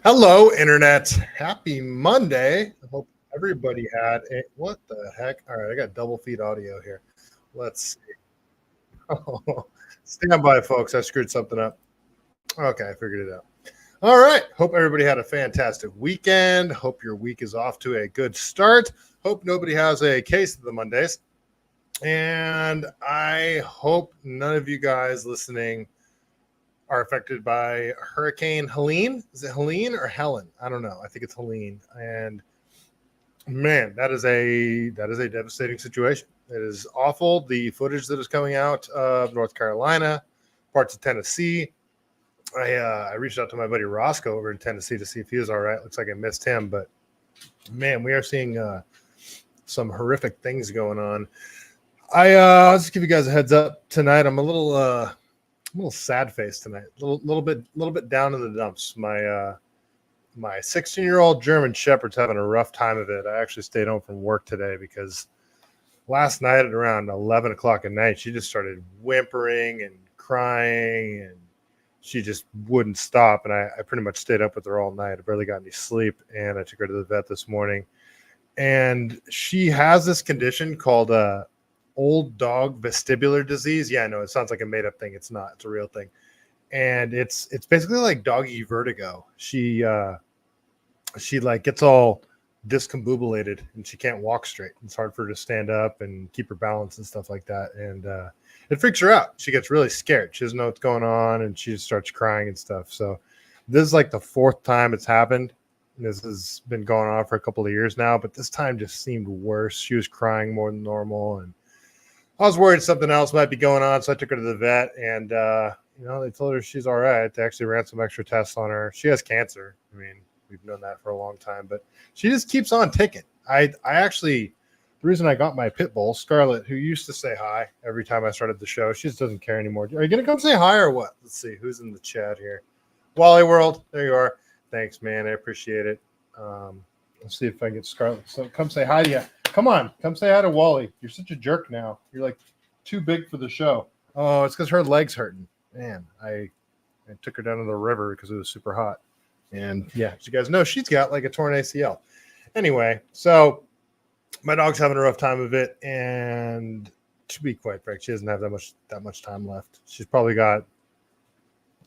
Hello, Internet. Happy Monday. I hope everybody had a. What the heck? All right, I got double feed audio here. Let's see. Stand by, folks. I screwed something up. Okay, I figured it out. All right. Hope everybody had a fantastic weekend. Hope your week is off to a good start. Hope nobody has a case of the Mondays. And I hope none of you guys listening are affected by Hurricane Helene. Is it Helene or Helen? I don't know. I think it's Helene. And man, that is a devastating situation. It is awful. The footage that is coming out of North Carolina, parts of Tennessee. I reached out to my buddy Roscoe over in Tennessee to see if he was all right. Looks like I missed him, but man, we are seeing some horrific things going on. I'll just give you guys a heads up tonight. I'm a little sad face tonight. Little bit down in the dumps. My 16-year-old German Shepherd's having a rough time of it. I actually stayed home from work today because last night at around 11 o'clock at night, she just started whimpering and crying, and she just wouldn't stop. And I pretty much stayed up with her all night. I barely got any sleep, and I took her to the vet this morning. And she has this condition called old dog vestibular disease. Yeah, I know it sounds like a made-up thing. It's not. It's a real thing. And it's basically like doggy vertigo. She like gets all discombobulated and she can't walk straight. It's hard for her to stand up and keep her balance and stuff like that. And it freaks her out. She gets really scared. She doesn't know what's going on, and she just starts crying and stuff. So this is like the fourth time it's happened. This has been going on for a couple of years now, but this time just seemed worse. She was crying more than normal, and I was worried something else might be going on, so I took her to the vet, and they told her she's all right. They actually ran some extra tests on her. She has cancer. I mean, we've known that for a long time, but she just keeps on ticking. I actually, the reason I got my pit bull, Scarlett, who used to say hi every time I started the show, she just doesn't care anymore. Are you going to come say hi or what? Let's see. Who's in the chat here? Wally World. There you are. Thanks, man. I appreciate it. Let's see if I can get Scarlett. So come say hi to you. Come on. Come say hi to Wally. You're such a jerk now. You're like too big for the show. Oh, it's because her leg's hurting. Man, I took her down to the river because it was super hot. And yeah, as you guys know, she's got like a torn ACL. Anyway, so my dog's having a rough time of it. And to be quite frank, she doesn't have that much time left. She's probably got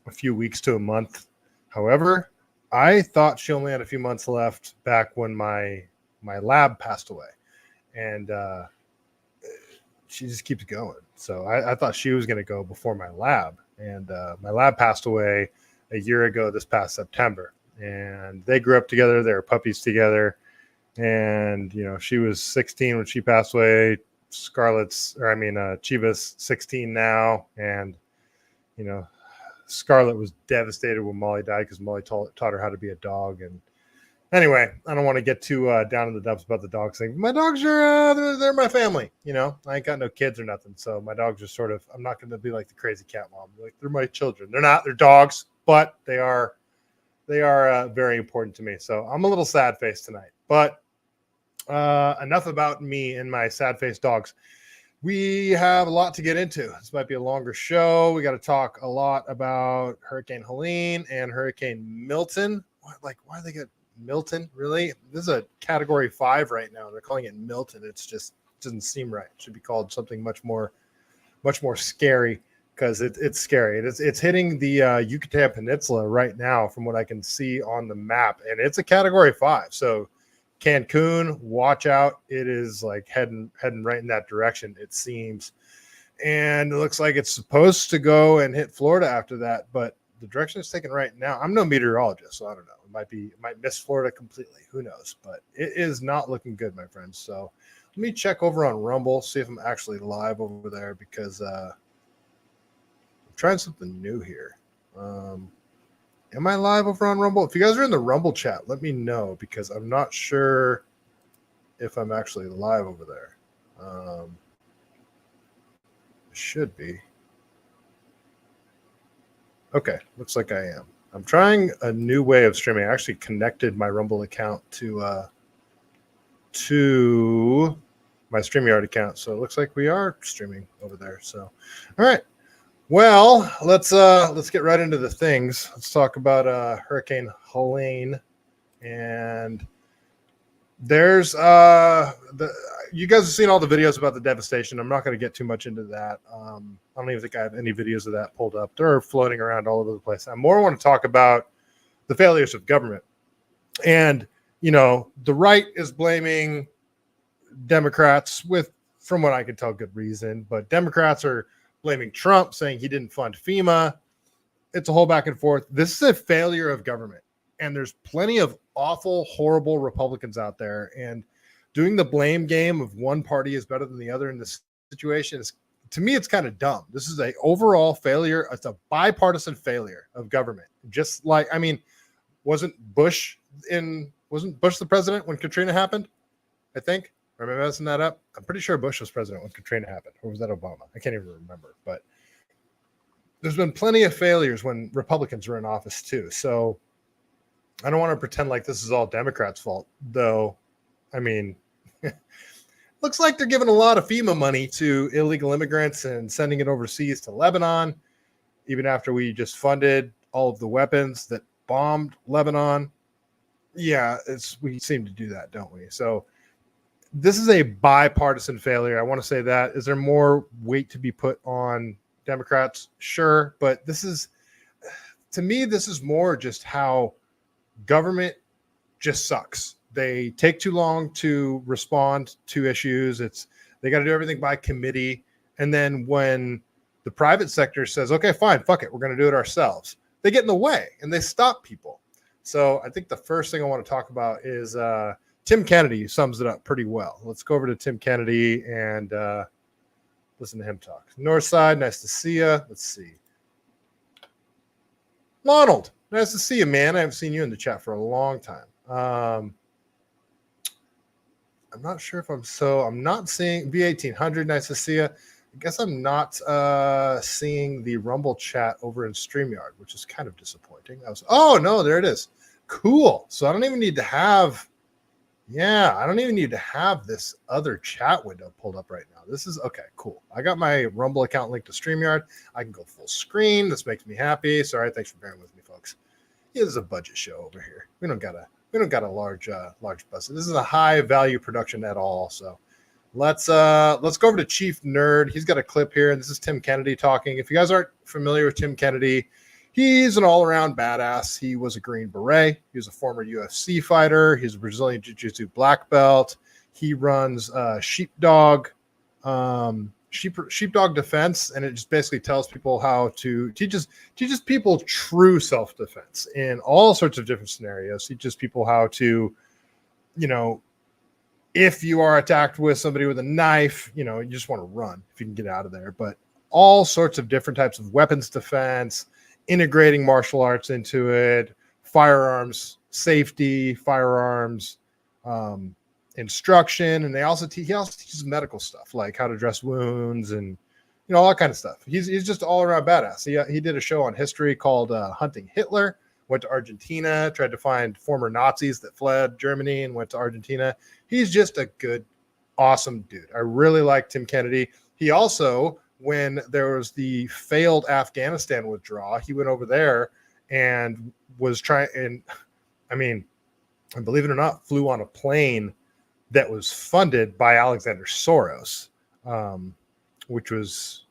a few weeks to a month. However, I thought she only had a few months left back when my lab passed away. And she just keeps going. So I thought she was going to go before my lab. And my lab passed away a year ago this past September. And they grew up together. They were puppies together. And, she was 16 when she passed away. Chiva's 16 now. And, Scarlett was devastated when Molly died because Molly taught her how to be a dog. And anyway, I don't want to get too down in the dumps about the dogs thing. My dogs are they're my family. I ain't got no kids or nothing. So my dogs are sort of, I'm not going to be like the crazy cat mom. Like, they're my children. They're not. They're dogs, but they are very important to me. So I'm a little sad face tonight. But enough about me and my sad face dogs. We have a lot to get into. This might be a longer show. We got to talk a lot about Hurricane Helene and Hurricane Milton. Why do they get Milton? Really? This is a category 5 right now. They're calling it Milton. It's just doesn't seem right. It should be called something much more scary, because it's scary. It's hitting the Yucatan Peninsula right now from what I can see on the map, and it's a category 5. So Cancun, watch out. It is like heading right in that direction, it seems. And it looks like it's supposed to go and hit Florida after that, but the direction it's taken right now, I'm no meteorologist, so I don't know. It might miss Florida completely. Who knows? But it is not looking good, my friends. So let me check over on Rumble, see if I'm actually live over there, because I'm trying something new here. Am I live over on Rumble? If you guys are in the Rumble chat, let me know, because I'm not sure if I'm actually live over there. Should be. Okay, looks like I am. I'm trying a new way of streaming. I actually connected my Rumble account to my StreamYard account, so it looks like we are streaming over there. So, all right. Well, let's get right into the things. Let's talk about Hurricane Helene. And there's you guys have seen all the videos about the devastation. I'm not going to get too much into that. I don't even think I have any videos of that pulled up. They're floating around all over the place. I more want to talk about the failures of government. And the right is blaming Democrats with, from what I can tell, good reason. But Democrats are blaming Trump, saying he didn't fund FEMA. It's a whole back and forth. This is a failure of government. And there's plenty of awful, horrible Republicans out there. And doing the blame game of one party is better than the other in this situation is, to me, it's kind of dumb. This is a overall failure. It's a bipartisan failure of government. Just like, I mean, wasn't Bush the president when Katrina happened? I think. Or am I messing that up? I'm pretty sure Bush was president when Katrina happened. Or was that Obama? I can't even remember. But there's been plenty of failures when Republicans were in office too. So I don't want to pretend like this is all Democrats' fault, though. I mean, looks like they're giving a lot of FEMA money to illegal immigrants and sending it overseas to Lebanon, even after we just funded all of the weapons that bombed Lebanon. Yeah, we seem to do that, don't we? So this is a bipartisan failure. I want to say that. Is there more weight to be put on Democrats? Sure. But this is, to me, this is more just how government just sucks. They take too long to respond to issues. They got to do everything by committee. And then when the private sector says, okay, fine, fuck it, we're going to do it ourselves, they get in the way and they stop people. So I think the first thing I want to talk about is Tim Kennedy sums it up pretty well. Let's go over to Tim Kennedy and listen to him talk. Northside, nice to see you. Let's see. Donald, nice to see you, man. I haven't seen you in the chat for a long time. I'm not sure if I'm not seeing B1800. Nice to see you. I guess I'm not seeing the Rumble chat over in StreamYard, which is kind of disappointing. Oh, no, there it is. Cool. So I don't even need to have this other chat window pulled up right now. This is okay, cool. I got my Rumble account linked to StreamYard. I can go full screen. This makes me happy. Sorry, thanks for bearing with me, folks. Yeah, this is a budget show over here. We don't got a large budget. This is a high value production at all. So let's go over to Chief Nerd. He's got a clip here, and this is Tim Kennedy talking. If you guys aren't familiar with Tim Kennedy, he's an all-around badass. He was a Green Beret. He was a former UFC fighter. He's a Brazilian Jiu-Jitsu black belt. He runs Sheepdog Defense, and it just basically tells people how to teaches people true self-defense in all sorts of different scenarios. Teaches people how to, if you are attacked with somebody with a knife, you just want to run if you can get out of there. But all sorts of different types of weapons defense, integrating martial arts into it, firearms safety, firearms instruction, and he also teaches medical stuff like how to dress wounds and all that kind of stuff. He's just all around badass. He did a show on history called Hunting Hitler. Went to Argentina, tried to find former Nazis that fled Germany and went to Argentina. He's just a good, awesome dude. I really like Tim Kennedy. He also, when there was the failed Afghanistan withdrawal, he went over there and was trying, and believe it or not, flew on a plane that was funded by Alexander Soros, which was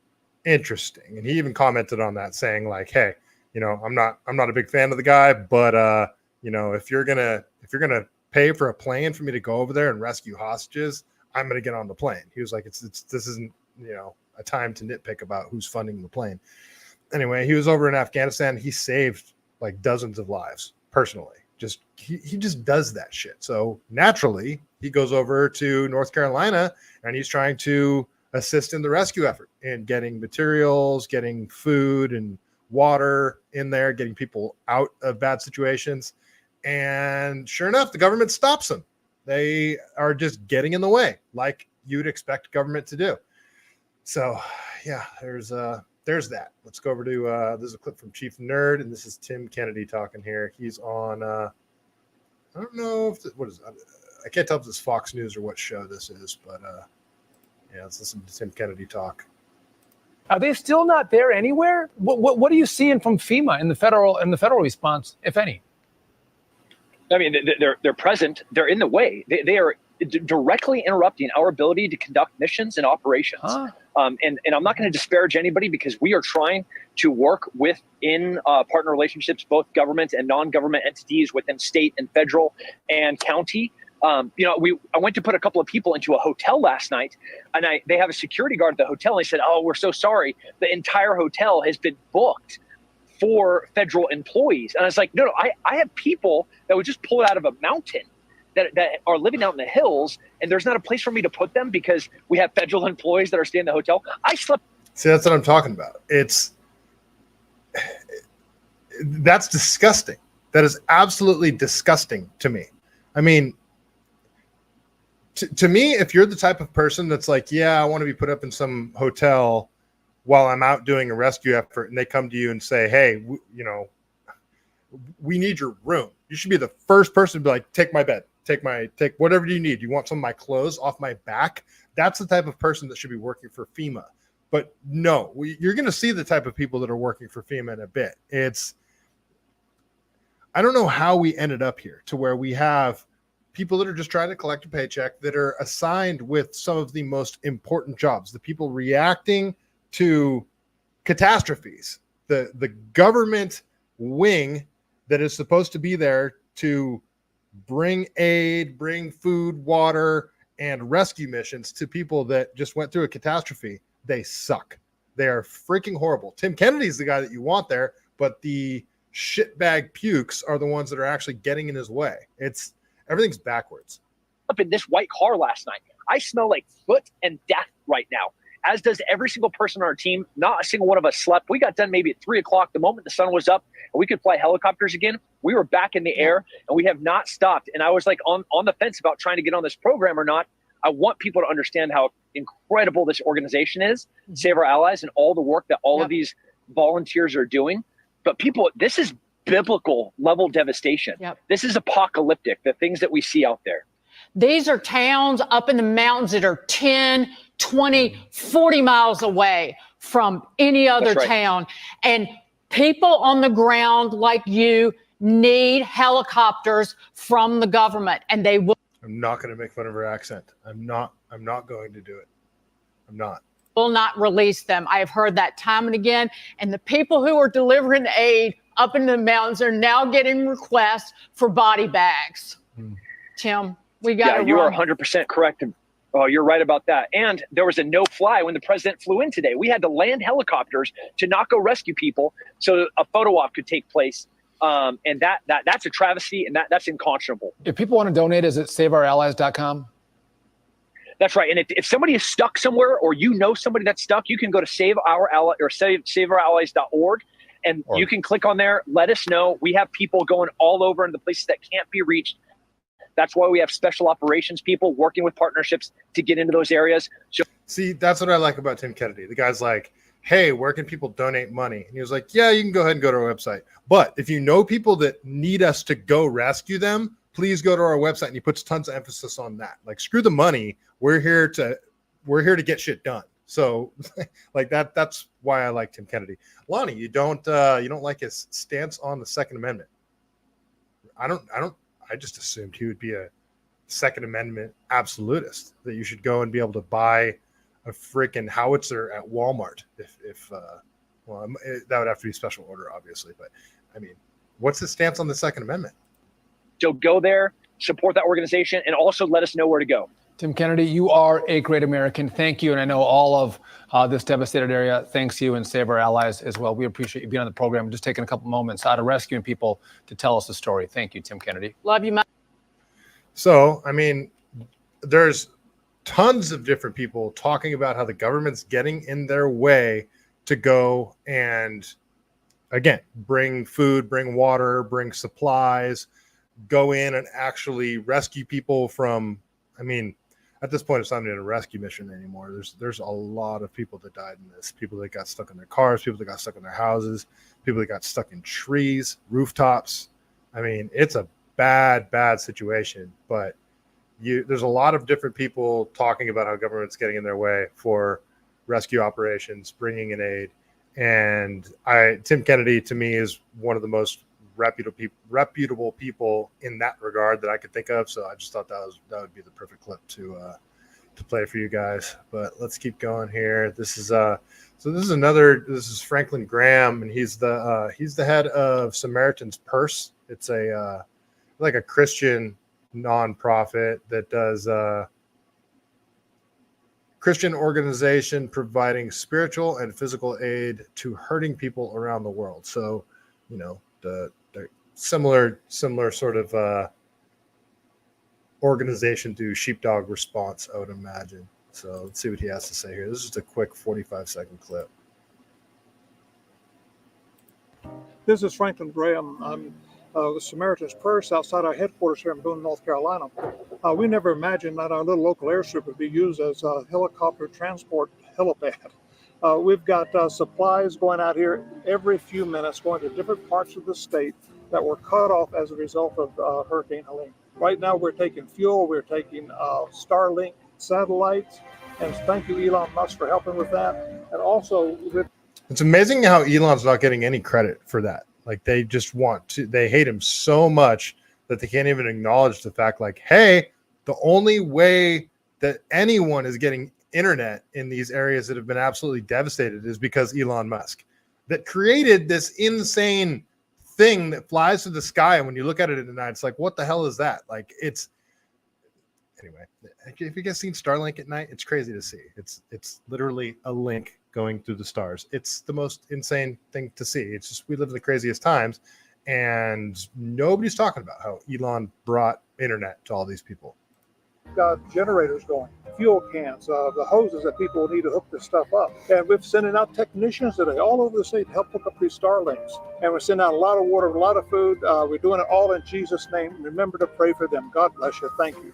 interesting. And he even commented on that, saying like, hey, I'm not a big fan of the guy, but if you're gonna pay for a plane for me to go over there and rescue hostages, I'm gonna get on the plane. He was like, this isn't a time to nitpick about who's funding the plane. Anyway, he was over in Afghanistan. He saved like dozens of lives personally. He just does that shit. So naturally, he goes over to North Carolina and he's trying to assist in the rescue effort and getting materials, getting food and water in there, getting people out of bad situations. And sure enough, the government stops them. They are just getting in the way, like you'd expect government to do. So yeah, there's that. Let's go over to this is a clip from Chief Nerd, and this is Tim Kennedy talking here. He's on I don't know if what is I can't tell if this is Fox News or what show this is, but yeah, let's listen to Tim Kennedy talk. Are they still not there anywhere? What are you seeing from FEMA in the federal response, if any? I mean, they're present. They're in the way. They are directly interrupting our ability to conduct missions and operations. Huh? And I'm not going to disparage anybody, because we are trying to work within partner relationships, both government and non-government entities within state and federal and county. I went to put a couple of people into a hotel last night, and they have a security guard at the hotel. And they said, "Oh, we're so sorry. The entire hotel has been booked for federal employees." And I was like, no, I have people that would just pull it out of a mountain that are living out in the hills, and there's not a place for me to put them because we have federal employees that are staying in the hotel. I slept. See, that's what I'm talking about. That's disgusting. That is absolutely disgusting to me. I mean, to me, if you're the type of person that's like, yeah, I want to be put up in some hotel while I'm out doing a rescue effort, and they come to you and say, hey, we need your room, you should be the first person to be like, take my bed, take whatever you need. You want some of my clothes off my back? That's the type of person that should be working for FEMA. But no, you're going to see the type of people that are working for FEMA in a bit. I don't know how we ended up here to where we have people that are just trying to collect a paycheck that are assigned with some of the most important jobs, the people reacting to catastrophes, the government wing that is supposed to be there to bring aid, bring food, water, and rescue missions to people that just went through a catastrophe. They suck. They are freaking horrible. Tim Kennedy's the guy that you want there, but the shitbag pukes are the ones that are actually getting in his way. Everything's backwards. Up in this white car last night. I smell like foot and death right now, as does every single person on our team. Not a single one of us slept. We got done maybe at 3 o'clock. The moment the sun was up and we could fly helicopters again, we were back in the air, and we have not stopped. And I was like on the fence about trying to get on this program or not. I want people to understand how incredible this organization is, Save Our Allies, and all the work that all of these volunteers are doing. But people, this is biblical level devastation. This is apocalyptic, the things that we see out there. These are towns up in the mountains that are 10, 20, 40 miles away from any other town. And people on the ground like you need helicopters from the government, and they will. I'm not going to make fun of her accent. I'm not going to do it. I'm not. Will not release them. I have heard that time and again. And the people who are delivering aid up in the mountains are now getting requests for body bags. Tim, we got to run. You are 100% correct. Oh, you're right about that. And there was a no-fly when the president flew in today. We had to land helicopters to not go rescue people so a photo op could take place. And that's a travesty, and that's unconscionable. If people want to donate, is it saveourallies.com? That's right. And if somebody is stuck somewhere, or you know somebody that's stuck, you can go to saveourallies.org, and you can click on there. Let us know. We have people going all over in the places that can't be reached. That's why we have special operations people working with partnerships to get into those areas. So, see, that's what I like about Tim Kennedy. The guy's like, hey, where can people donate money? And he was like, yeah, you can go ahead and go to our website. But if you know people that need us to go rescue them, please go to our website. And he puts tons of emphasis on that. Like, screw the money. We're here to get shit done. So like that's why I like Tim Kennedy. Lonnie, you don't like his stance on the Second Amendment. I just assumed he would be a Second Amendment absolutist, that you should go and be able to buy a freaking howitzer at Walmart. That would have to be special order, obviously. But I mean, what's his stance on the Second Amendment? So go there, support that organization, and also let us know where to go. Tim Kennedy, you are a great American. Thank you. And I know all of this devastated area thanks you, and Save Our Allies as well. We appreciate you being on the program, just taking a couple moments out of rescuing people to tell us the story. Thank you, Tim Kennedy. Love you, man. So, I mean, there's tons of different people talking about how the government's getting in their way to go and, again, bring food, bring water, bring supplies, go in and actually rescue people from, I mean, at this point, it's not even a rescue mission anymore. There's a lot of people that died in this. People that got stuck in their cars, people that got stuck in their houses, people that got stuck in trees, rooftops. I mean, it's a bad situation. But there's a lot of different people talking about how government's getting in their way for rescue operations, bringing in aid. And Tim Kennedy, to me, is one of the most reputable people in that regard that I could think of. So I just thought that would be the perfect clip to play for you guys. But let's keep going here. This is this is Franklin Graham, and he's the head of Samaritan's Purse. It's like a Christian nonprofit that does Christian organization providing spiritual and physical aid to hurting people around the world. So, the similar sort of organization to Sheepdog Response, I would imagine. So let's see what he has to say here. This is just a quick 45-second clip. This is Franklin Graham. I'm the Samaritan's Purse outside our headquarters here in Boone, North Carolina. We never imagined that our little local airstrip would be used as a helicopter transport helipad. We've got supplies going out here every few minutes, going to different parts of the state that were cut off as a result of Hurricane Helene. Right now, we're taking fuel, we're taking Starlink satellites, and thank you, Elon Musk, for helping with that. And also, it's amazing how Elon's not getting any credit for that. Like, they just they hate him so much that they can't even acknowledge the fact, like, hey, the only way that anyone is getting internet in these areas that have been absolutely devastated is because Elon Musk, that created this insane thing that flies through the sky. And when you look at it at night, it's like, what the hell is that? Like, anyway, if you guys seen Starlink at night, it's crazy to see. It's literally a link going through the stars. It's the most insane thing to see. It's just, we live in the craziest times, and nobody's talking about how Elon brought internet to all these people. Got generators going, fuel cans, the hoses that people need to hook this stuff up. And we're sending out technicians today all over the state to help hook up these Starlinks. And we're sending out a lot of water, a lot of food. We're doing it all in Jesus' name. Remember to pray for them. God bless you. Thank you.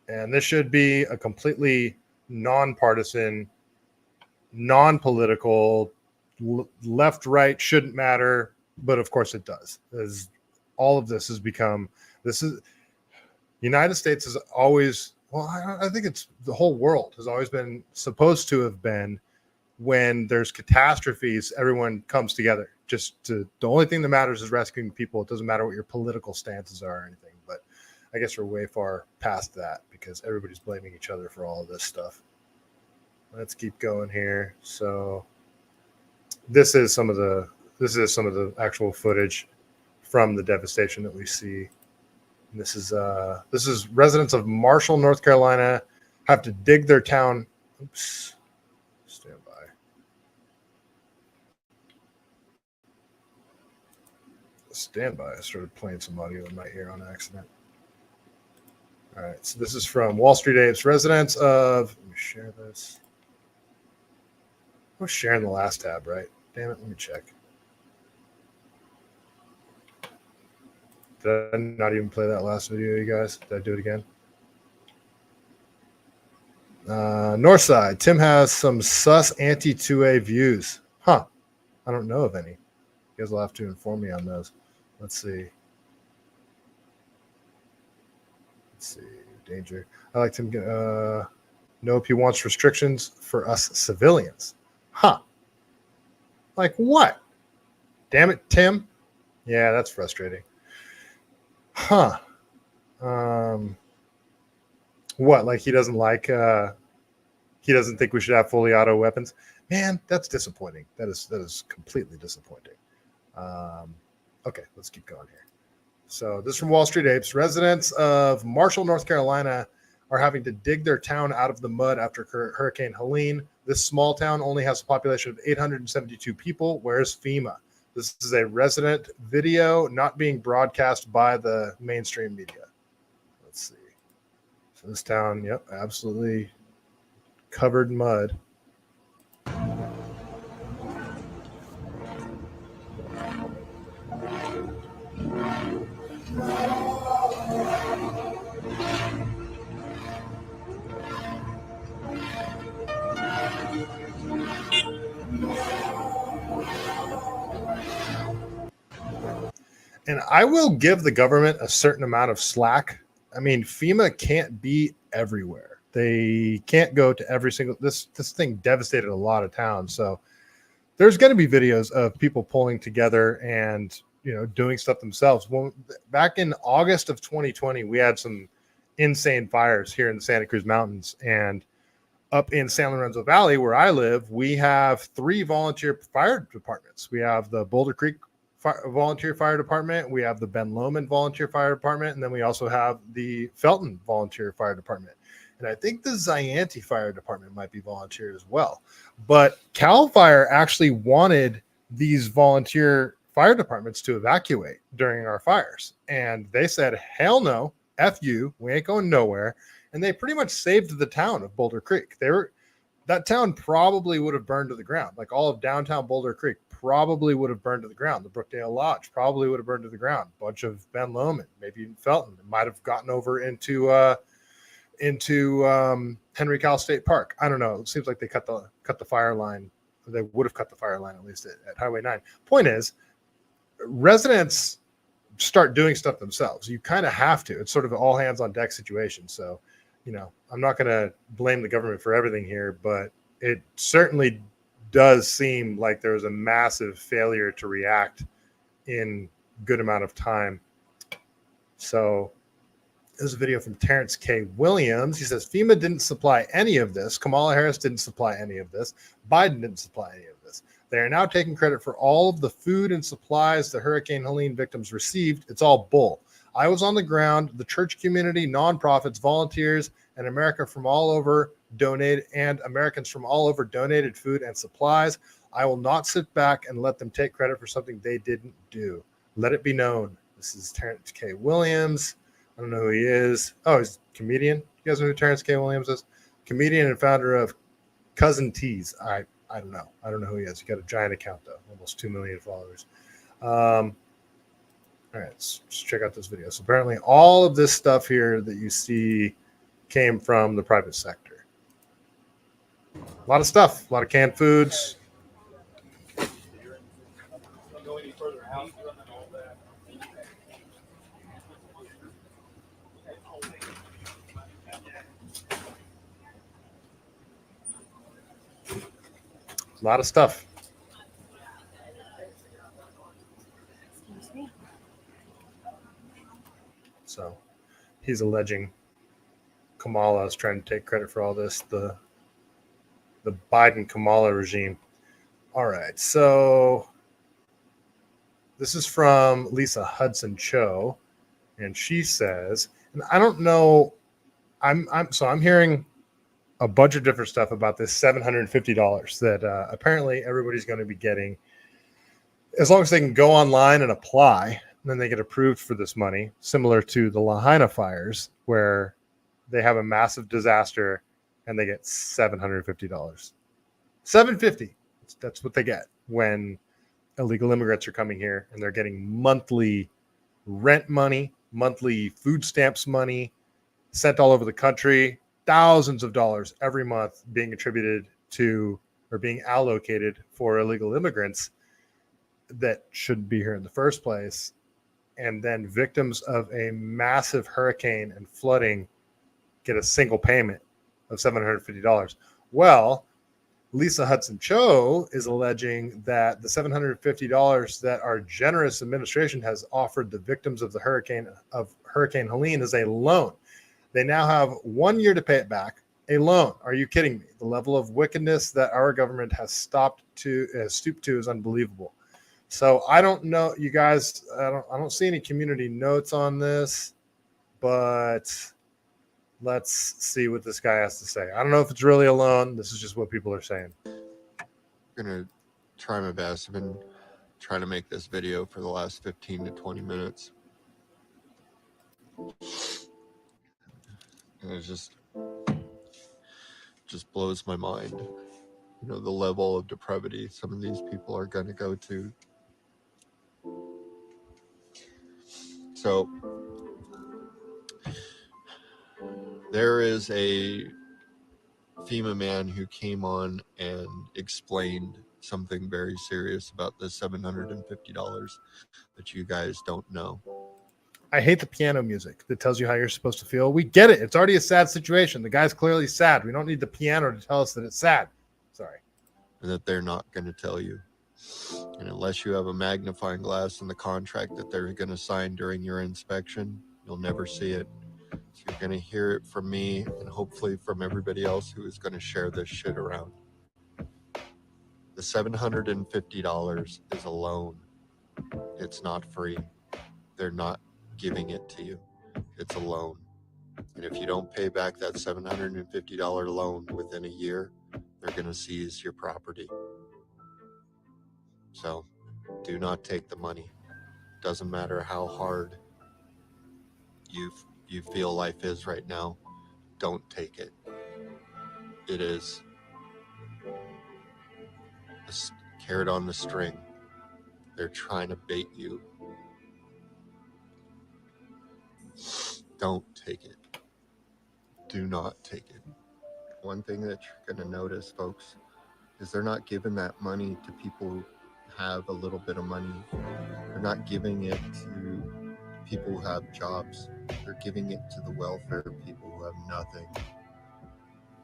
And this should be a completely nonpartisan, non-political, left, right, shouldn't matter. But of course it does. As all of this has become, United States has always, well, I think it's the whole world has always been supposed to have been, when there's catastrophes, everyone comes together. The only thing that matters is rescuing people. It doesn't matter what your political stances are or anything. But I guess we're way far past that because everybody's blaming each other for all of this stuff. Let's keep going here. So this is some of the actual footage from the devastation that we see. And this is residents of Marshall, North Carolina, have to dig their town. Oops. Stand by. Stand by. I started playing some audio in my ear on accident. All right. So this is from Wall Street Apes. Residents of. Let me share this. I was sharing the last tab, right? Damn it. Let me check. Did I not even play that last video, you guys? Did I do it again? Northside. Tim has some sus anti-2A views. Huh. I don't know of any. You guys will have to inform me on those. Let's see. Danger. I like Tim. Nope. He wants restrictions for us civilians. Huh. Like what? Damn it, Tim. Yeah, that's frustrating. Huh. What? Like he doesn't think we should have fully auto weapons? Man, that's disappointing. That is completely disappointing. Okay, let's keep going here. So this is from Wall Street Apes. Residents of Marshall, North Carolina are having to dig their town out of the mud after Hurricane Helene. This small town only has a population of 872 people. Where's FEMA? This is a resident video not being broadcast by the mainstream media. Let's see. So this town, yep, absolutely covered in mud. And I will give the government a certain amount of slack. I mean, FEMA can't be everywhere. They can't go to every single, this thing devastated a lot of towns. So there's going to be videos of people pulling together and, doing stuff themselves. Well, back in August of 2020, we had some insane fires here in the Santa Cruz Mountains, and up in San Lorenzo Valley, where I live, we have 3 volunteer fire departments. We have the Boulder Creek Volunteer Fire Department, we have the Ben Lomond Volunteer Fire Department, and then we also have the Felton Volunteer Fire Department. And I think the Zianti Fire Department might be volunteer as well. But Cal Fire actually wanted these volunteer fire departments to evacuate during our fires. And they said, hell no, F you, we ain't going nowhere. And they pretty much saved the town of Boulder Creek. That town probably would have burned to the ground. Like all of downtown Boulder Creek probably would have burned to the ground. The Brookdale Lodge probably would have burned to the ground. A bunch of Ben Lomond, maybe even Felton. It might have gotten over into Henry Cal State Park. I don't know. It seems like they cut the fire line. They would have cut the fire line at least at Highway 9. Point is, residents start doing stuff themselves. You kind of have to. It's sort of an all hands on deck situation. So, I'm not going to blame the government for everything here, but it certainly does seem like there was a massive failure to react in good amount of time. So there's a video from Terrence K. Williams. He says, FEMA didn't supply any of this. Kamala Harris didn't supply any of this. Biden didn't supply any of this. They are now taking credit for all of the food and supplies the Hurricane Helene victims received. It's all bull. I was on the ground. The church community, nonprofits, volunteers, and Americans from all over donated food and supplies. I will not sit back and let them take credit for something they didn't do. Let it be known. This is Terrence K. Williams. I don't know who he is. Oh, he's a comedian. You guys know who Terrence K. Williams is? Comedian and founder of Cousin Tees. I don't know. I don't know who he is. He got a giant account though, almost 2 million followers. All right, let's check out this video. So apparently all of this stuff here that you see came from the private sector. A lot of stuff, a lot of canned foods. A lot of stuff. So he's alleging Kamala is trying to take credit for all this, the Biden-Kamala regime. All right, so this is from Lisa Hudson Cho, and she says, and I don't know, I'm hearing a bunch of different stuff about this $750 that apparently everybody's going to be getting, as long as they can go online and apply. Then they get approved for this money, similar to the Lahaina fires, where they have a massive disaster and they get $750. $750. That's what they get when illegal immigrants are coming here, and they're getting monthly rent money, monthly food stamps money sent all over the country, thousands of dollars every month being attributed to or being allocated for illegal immigrants that shouldn't be here in the first place. And then victims of a massive hurricane and flooding get a single payment of $750. Well, Lisa Hudson Cho is alleging that the $750 that our generous administration has offered the victims of the Hurricane Helene is a loan. They now have 1 year to pay it back. A loan. Are you kidding me? The level of wickedness that our government has stooped to is unbelievable. So I don't know, you guys. I don't see any community notes on this, but let's see what this guy has to say. I don't know if it's really a loan. This is just what people are saying. I'm gonna try my best. I've been trying to make this video for the last 15 to 20 minutes, and it just blows my mind. The level of depravity some of these people are going to go to. So there is a FEMA man who came on and explained something very serious about the $750 that you guys don't know. I hate the piano music that tells you how you're supposed to feel. We get it. It's already a sad situation. The guy's clearly sad. We don't need the piano to tell us that it's sad. Sorry. And that they're not going to tell you. And unless you have a magnifying glass in the contract that they're going to sign during your inspection, you'll never see it. So you're going to hear it from me and hopefully from everybody else who is going to share this shit around. The $750 is a loan. It's not free. They're not giving it to you. It's a loan. And if you don't pay back that $750 loan within a year, they're going to seize your property. So do not take the money. Doesn't matter how hard you feel life is right now. Don't take it. It is a carrot on the string. They're trying to bait you. Don't take it. Do not take it. One thing that you're going to notice, folks, is they're not giving that money to people who have a little bit of money. They're not giving it to people who have jobs. They're giving it to the welfare people who have nothing,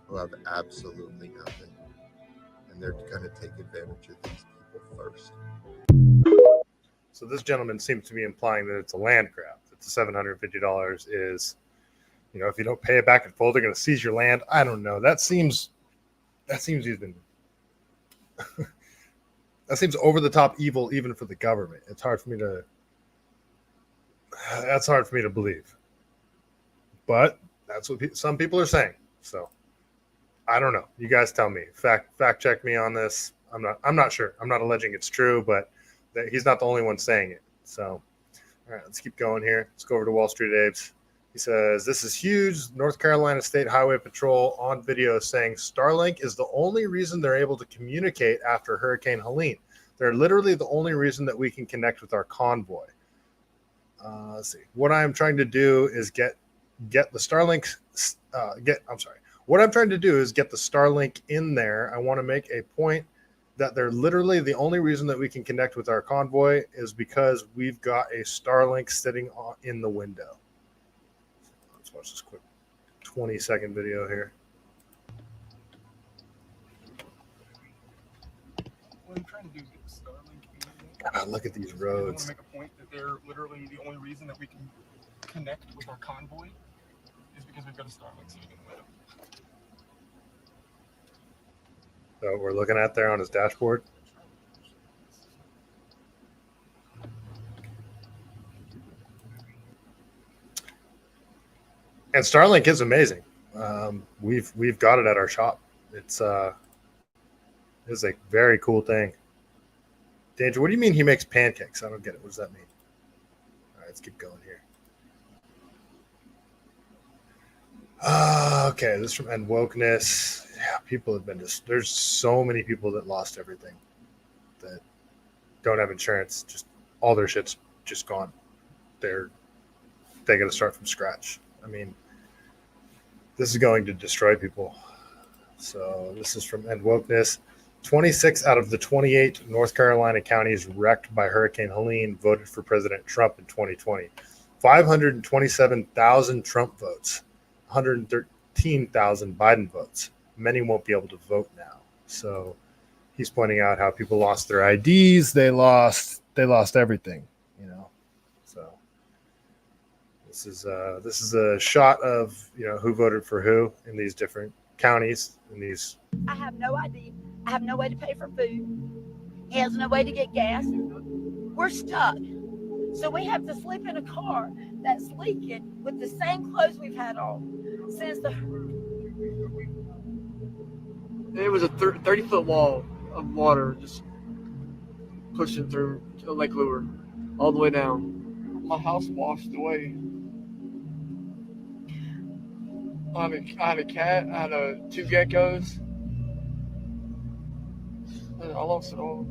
who have absolutely nothing. And they're going to take advantage of these people first. So this gentleman seems to be implying that it's a land grab. That the $750 is, if you don't pay it back in full, they're going to seize your land. I don't know. That seems even that seems over the top evil, even for the government. That's hard for me to believe. But that's what some people are saying. So I don't know. You guys tell me. Fact check me on this. I'm not sure. I'm not alleging it's true, but he's not the only one saying it. So, all right, let's keep going here. Let's go over to Wall Street Abe's. He says, this is huge. North Carolina State Highway Patrol on video saying Starlink is the only reason they're able to communicate after Hurricane Helene. They're literally the only reason that we can connect with our convoy. Let's see. What I'm trying to do is get the Starlink. What I'm trying to do is get the Starlink in there. I want to make a point that they're literally the only reason that we can connect with our convoy is because we've got a Starlink sitting in the window. Let's watch this quick 20-second video here. What I'm trying to do is get Starlink. God, look at these roads. I want to make a point that they're literally the only reason that we can connect with our convoy is because we've got a Starlink sitting in the window. So we're looking at there on his dashboard. And Starlink is amazing. We've got it at our shop. It's a very cool thing. Danger, what do you mean he makes pancakes? I don't get it. What does that mean? All right, let's keep going here. Okay, this is from End Wokeness. Yeah, people have been there's so many people that lost everything, that don't have insurance. Just all their shit's just gone. They got to start from scratch. I mean, this is going to destroy people. So this is from End Wokeness. 26 out of the 28 North Carolina counties wrecked by Hurricane Helene voted for President Trump in 2020. 527,000 Trump votes, 113,000 Biden votes. Many won't be able to vote now. So he's pointing out how people lost their IDs. They lost everything, So this is a shot of, who voted for who in these different counties. I have no ID. I have no way to pay for food. He has no way to get gas. We're stuck. So we have to sleep in a car that's leaking with the same clothes we've had on since the... It was a 30-foot wall of water just pushing through Lake Lure all the way down. My house washed away. I had a cat. I had 2 geckos. I lost it all.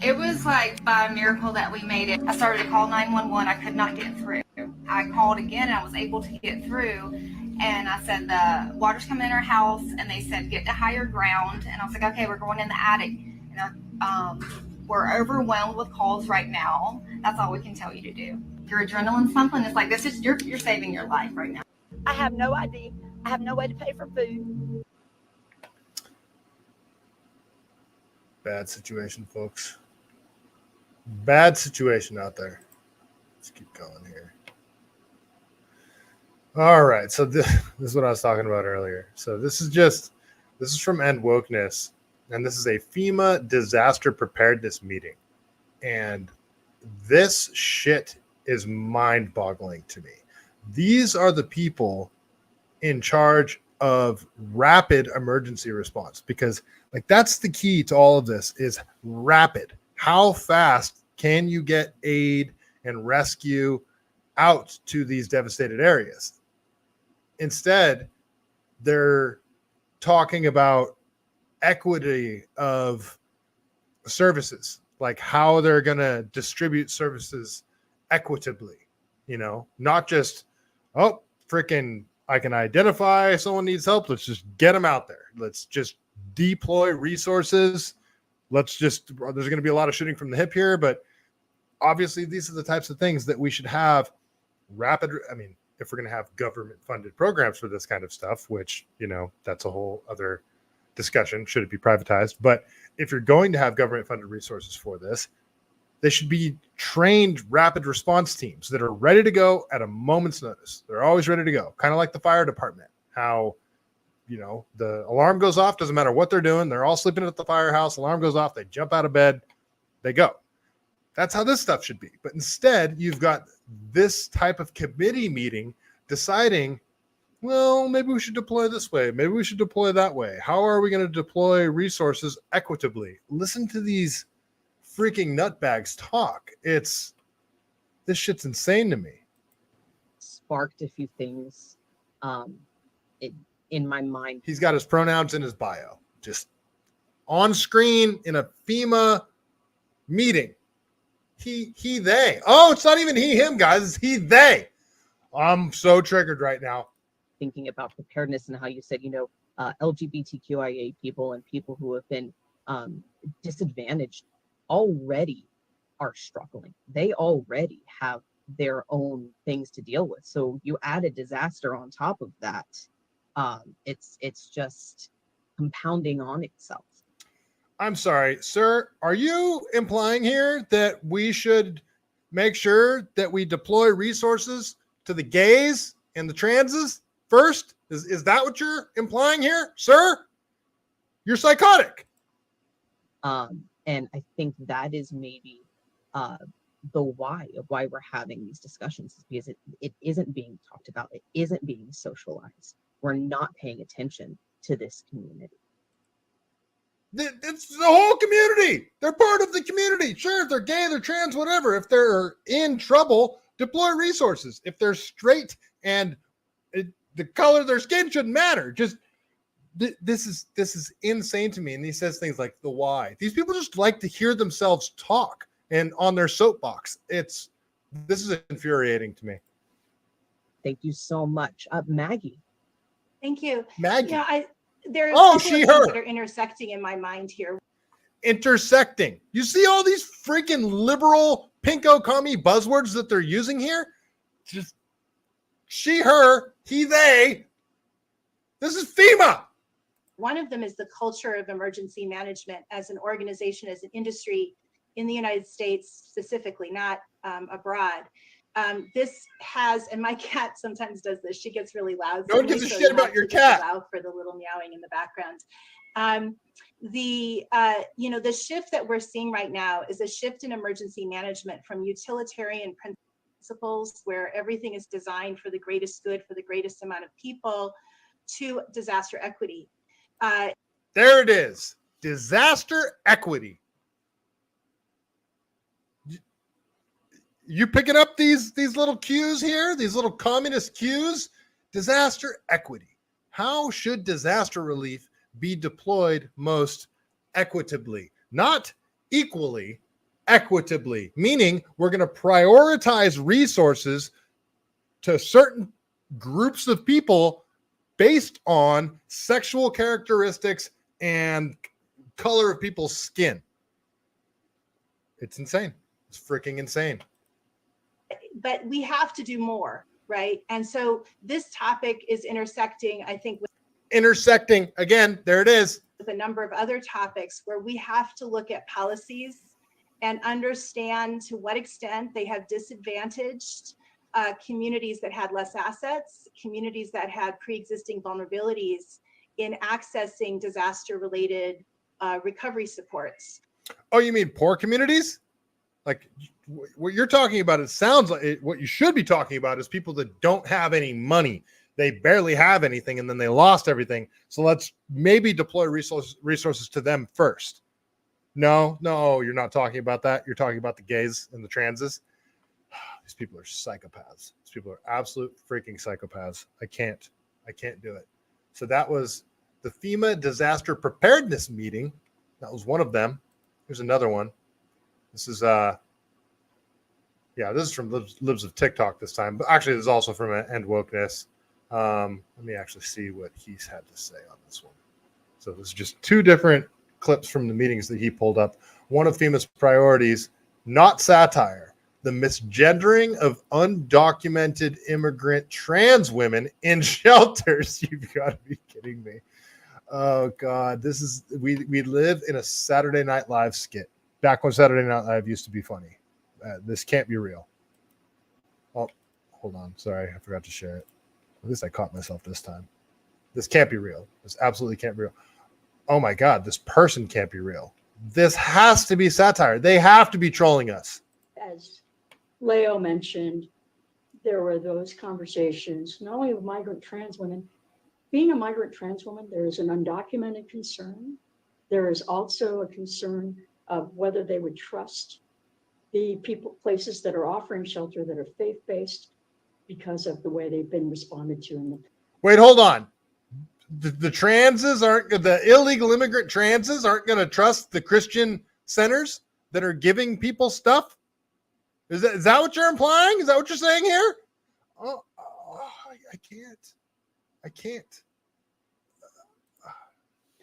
It was like by a miracle that we made it. I started to call 911. I could not get through. I called again and I was able to get through. And I said, the water's coming in our house. And they said, get to higher ground. And I was like, okay, we're going in the attic. And we're overwhelmed with calls right now. That's all we can tell you to do. Your adrenaline's pumping. It's like, this is, you're saving your life right now. I have no ID. I have no way to pay for food. Bad situation, folks. Bad situation out there. Let's keep going here. All right. So this is what I was talking about earlier. So this is from End Wokeness, and this is a FEMA disaster preparedness meeting. And this shit is mind-boggling to me. These are the people in charge of rapid emergency response, because like that's the key to all of this is rapid. How fast can you get aid and rescue out to these devastated areas? Instead, they're talking about equity of services, like how they're going to distribute services equitably, not just, oh, freaking, I can identify someone needs help. Let's just get them out there. Let's just deploy resources. There's going to be a lot of shooting from the hip here, but obviously these are the types of things that we should have if we're going to have government funded programs for this kind of stuff, which, that's a whole other discussion. Should it be privatized? But if you're going to have government funded resources for this, they should be trained rapid response teams that are ready to go at a moment's notice. They're always ready to go. Kind of like the fire department, how, the alarm goes off, doesn't matter what they're doing. They're all sleeping at the firehouse. Alarm goes off. They jump out of bed. They go. That's how this stuff should be. But instead, you've got this type of committee meeting deciding, well, maybe we should deploy this way. Maybe we should deploy that way. How are we going to deploy resources equitably? Listen to these freaking nutbags talk. This shit's insane to me. Sparked a few things in my mind. He's got his pronouns in his bio, just on screen in a FEMA meeting. He, they. Oh, it's not even he, him, guys. It's he, they. I'm so triggered right now. Thinking about preparedness and how you said, LGBTQIA people and people who have been disadvantaged already are struggling. They already have their own things to deal with. So you add a disaster on top of that. It's just compounding on itself. I'm sorry, sir. Are you implying here that we should make sure that we deploy resources to the gays and the transes first? Is that what you're implying here, sir? You're psychotic. And I think that is maybe the why of why we're having these discussions, is because it isn't being talked about. It isn't being socialized. We're not paying attention to this community. It's the whole community. They're part of the community. Sure, if they're gay, they're trans, whatever. If they're in trouble, deploy resources. If they're straight and the color of their skin shouldn't matter. Just this is insane to me. And he says things like the why. These people just like to hear themselves talk and on their soapbox. This is infuriating to me. Thank you so much, Maggie. Thank you. Maggie. Yeah, there are she, things her. that are intersecting in my mind here. Intersecting. You see all these freaking liberal pinko commie buzzwords that they're using here? Just she, her, he, they. This is FEMA. One of them is the culture of emergency management as an organization, as an industry in the United States specifically, not abroad. This has, and my cat sometimes does this, she gets really loud. Don't give a shit about your cat. Allow for the little meowing in the background. The shift that we're seeing right now is a shift in emergency management from utilitarian principles where everything is designed for the greatest good for the greatest amount of people to disaster equity. There it is. Disaster equity. You picking up these little cues here, these little communist cues? Disaster equity. How should disaster relief be deployed most equitably? Not equally, equitably, meaning we're going to prioritize resources to certain groups of people based on sexual characteristics and color of people's skin. It's insane. It's freaking insane. but we have to do more, right? And so this topic is intersecting, I think, with Intersecting again, there it is. a number of other topics where we have to look at policies and understand to what extent they have disadvantaged communities that had less assets, communities that had pre-existing vulnerabilities in accessing disaster-related recovery supports. Oh, you mean poor communities? Like what you're talking about, it sounds like what you should be talking about is people that don't have any money. They barely have anything and then they lost everything. So let's maybe deploy resources to them first. No, you're not talking about that. You're talking about the gays and the transes. These people are psychopaths. These people are absolute freaking psychopaths. I can't do it. So that was the FEMA disaster preparedness meeting. That was one of them. Here's another one. This is this is from Libs of TikTok this time, but actually this is also from End Wokeness. Let me actually see what he's had to say on this one. So this is just two different clips from the meetings that he pulled up. One of FEMA's priorities, not satire, the misgendering of undocumented immigrant trans women in shelters. You've got to be kidding me. Oh God, this is we live in a Saturday Night Live skit. Back when Saturday Night Live used to be funny. This can't be real. Oh, hold on. Sorry, I forgot to share it. At least I caught myself this time. This can't be real. This absolutely can't be real. Oh my God, this person can't be real. This has to be satire. They have to be trolling us. As Leo mentioned, there were those conversations, not only with migrant trans women. Being a migrant trans woman, there is an undocumented concern. There is also a concern of whether they would trust the places that are offering shelter that are faith-based because of the way they've been responded to in the. Wait, hold on. The transes the illegal immigrant transes aren't going to trust the Christian centers that are giving people stuff. Is that what you're implying? Is that what you're saying here? I can't.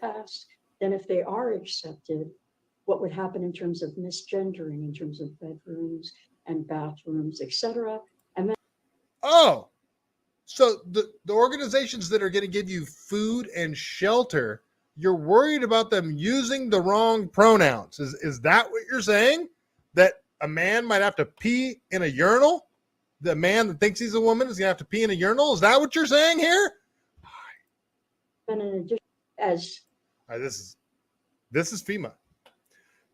Ask, then if they are accepted, what would happen in terms of misgendering, in terms of bedrooms and bathrooms, etc. And then so the organizations that are going to give you food and shelter, you're worried about them using the wrong pronouns. Is that what you're saying? That a man might have to pee in a urinal? The man that thinks he's a woman is going to have to pee in a urinal? Is that what you're saying here? And in addition, this is FEMA.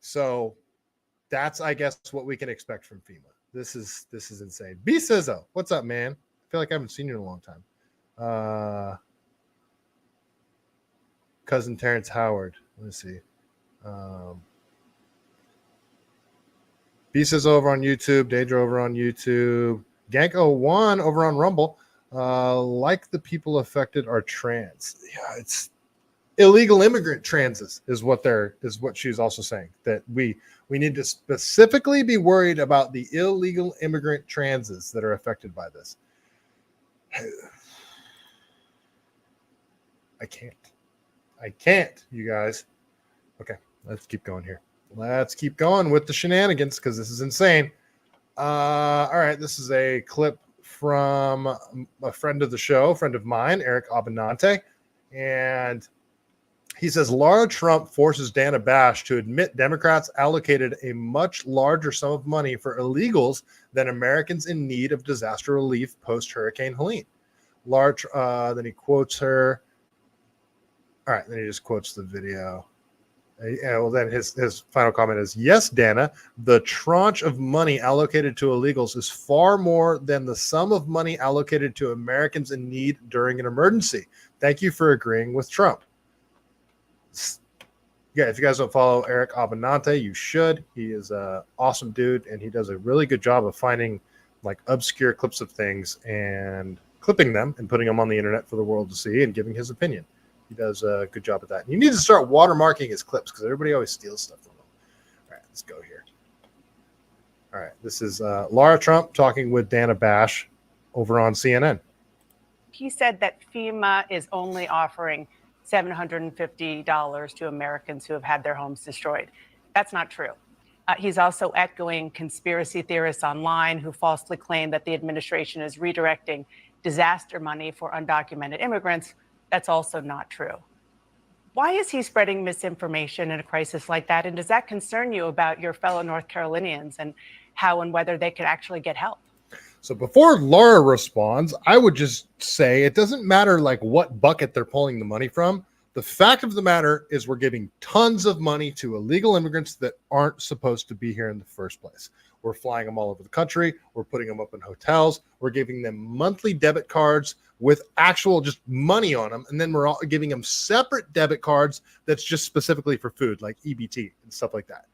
So that's, I guess, what we can expect from FEMA. This is insane. B Sizzo, what's up, man? I feel like I haven't seen you in a long time. Cousin Terrence Howard. Let's see. B Sizzo over on YouTube. Daedra over on YouTube. Gank01 over on Rumble. Like the people affected are trans. Yeah, it's illegal immigrant transes is what she's also saying, that we need to specifically be worried about the illegal immigrant transes that are affected by this. I can't, you guys. Okay, let's keep going here. Let's keep going with the shenanigans because this is insane. All right, this is a clip from a friend of the show, friend of mine, Eric Abenante, and he says Laura Trump forces Dana Bash to admit Democrats allocated a much larger sum of money for illegals than Americans in need of disaster relief post-Hurricane Helene. Then he quotes her. All right, then he just quotes the video. Then his final comment is, yes, Dana, the tranche of money allocated to illegals is far more than the sum of money allocated to Americans in need during an emergency. Thank you for agreeing with Trump. Yeah, if you guys don't follow Eric Abenante, you should. He is an awesome dude, and he does a really good job of finding like obscure clips of things and clipping them and putting them on the internet for the world to see and giving his opinion. He does a good job at that. And you need to start watermarking his clips because everybody always steals stuff from him. All right, let's go here. All right, this is Laura Trump talking with Dana Bash over on CNN. He said that FEMA is only offering $750 to Americans who have had their homes destroyed. That's not true. He's also echoing conspiracy theorists online who falsely claim that the administration is redirecting disaster money for undocumented immigrants. That's also not true. Why is he spreading misinformation in a crisis like that? And does that concern you about your fellow North Carolinians and how and whether they could actually get help? So before Laura responds, I would just say it doesn't matter like what bucket they're pulling the money from. The fact of the matter is we're giving tons of money to illegal immigrants that aren't supposed to be here in the first place. We're flying them all over the country. We're putting them up in hotels. We're giving them monthly debit cards with actual just money on them. And then we're all giving them separate debit cards that's just specifically for food, like EBT and stuff like that.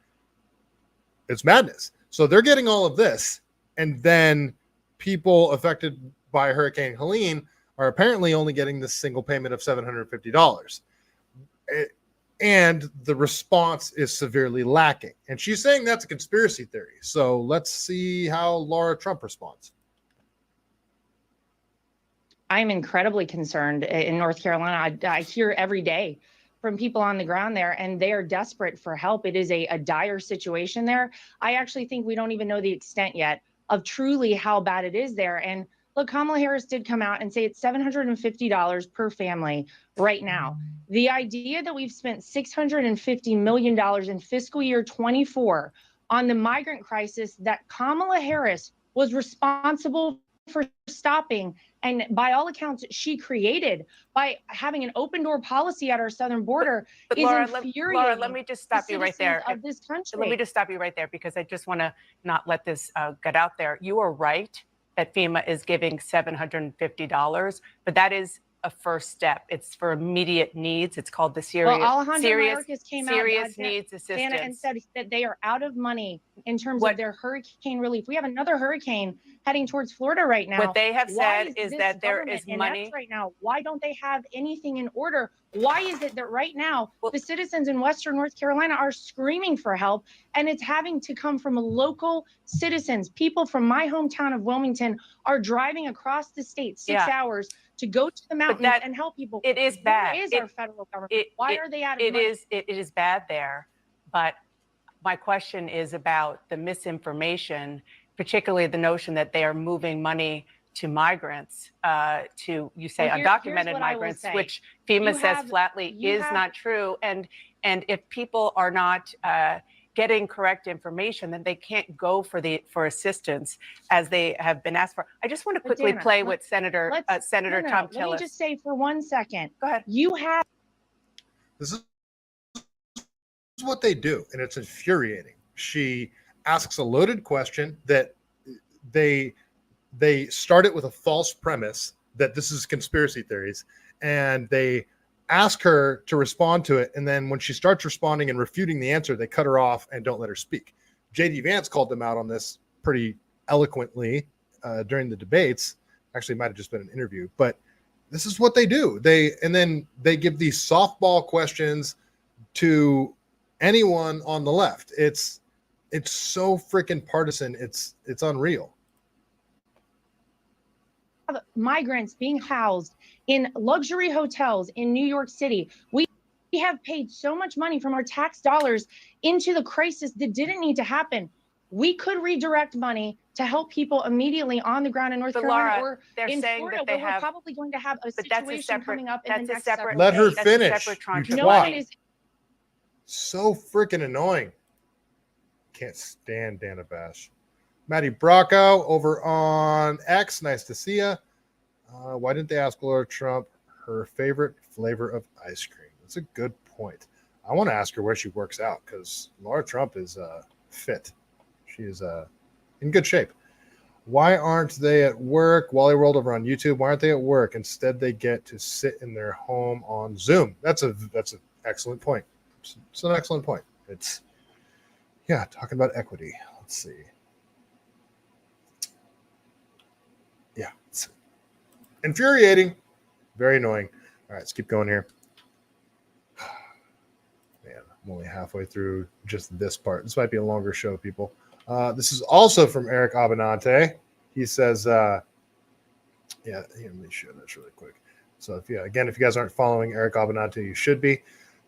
It's madness. So they're getting all of this. And then people affected by Hurricane Helene are apparently only getting this single payment of $750. And the response is severely lacking. And she's saying that's a conspiracy theory. So let's see how Laura Trump responds. I'm incredibly concerned in North Carolina. I hear every day from people on the ground there, and they are desperate for help. It is a dire situation there. I actually think we don't even know the extent yet of truly how bad it is there. And look, Kamala Harris did come out and say it's $750 per family right now. The idea that we've spent $650 million in fiscal year 24 on the migrant crisis that Kamala Harris was responsible for stopping, and by all accounts, she created by having an open door policy at our southern border, but is Laura, infuriating. Laura, let me just stop you right there. Of this country. Let me just stop you right there because I just want to not let this get out there. You are right that FEMA is giving $750, but that is a first step. It's for immediate needs. It's called the serious needs assistance. Dana, and said that they are out of money in terms of their hurricane relief. We have another hurricane heading towards Florida right now. What they have said is that there is money right now. Why don't they have anything in order? Why is it that right now the citizens in Western North Carolina are screaming for help, and it's having to come from local citizens? People from my hometown of Wilmington are driving across the state 6 hours to go to the mountains and help people. It is bad. Where is our federal government? Why are they out of money? It is bad there, but my question is about the misinformation, particularly the notion that they are moving money to migrants, to, you say, undocumented migrants, which FEMA says flatly is not true. And if people are not getting correct information, then they can't go for assistance as they have been asked for. I just want to quickly play what Senator Tom Tillis. Let me just say for 1 second. Go ahead. You have. This is what they do, and it's infuriating. She asks a loaded question that they start it with a false premise that this is conspiracy theories, and they ask her to respond to it. And then when she starts responding and refuting the answer, they cut her off and don't let her speak. JD Vance called them out on this pretty eloquently during the debates. Actually, it might have just been an interview, but this is what they do. Then they give these softball questions to anyone on the left. It's so freaking partisan. It's unreal. Migrants being housed in luxury hotels in New York City. We have paid so much money from our tax dollars into the crisis that didn't need to happen. We could redirect money to help people immediately on the ground in North Carolina, or they're in saying Florida, that they where we're probably going to have a situation coming up in the next several Let her days. finish. No one is. So freaking annoying. Can't stand Dana Bash. Maddie Bracco over on X. Nice to see you. Why didn't they ask Laura Trump her favorite flavor of ice cream? That's a good point. I want to ask her where she works out, because Laura Trump is fit. She is in good shape. Why aren't they at work? Wally World over on YouTube. Why aren't they at work? Instead, they get to sit in their home on Zoom. That's an excellent point. It's an excellent point. It's talking about equity. Let's see. Yeah, it's infuriating, very annoying. All right, let's keep going here. Man, I'm only halfway through just this part. This might be a longer show, people. This is also from Eric Abenante. He says, let me show this really quick. So if you guys aren't following Eric Abenante, you should be.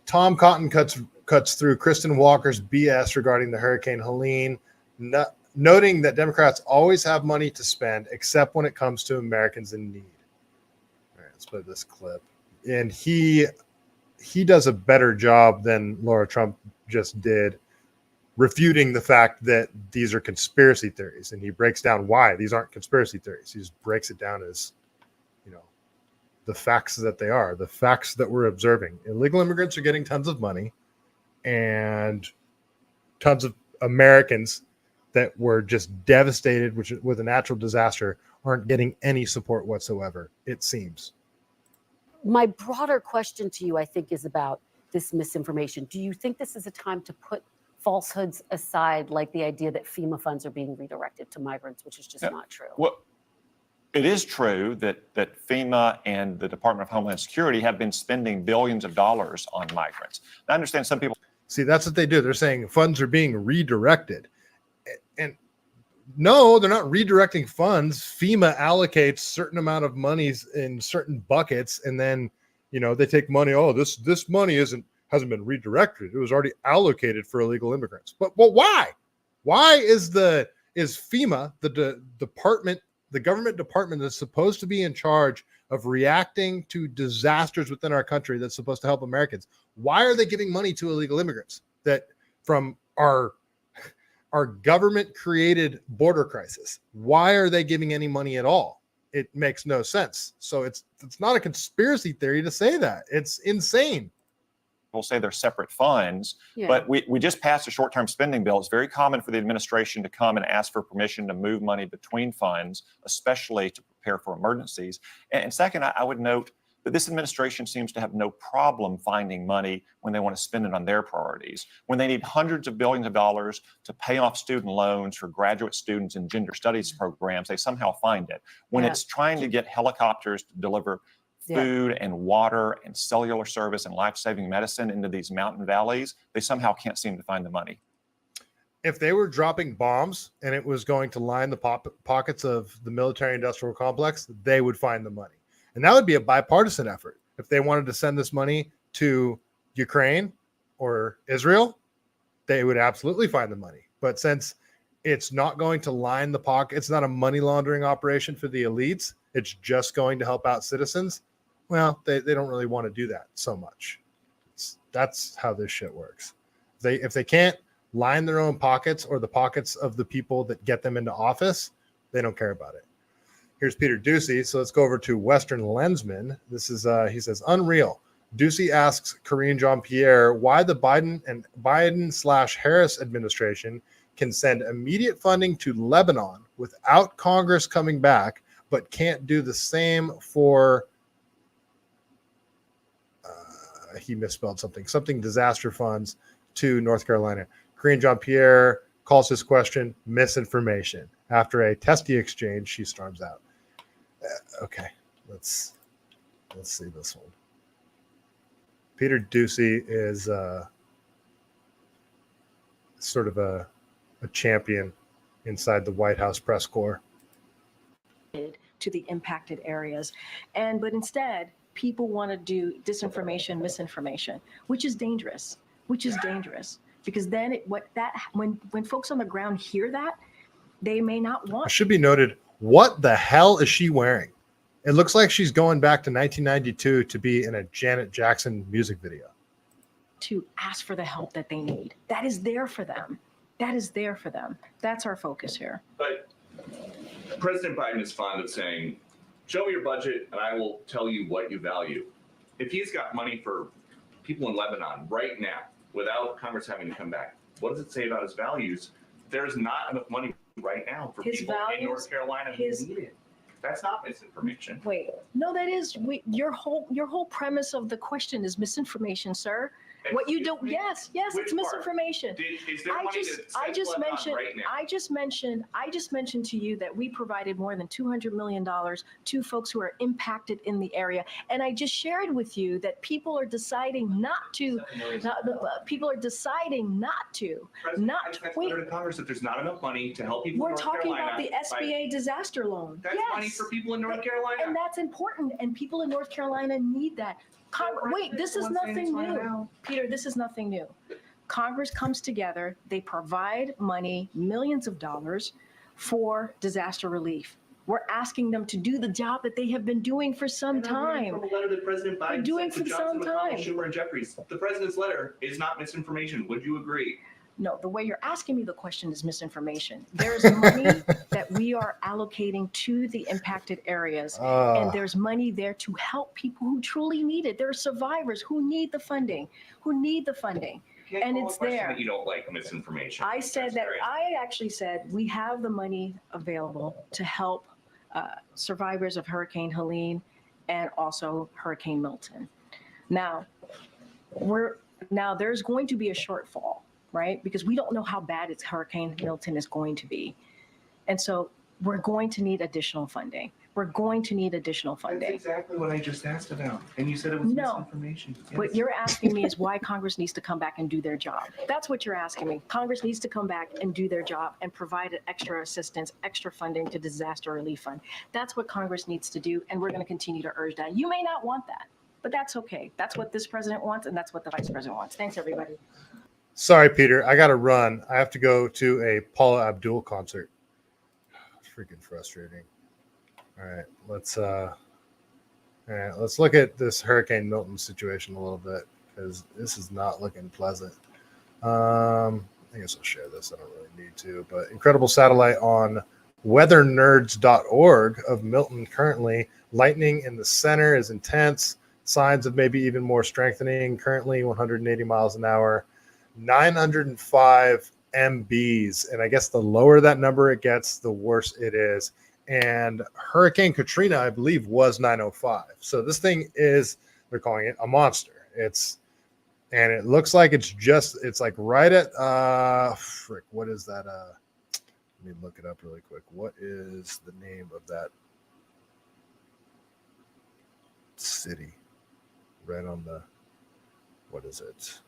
Tom Cotton cuts cuts through Kristen Walker's BS regarding the Hurricane Helene, noting that Democrats always have money to spend, except when it comes to Americans in need. All right, let's play this clip. And he does a better job than Laura Trump just did, refuting the fact that these are conspiracy theories. And he breaks down why these aren't conspiracy theories. He just breaks it down as, the facts that they are, the facts that we're observing. Illegal immigrants are getting tons of money, and tons of Americans that were just devastated with a natural disaster aren't getting any support whatsoever, it seems. My broader question to you, I think, is about this misinformation. Do you think this is a time to put falsehoods aside, like the idea that FEMA funds are being redirected to migrants, which is just not true? Well, it is true that FEMA and the Department of Homeland Security have been spending billions of dollars on migrants. I understand some people. See, that's what they do. They're saying funds are being redirected. And no, they're not redirecting funds. FEMA allocates certain amount of monies in certain buckets, and then, they take money. Oh, this money hasn't been redirected. It was already allocated for illegal immigrants. But why? Why is FEMA, the government department that's supposed to be in charge of reacting to disasters within our country, that's supposed to help Americans, why are they giving money to illegal immigrants that from our government created border crisis? Why are they giving any money at all? It makes no sense. So it's not a conspiracy theory to say that. It's insane. We'll say they're separate funds, but we just passed a short-term spending bill. It's very common for the administration to come and ask for permission to move money between funds, especially to prepare for emergencies. And second, I would note that this administration seems to have no problem finding money when they want to spend it on their priorities. When they need hundreds of billions of dollars to pay off student loans for graduate students in gender studies programs, they somehow find it. When it's trying to get helicopters to deliver food and water and cellular service and life-saving medicine into these mountain valleys, they somehow can't seem to find the money. If they were dropping bombs and it was going to line the pockets of the military-industrial complex, they would find the money. And that would be a bipartisan effort. If they wanted to send this money to Ukraine or Israel, they would absolutely find the money. But since it's not going to line the pocket, it's not a money laundering operation for the elites, it's just going to help out citizens, well, they don't really want to do that so much. That's how this shit works. If they can't line their own pockets or the pockets of the people that get them into office, they don't care about it. Here's Peter Ducey. So let's go over to Western Lensman. This is, he says, unreal. Ducey asks Karine Jean-Pierre why the Biden/Harris administration can send immediate funding to Lebanon without Congress coming back, but can't do the same for, he misspelled something disaster funds to North Carolina. Karine Jean-Pierre calls his question misinformation. After a testy exchange, she storms out. Okay, let's see this one. Peter Ducey is sort of a champion inside the White House press corps. To the impacted areas, but instead people want to do disinformation, misinformation, which is dangerous. Because then when folks on the ground hear that, they may not want. It should be noted, what the hell is she wearing? It looks like she's going back to 1992 to be in a Janet Jackson music video. To ask for the help that they need. That is there for them. That's our focus here. But President Biden is fond of saying, show me your budget and I will tell you what you value. If he's got money for people in Lebanon right now, without Congress having to come back, what does it say about his values? There's not enough money right now for His people values, in North Carolina who need it. That's not misinformation. Wait, no, that is your whole premise of the question is misinformation, sir. What you don't, yes, it's misinformation. Is there money I just Lebanon mentioned, right now? I just mentioned to you that we provided more than $200 million to folks who are impacted in the area, and I just shared with you that people are deciding not to. Wait. To Congress that there's not enough money to help people. We're in North talking Carolina about the SBA disaster loan. That's money for people in North Carolina, and that's important. And people in North Carolina need that. Wait, this is nothing new, Peter. This is nothing new. Congress comes together, they provide money, millions of dollars for disaster relief. We're asking them to do the job that they have been doing for some time. From a letter that President Biden doing sent to for some Johnson, McConnell, time. Schumer, and Jeffries. The president's letter is not misinformation. Would you agree? No, the way you're asking me the question is misinformation. There's money that we are allocating to the impacted areas, and there's money there to help people who truly need it. There are survivors who need the funding, and it's there. That you don't like misinformation. I said that, I actually said we have the money available to help survivors of Hurricane Helene and also Hurricane Milton. Now, there's going to be a shortfall, right? Because we don't know how bad Hurricane Milton is going to be. And so we're going to need additional funding. That's exactly what I just asked about. And you said it was misinformation. Yes. What you're asking me is why Congress needs to come back and do their job. That's what you're asking me. Congress needs to come back and do their job and provide extra assistance, extra funding to disaster relief fund. That's what Congress needs to do, and we're going to continue to urge that. You may not want that, but that's okay. That's what this president wants, and that's what the vice president wants. Thanks, everybody. Sorry, Peter. I got to run. I have to go to a Paula Abdul concert. It's freaking frustrating. All right, let's look at this Hurricane Milton situation a little bit, because this is not looking pleasant. I guess I'll share this. I don't really need to, but incredible satellite on weathernerds.org of Milton currently. Lightning in the center is intense. Signs of maybe even more strengthening. Currently 180 miles an hour, 905 MBs. And I guess the lower that number it gets, the worse it is. And Hurricane Katrina, I believe, was 905. So this thing is, they're calling it a monster. And it looks like it's like right at, what is that? Let me look it up really quick. What is the name of that city? Right on the, what is it?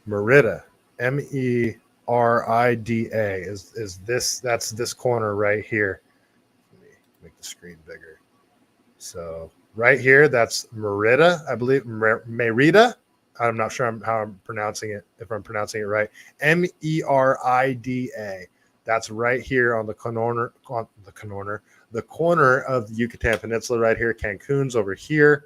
Merida, Merida is this. That's this corner right here. Let me make the screen bigger. So right here, that's Merida, I believe. Merida. I'm not sure how I'm pronouncing it. If I'm pronouncing it right, Merida. That's right here on the corner of the Yucatan Peninsula. Right here, Cancun's over here.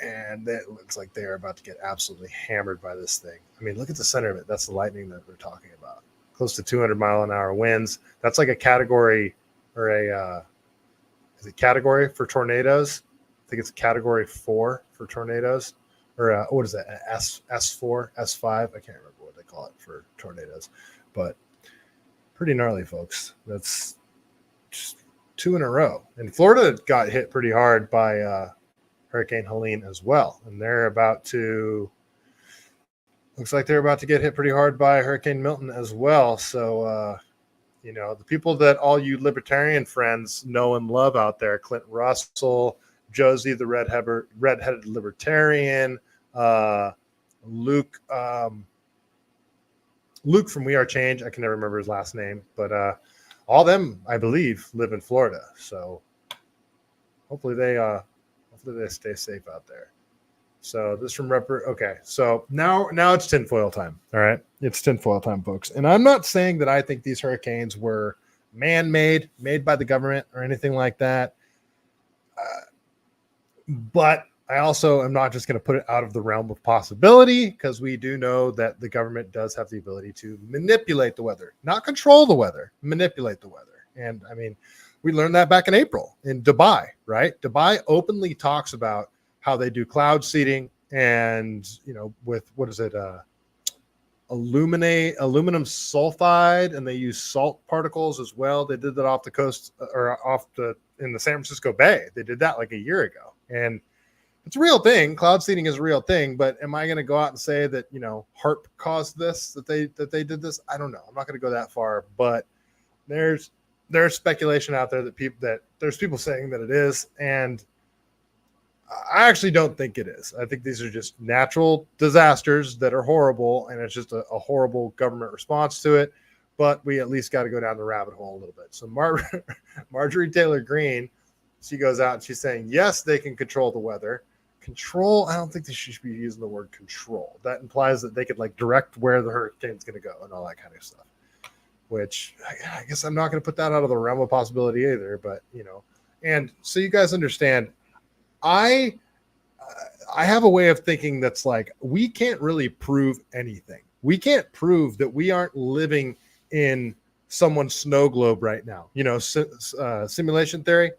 And it looks like they're about to get absolutely hammered by this thing. I mean, look at the center of it. That's the lightning that we're talking about. Close to 200-mile-an-hour winds. That's like a category, or is it category for tornadoes? I think it's category 4 for tornadoes. Or what is that? S4, S5? I can't remember what they call it for tornadoes. But pretty gnarly, folks. That's just 2 in a row. And Florida got hit pretty hard by Hurricane Helene as well. And looks like they're about to get hit pretty hard by Hurricane Milton as well. So, the people that all you libertarian friends know and love out there, Clint Russell, Josie, the redheaded libertarian, Luke from We Are Change. I can never remember his last name, but all them, I believe, live in Florida. So hopefully they stay safe out there. So this from okay. So now it's tinfoil time. All right. It's tinfoil time, folks. And I'm not saying that I think these hurricanes were man-made, made by the government or anything like that. But I also am not just going to put it out of the realm of possibility, because we do know that the government does have the ability to manipulate the weather, not control the weather, manipulate the weather. And I mean, we learned that back in April in Dubai, right? Dubai openly talks about how they do cloud seeding and, with, what is it? Aluminum sulfide, and they use salt particles as well. They did that off the coast or in the San Francisco Bay. They did that like a year ago. And it's a real thing. Cloud seeding is a real thing, but am I going to go out and say that, HARP caused this, that they did this? I don't know. I'm not going to go that far, but there's speculation out there that there's people saying that it is, and I actually don't think it is. I think these are just natural disasters that are horrible, and it's just a horrible government response to it. But we at least got to go down the rabbit hole a little bit. So Marjorie Taylor Greene she goes out and she's saying, yes, they can control the weather. Control, I don't think they should be using the word control. That implies that they could like direct where the hurricane's going to go and all that kind of stuff, which I guess I'm not going to put that out of the realm of possibility either. But, you know, and so you guys understand, I have a way of thinking that's like, we can't really prove anything. We can't prove that we aren't living in someone's snow globe right now. You know, simulation theory.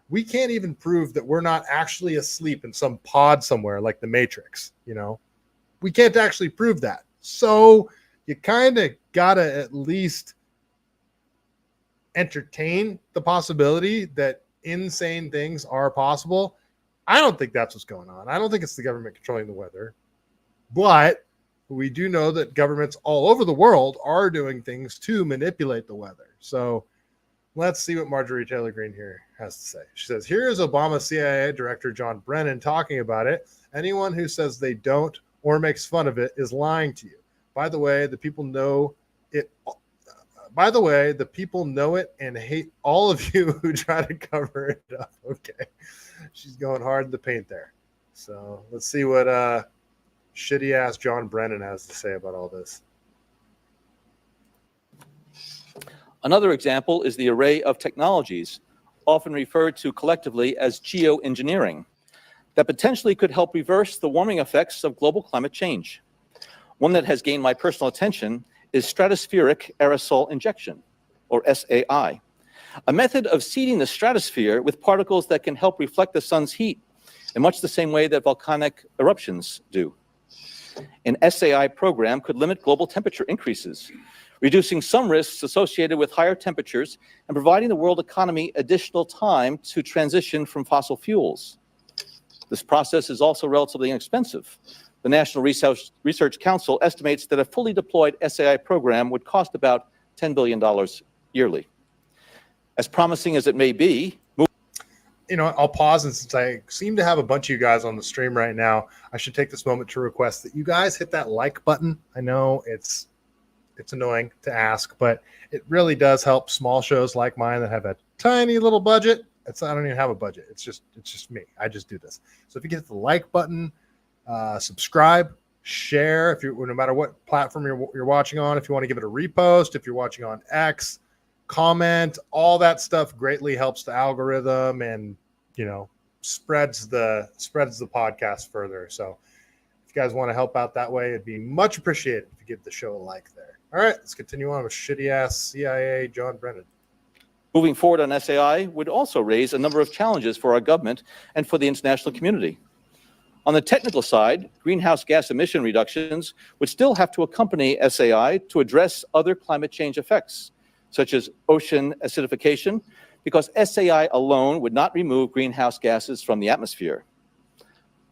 We can't even prove that we're not actually asleep in some pod somewhere like the Matrix. You know, we can't actually prove that. So you kind of got to at least entertain the possibility that insane things are possible. I don't think that's what's going on. I don't think it's the government controlling the weather, but we do know that governments all over the world are doing things to manipulate the weather. So let's see what Marjorie Taylor Greene here has to say. She says, here is Obama CIA Director John Brennan talking about it. Anyone who says they don't or makes fun of it is lying to you. By the way, the people know it. By the way, the people know it and hate all of you who try to cover it up. Okay. She's going hard in the paint there. So let's see what shitty ass John Brennan has to say about all this. Another example is the array of technologies, often referred to collectively as geoengineering, that potentially could help reverse the warming effects of global climate change. One that has gained my personal attention is stratospheric aerosol injection, or SAI, a method of seeding the stratosphere with particles that can help reflect the sun's heat in much the same way that volcanic eruptions do. An SAI program could limit global temperature increases, reducing some risks associated with higher temperatures and providing the world economy additional time to transition from fossil fuels. This process is also relatively inexpensive. The National Research Council estimates that a fully deployed SAI program would cost about $10 billion yearly. As promising as it may be, you know, I'll pause, and since I seem to have a bunch of you guys on the stream right now, I should take this moment to request that you guys hit that like button. I know it's annoying to ask, but it really does help small shows like mine that have a tiny little budget. I don't even have a budget. It's just me. I just do this. So if you hit the like button, subscribe, share, if you're no matter what platform you're watching on, if you want to give it a repost, if you're watching on X, comment, all that stuff greatly helps the algorithm and, you know, spreads the podcast further. So if you guys want to help out that way, it'd be much appreciated if you give the show a like there. All right, let's continue on with shitty ass CIA John Brennan. moving forward on SAI would also raise a number of challenges for our government and for the international community. On the technical side, greenhouse gas emission reductions would still have to accompany SAI to address other climate change effects, such as ocean acidification, because SAI alone would not remove greenhouse gases from the atmosphere.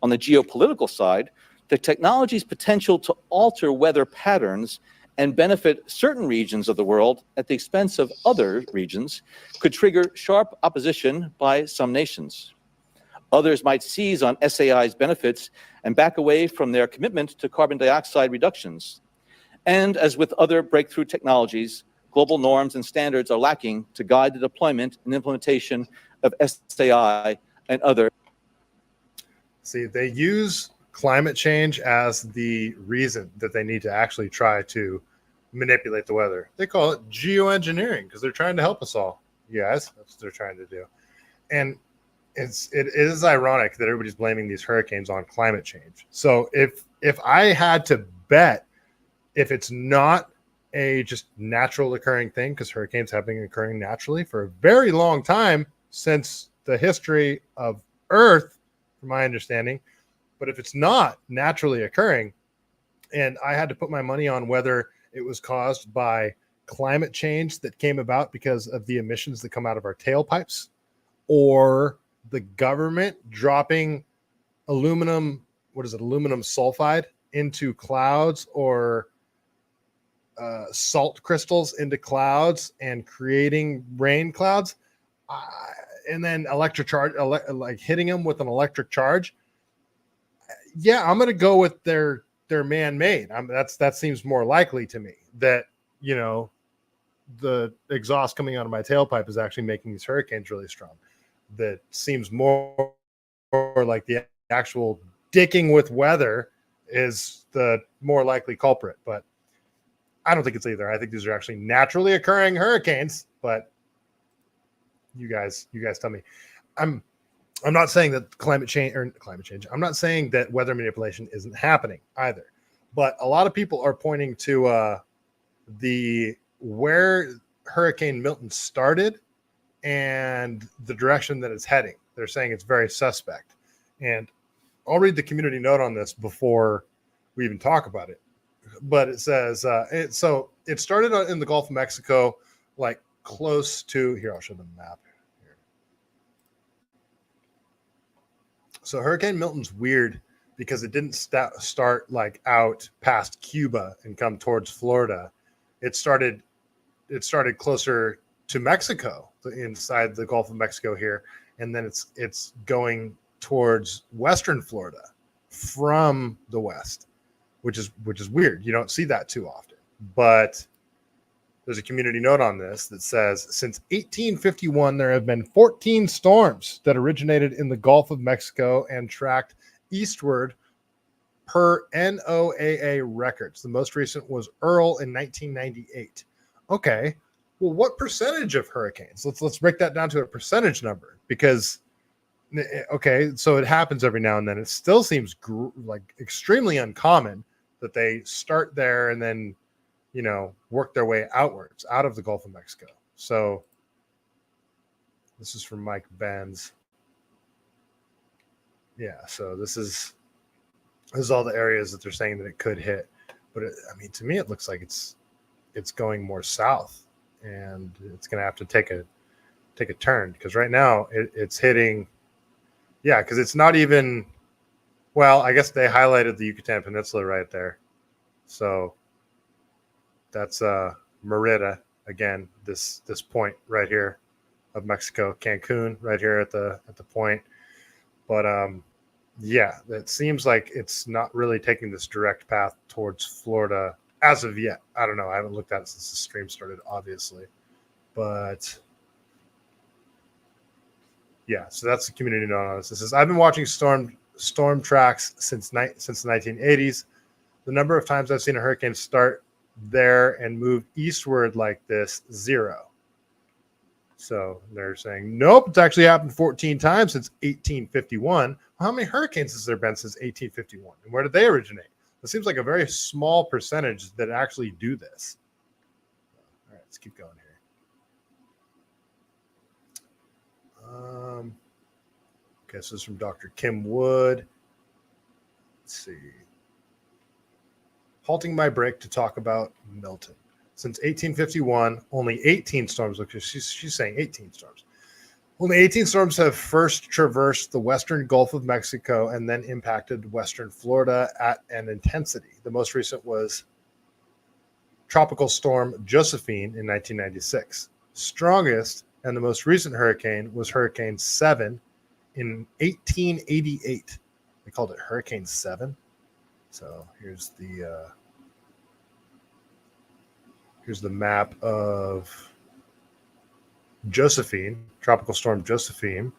On the geopolitical side, the technology's potential to alter weather patterns and benefit certain regions of the world at the expense of other regions could trigger sharp opposition by some nations. Others might seize on SAI's benefits and back away from their commitment to carbon dioxide reductions. And as with other breakthrough technologies, global norms and standards are lacking to guide the deployment and implementation of SAI and other. See, they use climate change as the reason that they need to actually try to manipulate the weather. They call it geoengineering because they're trying to help us all. You guys, that's what they're trying to do. And it is ironic that everybody's blaming these hurricanes on climate change. So if I had to bet, if it's not a just natural occurring thing, because hurricanes have been occurring naturally for a very long time since the history of Earth, from my understanding. But if it's not naturally occurring, and I had to put my money on whether it was caused by climate change that came about because of the emissions that come out of our tailpipes, or the government dropping aluminum sulfide into clouds, or salt crystals into clouds and creating rain clouds, and then electric charge, like hitting them with an electric charge. Yeah, I'm going to go with their man-made. That seems more likely to me, that, you know, the exhaust coming out of my tailpipe is actually making these hurricanes really strong. that seems more like the actual dicking with weather is the more likely culprit. But I don't think it's either. I think these are actually naturally occurring hurricanes, but you guys tell me. I'm not saying that climate change. I'm not saying that weather manipulation isn't happening either. But a lot of people are pointing to where Hurricane Milton started and the direction that it's heading. They're saying it's very suspect. And I'll read the community note on this before we even talk about it. But it says, so it started in the Gulf of Mexico, like close to, here, I'll show the map. Here. So Hurricane Milton's weird because it didn't start like out past Cuba and come towards Florida. It started closer to Mexico, inside the Gulf of Mexico here, and then it's going towards Western Florida from the west, which is weird. You don't see that too often. But there's a community note on this that says, since 1851, there have been 14 storms that originated in the Gulf of Mexico and tracked eastward per NOAA records. The most recent was Earl in 1998. Okay, well, what percentage of hurricanes? Let's break that down to a percentage number, because okay, so it happens every now and then. It still seems like extremely uncommon that they start there and then, you know, work their way outwards out of the Gulf of Mexico. So this is from Mike Benz. Yeah, so this is all the areas that they're saying that it could hit. But I mean, to me, it looks like it's going more south, and it's going to have to take a turn, because right now it's hitting. Yeah, because it's not even. Well, I guess they highlighted the Yucatan Peninsula right there, so that's Merida again. This point right here of Mexico, Cancun, right here at the point. But yeah, it seems like it's not really taking this direct path towards Florida as of yet. I don't know. I haven't looked at it since the stream started, obviously. But yeah, so that's the community note on this. It says, I've been watching storm tracks since the 1980s. The number of times I've seen a hurricane start there and move eastward like this, 0. So they're saying, nope, it's actually happened 14 times since 1851. Well, how many hurricanes has there been since 1851? And where did they originate? It seems like a very small percentage that actually do this. All right, let's keep going here. Okay, so this is from Dr. Kim Wood. Let's see. Halting my break to talk about Milton. Since 1851, only 18 storms. Look, she's saying 18 storms. Only 18 storms have first traversed the western Gulf of Mexico and then impacted western Florida at an intensity. The most recent was Tropical Storm Josephine in 1996. Strongest and the most recent hurricane was Hurricane 7 in 1888. They called it Hurricane 7. So here's the map of Josephine, Tropical Storm Josephine,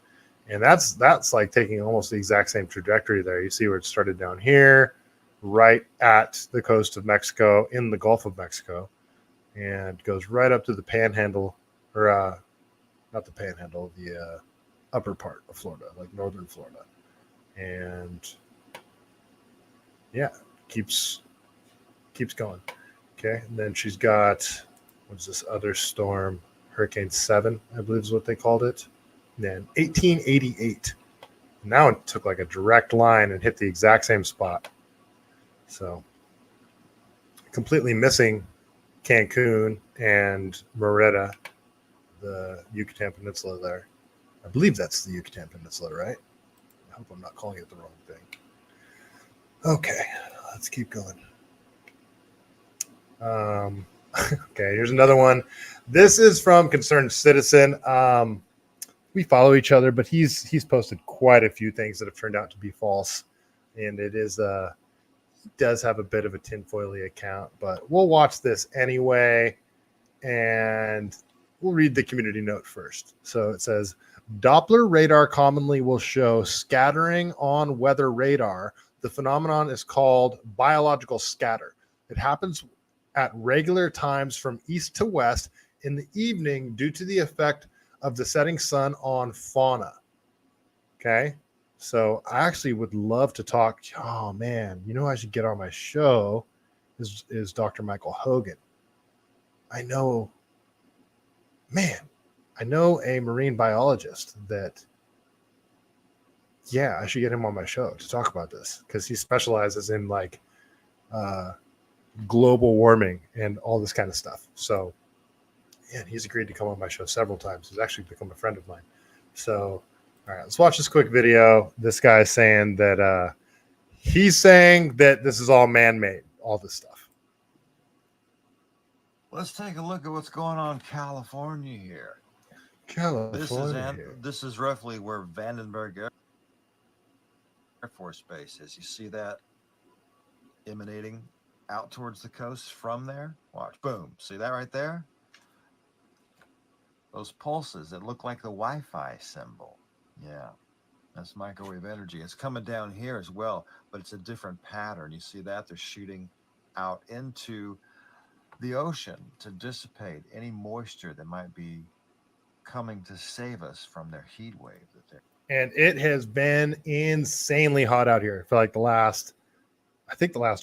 and that's like taking almost the exact same trajectory there. You see where it started down here, right at the coast of Mexico in the Gulf of Mexico, and goes right up to the Panhandle, or not the Panhandle, the upper part of Florida, like northern Florida, and yeah, keeps going. Okay, and then she's got, what's this other storm? Hurricane 7, I believe is what they called it. And then 1888. Now it took like a direct line and hit the exact same spot. So completely missing Cancun and Merida, the Yucatan Peninsula there. I believe that's the Yucatan Peninsula, right? I hope I'm not calling it the wrong thing. Okay, let's keep going. Okay, here's another one. This is from Concerned Citizen. We follow each other, but he's posted quite a few things that have turned out to be false, and it is he does have a bit of a tinfoily account, but we'll watch this anyway, and we'll read the community note first. So it says, Doppler radar commonly will show scattering on weather radar. The phenomenon is called biological scatter. It happens at regular times from east to west in the evening due to the effect of the setting sun on fauna. Okay, so I actually would love to talk. Oh man, you know who I should get on my show is Dr. Michael Hogan. I know a marine biologist that, yeah, I should get him on my show to talk about this because he specializes in like global warming and all this kind of stuff. So, yeah, he's agreed to come on my show several times. He's actually become a friend of mine. So, all right, let's watch this quick video. This guy's saying that he's saying that this is all man-made, all this stuff. Let's take a look at what's going on in California here. California. This is roughly where Vandenberg Air Force Base is. You see that emanating out towards the coast from there? Watch. Boom. See that right there? Those pulses that look like the Wi-Fi symbol. Yeah, that's microwave energy. It's coming down here as well, but it's a different pattern. You see that? They're shooting out into the ocean to dissipate any moisture that might be coming to save us from their heat wave. And it has been insanely hot out here for like the last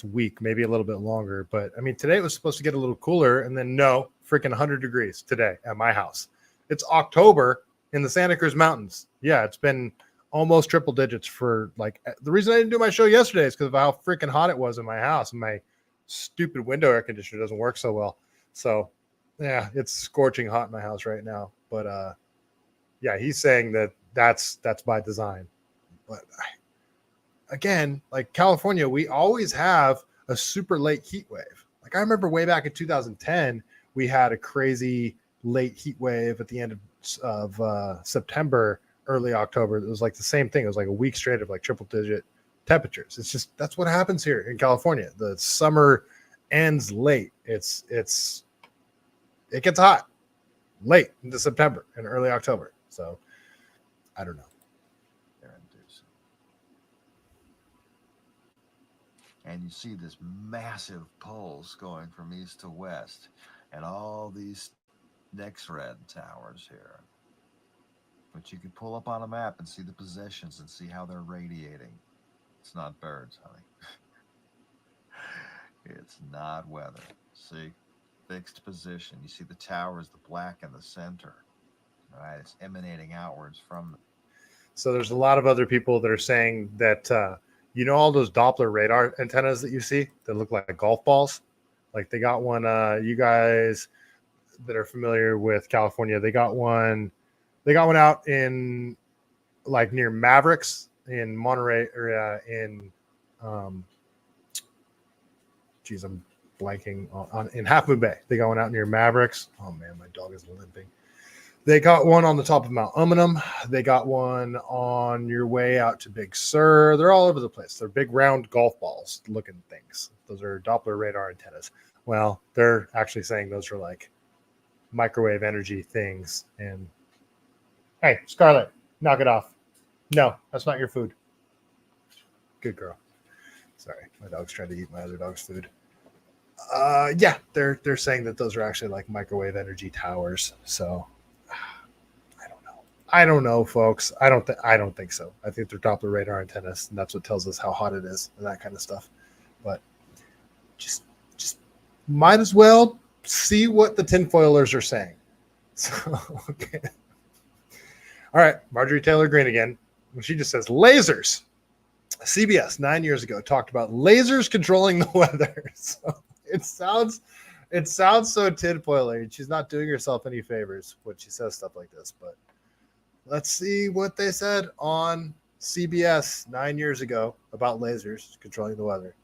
week, maybe a little bit longer. But I mean, today it was supposed to get a little cooler, and then no, freaking 100 degrees today at my house. It's October in the Santa Cruz Mountains. Yeah, it's been almost triple digits for like, the reason I didn't do my show yesterday is because of how freaking hot it was in my house, and my stupid window air conditioner doesn't work so well. So yeah, it's scorching hot in my house right now. But yeah, he's saying that that's by design. But again, like California, we always have a super late heat wave. Like I remember way back in 2010, we had a crazy late heat wave at the end of September, early October. It was like the same thing. It was like a week straight of like triple digit temperatures. It's just, that's what happens here in California. The summer ends late. It gets hot late into September and early October. So I don't know. And you see this massive pulse going from east to west, and all these Next-Red towers here. But you can pull up on a map and see the positions and see how they're radiating. It's not birds, honey. It's not weather. See? Fixed position. You see the towers, the black in the center. All right, it's emanating outwards from them. So there's a lot of other people that are saying that, you know, all those Doppler radar antennas that you see that look like golf balls? Like they got one, you guys that are familiar with California, they got one out in like near Mavericks in Monterey, or in geez, I'm blanking on in Half Moon Bay. They got one out near Mavericks. Oh man, my dog is limping. They got one on the top of Mount Umunum. They got one on your way out to Big Sur. They're all over the place. They're big round golf balls looking things. Those are Doppler radar antennas. Well, they're actually saying those are like microwave energy things. And hey, Scarlett, knock it off. No, that's not your food. Good girl. Sorry, my dog's trying to eat my other dog's food. Yeah, they're saying that those are actually like microwave energy towers. So I don't know, folks. I don't think so. I think they're Doppler radar antennas, and that's what tells us how hot it is and that kind of stuff. But just might as well see what the tinfoilers are saying. So okay. All right, Marjorie Taylor Greene again. She just says lasers. CBS 9 years ago talked about lasers controlling the weather. So it sounds so tinfoiler. She's not doing herself any favors when she says stuff like this, but let's see what they said on CBS 9 years ago about lasers controlling the weather.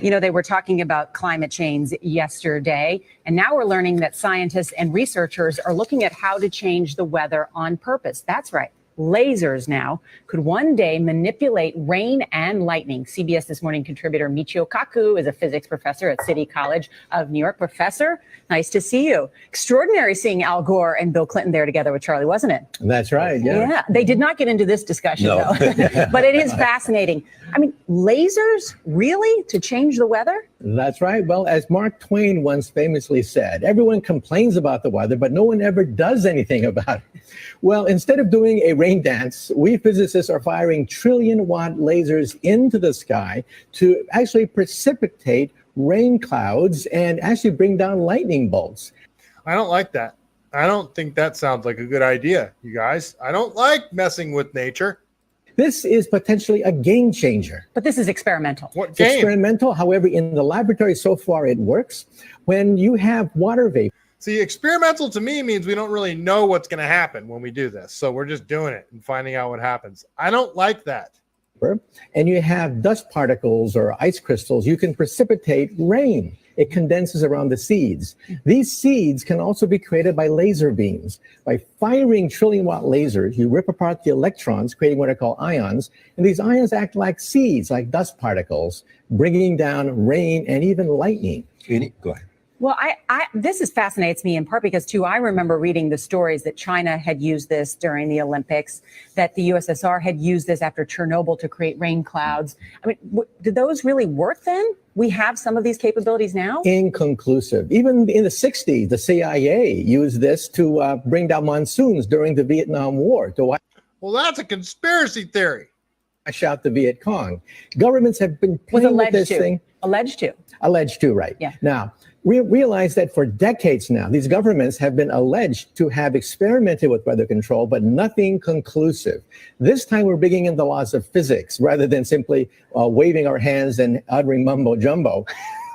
You know, they were talking about climate change yesterday, and now we're learning that scientists and researchers are looking at how to change the weather on purpose. That's right. lasers now could one day manipulate rain and lightning. CBS This Morning contributor Michio Kaku is a physics professor at City College of New York. Professor, nice to see you. Extraordinary seeing Al Gore and Bill Clinton there together with Charlie, wasn't it? That's right. Yeah. Yeah. They did not get into this discussion, No. though. But it is fascinating. I mean, lasers, really? To change the weather? That's right. Well, as Mark Twain once famously said, everyone complains about the weather, but no one ever does anything about it. Well, instead of doing a rain dance, we physicists are firing trillion-watt lasers into the sky to actually precipitate rain clouds and actually bring down lightning bolts. I don't like that. I don't think that sounds like a good idea, you guys. I don't like messing with nature. This is potentially a game changer. But this is experimental. What It's game? experimental. However, in the laboratory so far, it works. When you have water vapor. See, experimental to me means we don't really know what's going to happen when we do this. So we're just doing it and finding out what happens. I don't like that. And you have dust particles or ice crystals, you can precipitate rain. It condenses around the seeds. These seeds can also be created by laser beams. By firing trillion-watt lasers, you rip apart the electrons, creating what are called ions. And these ions act like seeds, like dust particles, bringing down rain and even lightning. Go ahead. Well, this fascinates me in part because, too, I remember reading the stories that China had used this during the Olympics, that the USSR had used this after Chernobyl to create rain clouds. I mean, did those really work then? We have some of these capabilities now? Inconclusive. Even in the 60s, the CIA used this to bring down monsoons during the Vietnam War. Well, that's a conspiracy theory. Wash out the Viet Cong. Governments have been playing with this thing. Alleged to. Alleged to, right. Yeah. Now, we realize that for decades now, these governments have been alleged to have experimented with weather control, but nothing conclusive. This time we're bringing in the laws of physics rather than simply waving our hands and uttering mumbo jumbo.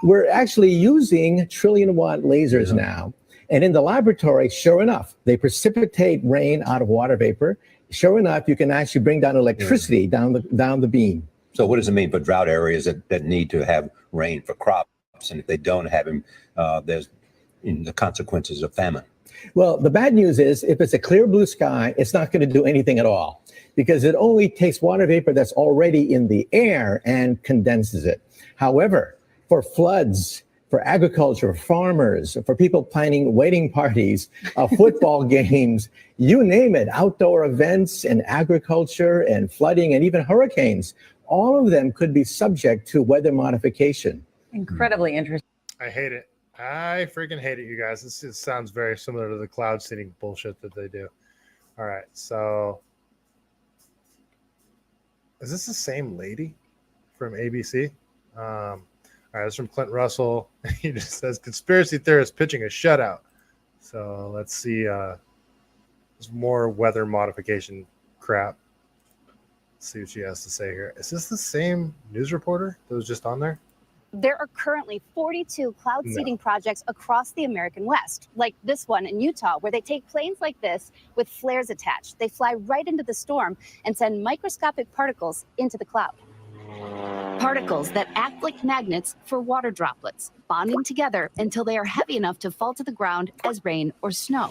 We're actually using trillion-watt lasers now. And in the laboratory, sure enough, they precipitate rain out of water vapor. Sure enough, you can actually bring down electricity down the beam. So what does it mean for drought areas that need to have rain for crops? And if they don't have him, there's the consequences of famine. Well, the bad news is if it's a clear blue sky, it's not going to do anything at all because it only takes water vapor that's already in the air and condenses it. However, for floods, for agriculture, farmers, for people planning wedding parties, football games, you name it, outdoor events and agriculture and flooding and even hurricanes, all of them could be subject to weather modification. Incredibly interesting. I hate it. I freaking hate it, you guys. This sounds very similar to the cloud seeding bullshit that they do. All right, so is this the same lady from ABC? All right, this is from Clint Russell. He just says conspiracy theorists pitching a shutout. So let's see. There's more weather modification crap. Let's see what she has to say here. Is this the same news reporter that was just on there? There are currently 42 cloud seeding projects across the American West, like this one in Utah, where they take planes like this with flares attached. They fly right into the storm and send microscopic particles into the cloud. Particles that act like magnets for water droplets, bonding together until they are heavy enough to fall to the ground as rain or snow.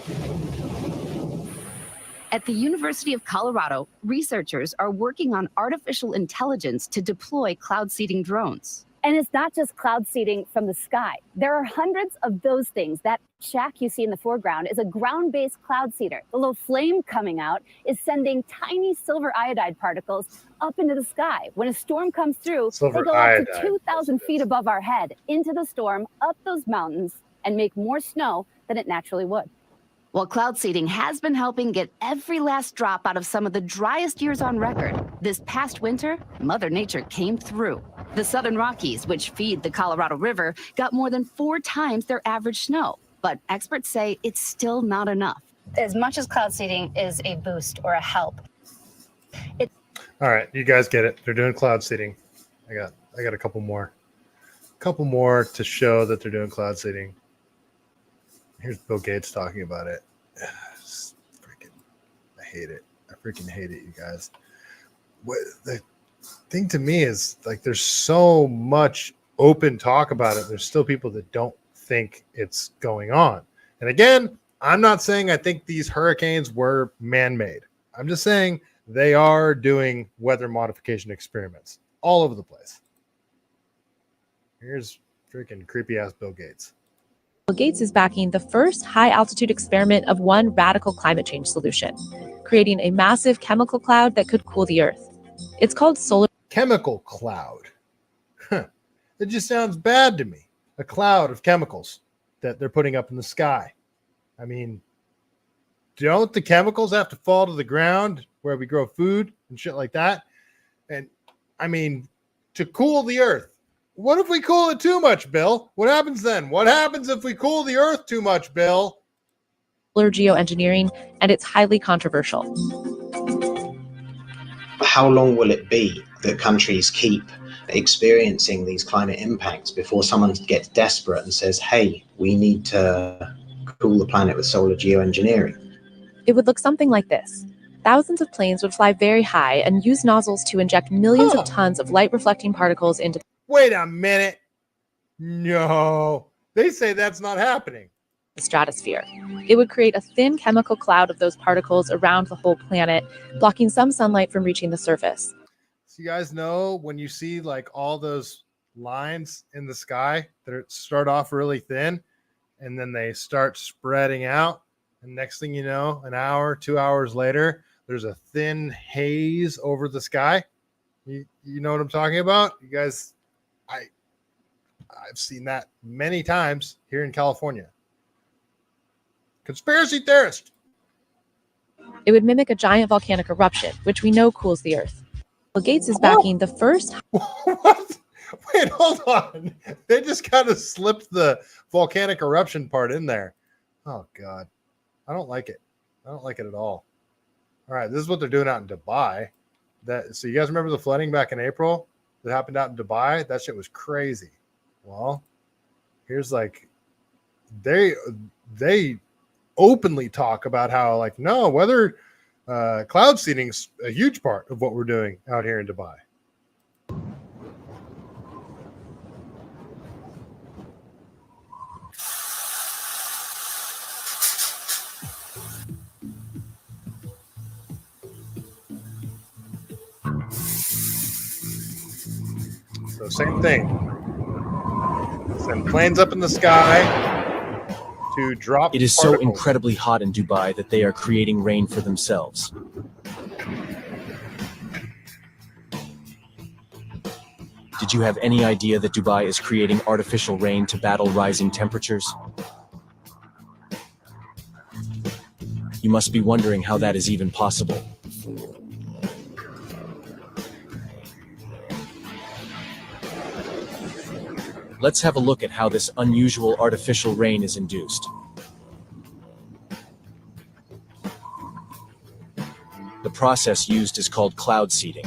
At the University of Colorado, researchers are working on artificial intelligence to deploy cloud seeding drones. And it's not just cloud seeding from the sky. There are hundreds of those things. That shack you see in the foreground is a ground-based cloud seeder. The little flame coming out is sending tiny silver iodide particles up into the sky. When a storm comes through, they go up to 2,000 feet above our head, into the storm, up those mountains, and make more snow than it naturally would. While cloud seeding has been helping get every last drop out of some of the driest years on record, this past winter, Mother Nature came through. The Southern Rockies, which feed the Colorado River, got more than 4 times their average snow. But experts say it's still not enough. As much as cloud seeding is a boost or a help. All right, you guys get it. They're doing cloud seeding. I got a couple more to show that they're doing cloud seeding. Here's Bill Gates talking about it. I hate it. I freaking hate it, you guys. What the thing to me is, like, there's so much open talk about it. There's still people that don't think it's going on. And again, I'm not saying I think these hurricanes were man-made. I'm just saying they are doing weather modification experiments all over the place. Here's freaking creepy ass Bill Gates. Bill Gates is backing the first high-altitude experiment of one radical climate change solution, creating a massive chemical cloud that could cool the Earth. It's called solar chemical cloud. It just sounds bad to me. A cloud of chemicals that they're putting up in the sky. I mean, don't the chemicals have to fall to the ground where we grow food and shit like that? And I mean, to cool the Earth. What if we cool it too much, Bill? What happens then? What happens if we cool the Earth too much, Bill? geoengineering, and it's highly controversial. How long will it be that countries keep experiencing these climate impacts before someone gets desperate and says, hey, we need to cool the planet with solar geoengineering? It would look something like this. Thousands of planes would fly very high and use nozzles to inject millions of tons of light-reflecting particles into... Wait a minute. No. They say that's not happening. The stratosphere. It would create a thin chemical cloud of those particles around the whole planet, blocking some sunlight from reaching the surface. So you guys know when you see like all those lines in the sky that start off really thin and then they start spreading out, and next thing you know, an hour, 2 hours later, there's a thin haze over the sky. You know what I'm talking about? You guys, I've seen that many times here in California. Conspiracy theorist. It would mimic a giant volcanic eruption, which we know cools the Earth. Bill Gates is backing the first... What? Wait, hold on. They just kind of slipped the volcanic eruption part in there. Oh, God. I don't like it. I don't like it at all. All right, this is what they're doing out in Dubai. So you guys remember the flooding back in April that happened out in Dubai? That shit was crazy. Well, here's like, they openly talk about how like, no, weather cloud seeding's a huge part of what we're doing out here in Dubai. So same thing. Send planes up in the sky to drop. It is so incredibly hot in Dubai that they are creating rain for themselves. Did you have any idea that Dubai is creating artificial rain to battle rising temperatures? You must be wondering how that is even possible. Let's have a look at how this unusual artificial rain is induced. The process used is called cloud seeding.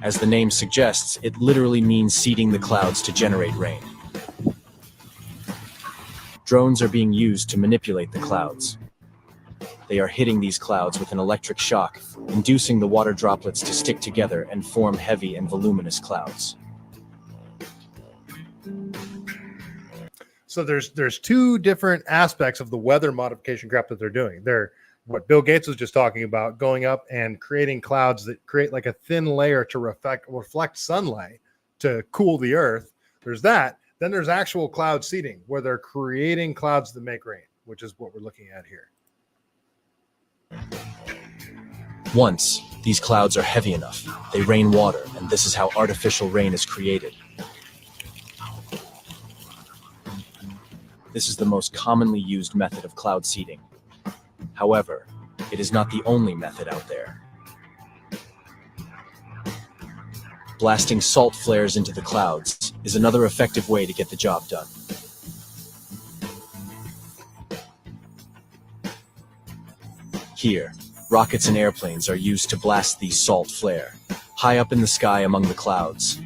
As the name suggests, it literally means seeding the clouds to generate rain. Drones are being used to manipulate the clouds. They are hitting these clouds with an electric shock, inducing the water droplets to stick together and form heavy and voluminous clouds. So there's two different aspects of the weather modification crap that they're doing. They're what Bill Gates was just talking about, going up and creating clouds that create like a thin layer to reflect sunlight to cool the earth. There's that. Then there's actual cloud seeding, where they're creating clouds that make rain, which is what we're looking at here. Once these clouds are heavy enough, they rain water, and this is how artificial rain is created. This is the most commonly used method of cloud seeding. However, it is not the only method out there. Blasting salt flares into the clouds is another effective way to get the job done. Here, rockets and airplanes are used to blast the salt flare, high up in the sky among the clouds.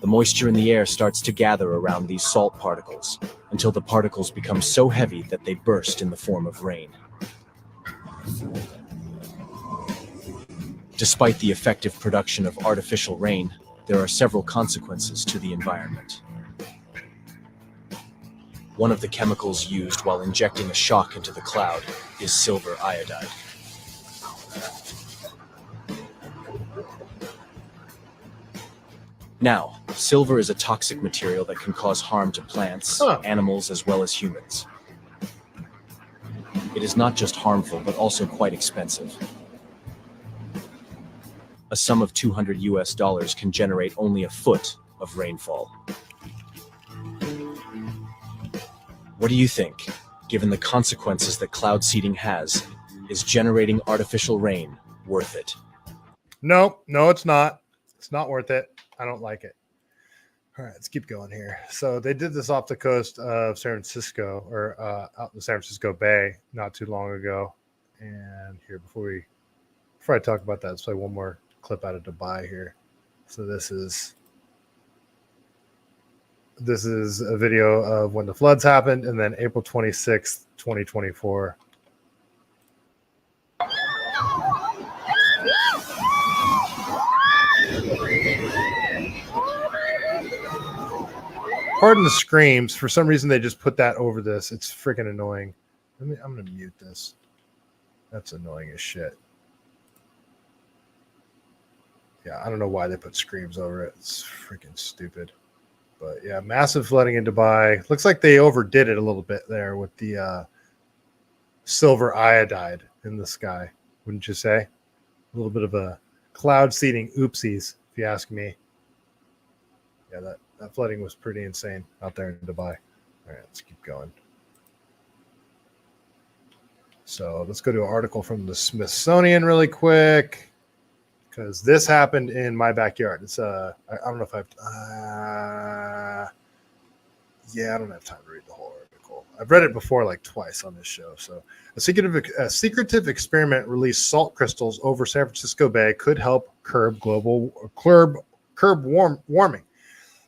The moisture in the air starts to gather around these salt particles, until the particles become so heavy that they burst in the form of rain. Despite the effective production of artificial rain, there are several consequences to the environment. One of the chemicals used while injecting a shock into the cloud is silver iodide. Now, silver is a toxic material that can cause harm to plants, animals, as well as humans. It is not just harmful, but also quite expensive. A sum of $200 can generate only a foot of rainfall. What do you think, given the consequences that cloud seeding has? Is generating artificial rain worth it? No, it's not. It's not worth it. I don't like it. All right, let's keep going here. So they did this off the coast of San Francisco, or out in the San Francisco Bay not too long ago. And here, before I talk about that, let's play one more clip out of Dubai here. So this is a video of when the floods happened, and then April 26th, 2024. Pardon the screams. For some reason, they just put that over this. It's freaking annoying. I'm going to mute this. That's annoying as shit. Yeah, I don't know why they put screams over it. It's freaking stupid. But yeah, massive flooding in Dubai. Looks like they overdid it a little bit there with the silver iodide in the sky. Wouldn't you say? A little bit of a cloud seeding oopsies, if you ask me. Yeah, that flooding was pretty insane out there in Dubai. All right, let's keep going. So let's go to an article from the Smithsonian really quick, because this happened in my backyard. It's I don't know if I don't have time to read the whole article. I've read it before, like twice on this show. So a secretive experiment released salt crystals over San Francisco Bay could help curb warming.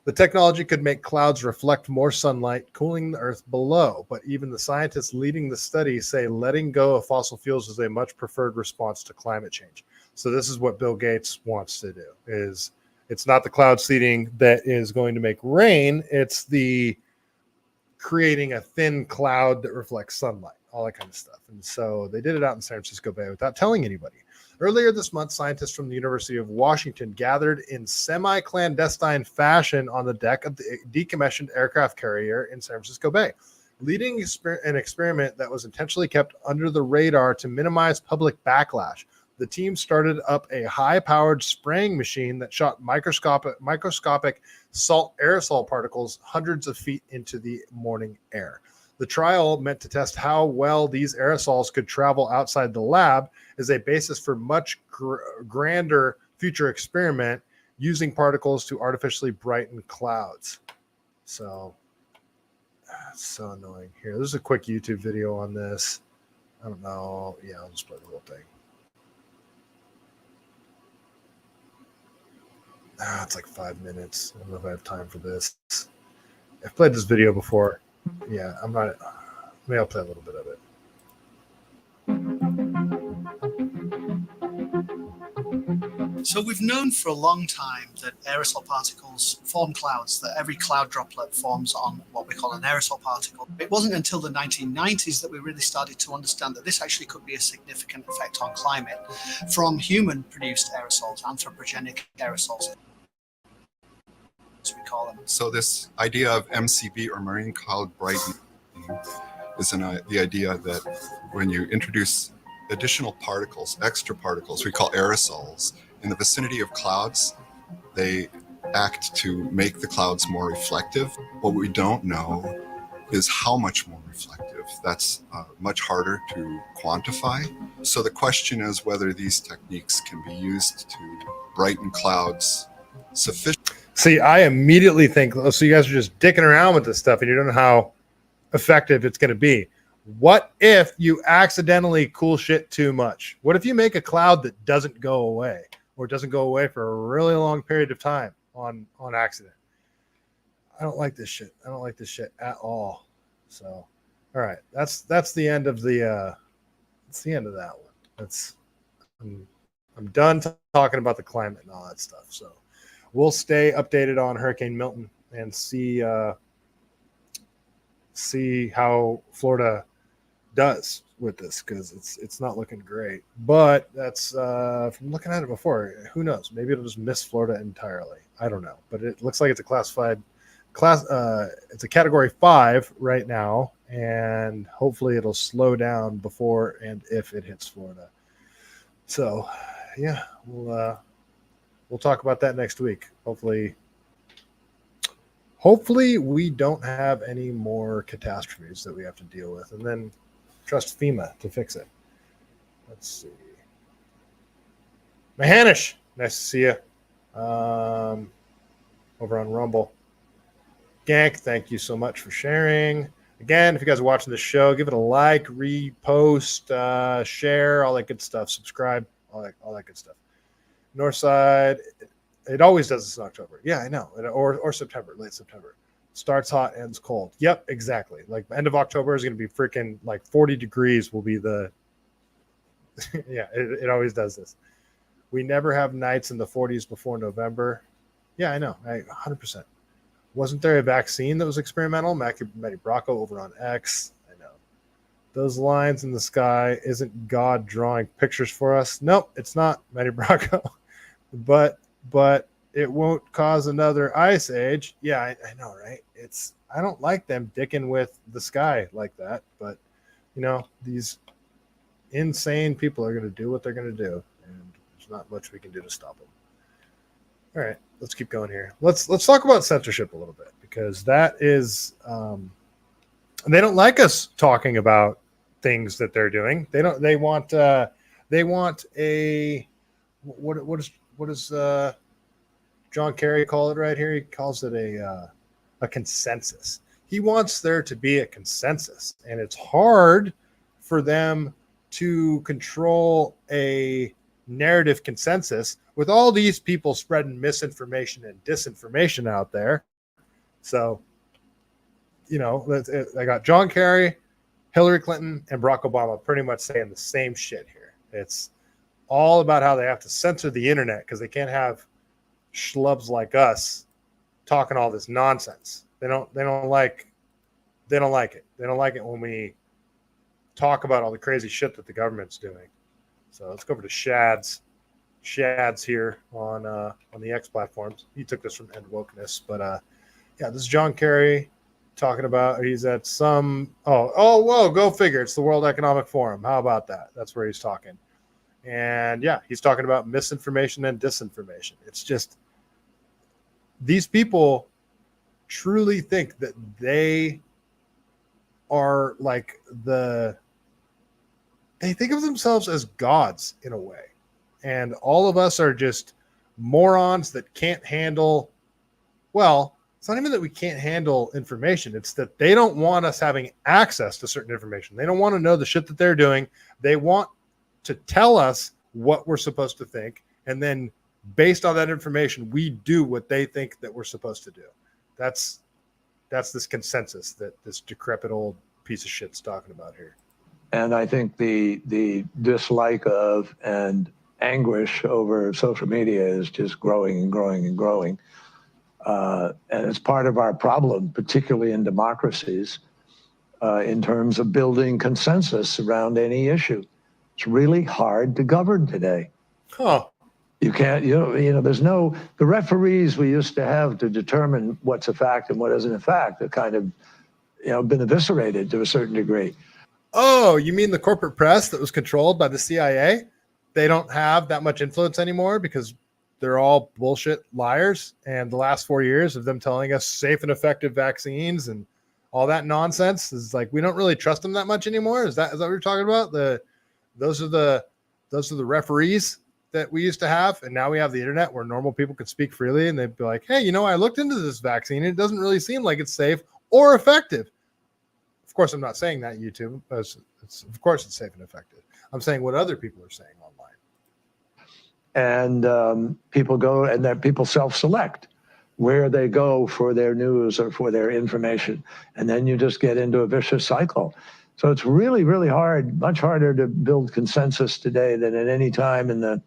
The technology could make clouds reflect more sunlight, cooling the earth below. But even the scientists leading the study say letting go of fossil fuels is a much preferred response to climate change. So this is what Bill Gates wants to do. It's not the cloud seeding that is going to make rain. It's the creating a thin cloud that reflects sunlight, all that kind of stuff. And so they did it out in San Francisco Bay without telling anybody. Earlier this month, scientists from the University of Washington gathered in semi-clandestine fashion on the deck of the decommissioned aircraft carrier in San Francisco Bay, leading an experiment that was intentionally kept under the radar to minimize public backlash. The team started up a high-powered spraying machine that shot microscopic salt aerosol particles hundreds of feet into the morning air. The trial, meant to test how well these aerosols could travel outside the lab, is a basis for much grander future experiment using particles to artificially brighten clouds. So, it's so annoying. Here, there's a quick YouTube video on this. I don't know. Yeah, I'll just play the whole thing. It's like 5 minutes. I don't know if I have time for this. I've played this video before. Yeah, I'm not. Maybe I'll play a little bit of it. So we've known for a long time that aerosol particles form clouds, that every cloud droplet forms on what we call an aerosol particle. It wasn't until the 1990s that we really started to understand that this actually could be a significant effect on climate from human-produced aerosols, anthropogenic aerosols, as we call them. So this idea of MCB, or marine cloud brightening, is the idea that when you introduce additional particles, extra particles, we call aerosols, in the vicinity of clouds, they act to make the clouds more reflective. What we don't know is how much more reflective. That's much harder to quantify. So the question is whether these techniques can be used to brighten clouds sufficiently. See, I immediately think, so you guys are just dicking around with this stuff and you don't know how effective it's going to be. What if you accidentally cool shit too much? What if you make a cloud that doesn't go away, or doesn't go away for a really long period of time on accident? I don't like this shit. I don't like this shit at all. So, all right, that's the end of the that's the end of that one. I'm done talking about the climate and all that stuff. So, we'll stay updated on Hurricane Milton and see how Florida does with this, because it's not looking great. But that's from looking at it before, who knows? Maybe it'll just miss Florida entirely. I don't know, but it looks like it's a classified it's a category 5 right now, and hopefully it'll slow down before and if it hits Florida. So yeah, we'll talk about that next week. Hopefully we don't have any more catastrophes that we have to deal with, and then trust FEMA to fix it. Let's see. Mahanish, nice to see you. Over on Rumble. Gank, thank you so much for sharing. Again, if you guys are watching the show, give it a like, repost, share, all that good stuff. Subscribe, all that good stuff. Northside, it always does this in October. Yeah, I know. Or September, late September. Starts hot, ends cold. Yep, exactly. Like end of October is going to be freaking like 40 degrees will be the yeah, it always does this. We never have nights in the 40s before November. Yeah, I know. 100%. Wasn't there a vaccine that was experimental? Matty Bracco over on X. I know. Those lines in the sky, isn't God drawing pictures for us? Nope, it's not, Matty Bracco. But it won't cause another ice age. Yeah, I know, right? I don't like them dicking with the sky like that, but these insane people are going to do what they're going to do, and there's not much we can do to stop them. All right, let's keep going here. Let's talk about censorship a little bit, because that is they don't like us talking about things that they're doing. They want a what does John Kerry call it right here? He calls it a consensus. He wants there to be a consensus, and it's hard for them to control a narrative consensus with all these people spreading misinformation and disinformation out there. So, I got John Kerry, Hillary Clinton, and Barack Obama pretty much saying the same shit here. It's all about how they have to censor the internet because they can't have schlubs like us talking all this nonsense. They don't like it. They don't like it when we talk about all the crazy shit that the government's doing. So let's go over to Shad's here on the X platforms. He took this from End Wokeness, but yeah, this is John Kerry talking about, he's at some whoa, go figure, it's the World Economic Forum. How about that? That's where he's talking. And yeah, he's talking about misinformation and disinformation. It's just, these people truly think that they are like they think of themselves as gods in a way. And all of us are just morons that can't handle, well, it's not even that we can't handle information. It's that they don't want us having access to certain information. They don't want to know the shit that they're doing. They want to tell us what we're supposed to think. And then based on that information, we do what they think that we're supposed to do. That's this consensus that this decrepit old piece of shit's talking about here. And I think the dislike of and anguish over social media is just growing and growing and growing. And it's part of our problem, particularly in democracies, in terms of building consensus around any issue. It's really hard to govern today. Huh. You can't, there's the referees we used to have to determine what's a fact and what isn't a fact, are kind of, been eviscerated to a certain degree. Oh, you mean the corporate press that was controlled by the CIA? They don't have that much influence anymore because they're all bullshit liars. And the last 4 years of them telling us safe and effective vaccines and all that nonsense is like, we don't really trust them that much anymore. Is that what you're talking about? Those are the referees that we used to have. And now we have the internet where normal people could speak freely and they'd be like, hey, I looked into this vaccine and it doesn't really seem like it's safe or effective. Of course, I'm not saying that, YouTube. Of course, it's safe and effective. I'm saying what other people are saying online. And people go and that people self-select where they go for their news or for their information. And then you just get into a vicious cycle. So it's really, really hard, much harder to build consensus today than at any time in the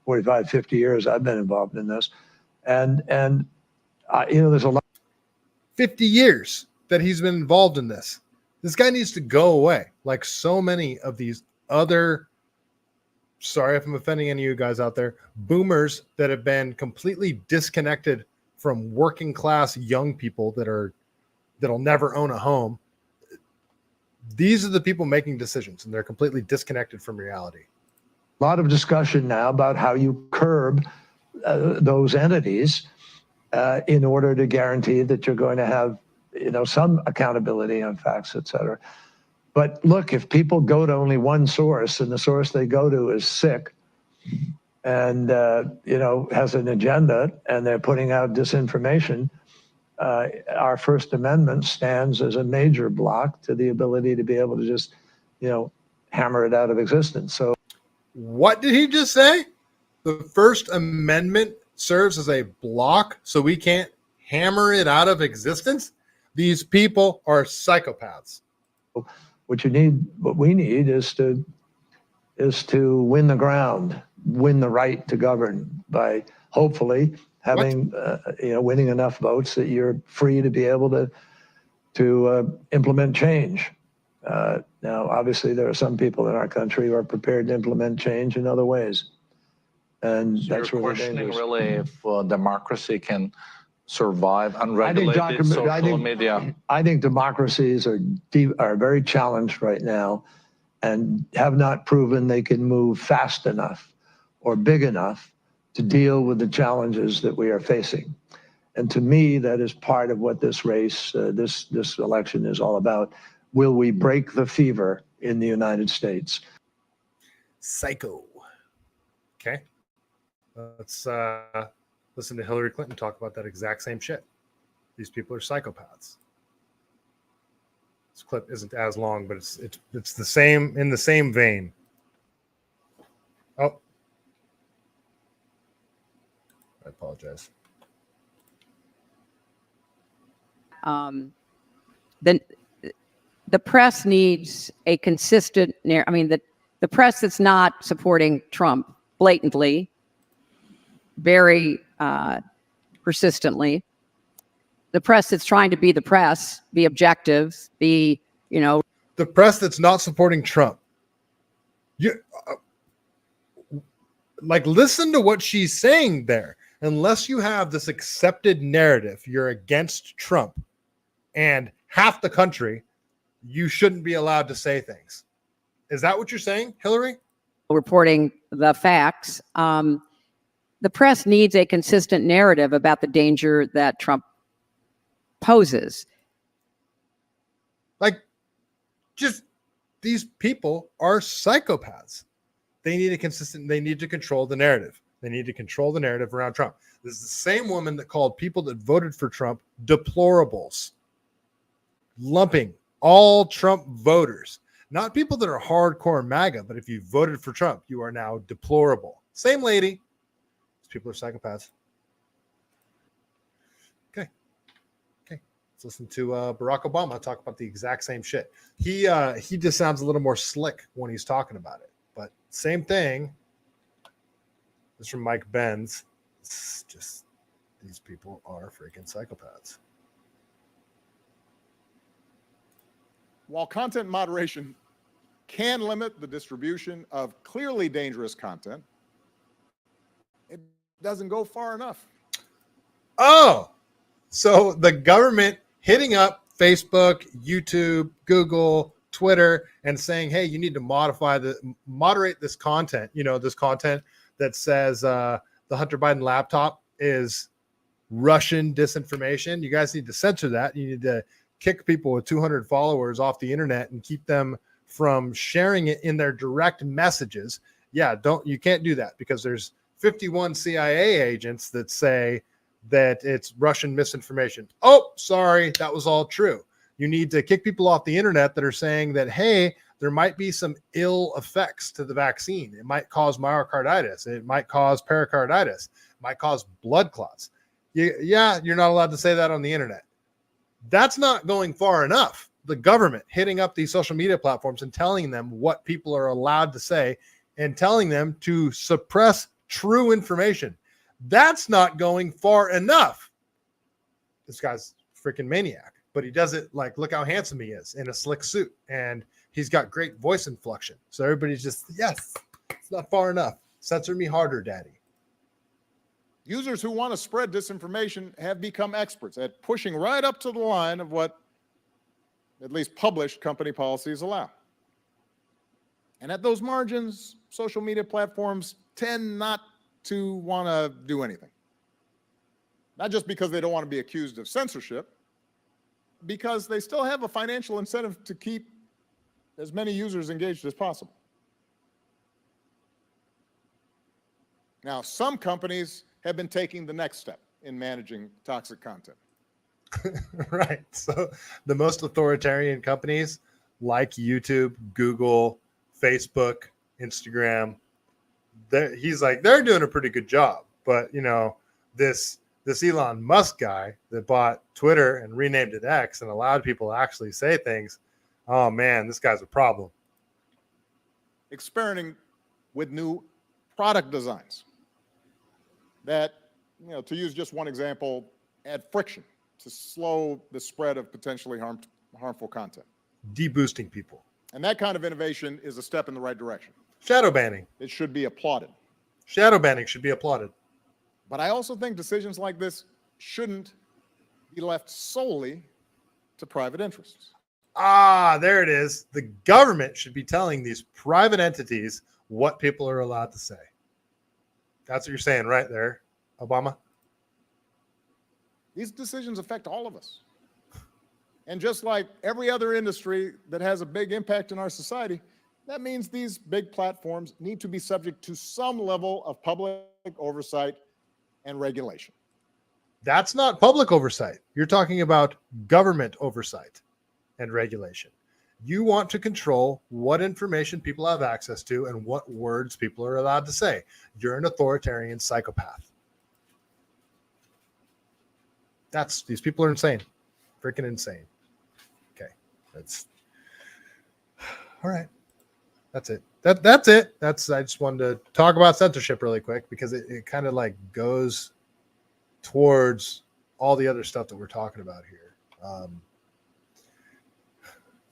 45, 50 years I've been involved in this. And there's a lot. 50 years that he's been involved in this. This guy needs to go away, like so many of these other, sorry if I'm offending any of you guys out there, boomers that have been completely disconnected from working class young people that'll never own a home. These are the people making decisions, and they're completely disconnected from reality. A lot of discussion now about how you curb those entities in order to guarantee that you're going to have, some accountability on facts, et cetera. But look, if people go to only one source and the source they go to is sick and, has an agenda and they're putting out disinformation, our First Amendment stands as a major block to the ability to be able to just, hammer it out of existence. So what did he just say? The First Amendment serves as a block so we can't hammer it out of existence? These people are psychopaths. What we need is to win the ground, win the right to govern by hopefully having, winning enough votes that you're free to be able to implement change. Now, obviously, there are some people in our country who are prepared to implement change in other ways. And so that's you're really questioning dangerous. really if democracy can survive unregulated social media. I think democracies are very challenged right now and have not proven they can move fast enough or big enough to deal with the challenges that we are facing. And to me, that is part of what this race, this election is all about. Will we break the fever in the United States? Psycho. Okay. Let's listen to Hillary Clinton talk about that exact same shit. These people are psychopaths. This clip isn't as long, but it's the same, in the same vein. Oh, I apologize. The press needs a consistent, the press that's not supporting Trump blatantly, very persistently, the press that's trying to be the press, be objective, be, the press that's not supporting Trump. Listen to what she's saying there. Unless you have this accepted narrative, you're against Trump and half the country, you shouldn't be allowed to say things. Is that what you're saying, Hillary? reporting the facts. The press needs a consistent narrative about the danger that Trump poses. Just these people are psychopaths. They need to control the narrative. They need to control the narrative around Trump. This is the same woman that called people that voted for Trump deplorables, lumping all Trump voters, not people that are hardcore MAGA, but if you voted for Trump, you are now deplorable. Same lady. These people are psychopaths. Okay. Let's listen to Barack Obama talk about the exact same shit. He just sounds a little more slick when he's talking about it, but same thing. This is from Mike Benz. It's just these people are freaking psychopaths. While content moderation can limit the distribution of clearly dangerous content, it doesn't go far enough. Oh, so the government hitting up Facebook, YouTube, Google, Twitter, and saying, hey, you need to moderate this content, this content that says the Hunter Biden laptop is Russian disinformation. You guys need to censor that. You need to kick people with 200 followers off the internet and keep them from sharing it in their direct messages. Yeah, you can't do that because there's 51 CIA agents that say that it's Russian misinformation. Oh, sorry, that was all true. You need to kick people off the internet that are saying that, hey, there might be some ill effects to the vaccine. It might cause myocarditis. It might cause pericarditis. It might cause blood clots. Yeah, you're not allowed to say that on the internet. That's not going far enough. The government hitting up these social media platforms and telling them what people are allowed to say and telling them to suppress true information. That's not going far enough. This guy's a freaking maniac, but he does it like, look how handsome he is in a slick suit. And he's got great voice inflection. So everybody's just, yes, it's not far enough. Censor me harder, daddy. Users who want to spread disinformation have become experts at pushing right up to the line of what at least published company policies allow. And at those margins, social media platforms tend not to want to do anything. Not just because they don't want to be accused of censorship, because they still have a financial incentive to keep as many users engaged as possible. Now, some companies have been taking the next step in managing toxic content. Right. So the most authoritarian companies like YouTube, Google, Facebook, Instagram, he's like, they're doing a pretty good job. But, you know, this Elon Musk guy that bought Twitter and renamed it X and allowed people to actually say things, oh man, this guy's a problem. Experimenting with new product designs that, you know, to use just one example, add friction to slow the spread of potentially harmful content. Deboosting people. And that kind of innovation is a step in the right direction. Shadow banning. It should be applauded. Shadow banning should be applauded. But I also think decisions like this shouldn't be left solely to private interests. Ah, there it is. The government should be telling these private entities what people are allowed to say. That's what you're saying right there, Obama. These decisions affect all of us. And just like every other industry that has a big impact in our society, that means these big platforms need to be subject to some level of public oversight and regulation. That's not public oversight. You're talking about government oversight and regulation. You want to control what information people have access to and what words people are allowed to say. You're an authoritarian psychopath. These people are insane. Freaking insane. Okay. That's all right. That's it. That's it. I just wanted to talk about censorship really quick because it kind of like goes towards all the other stuff that we're talking about here.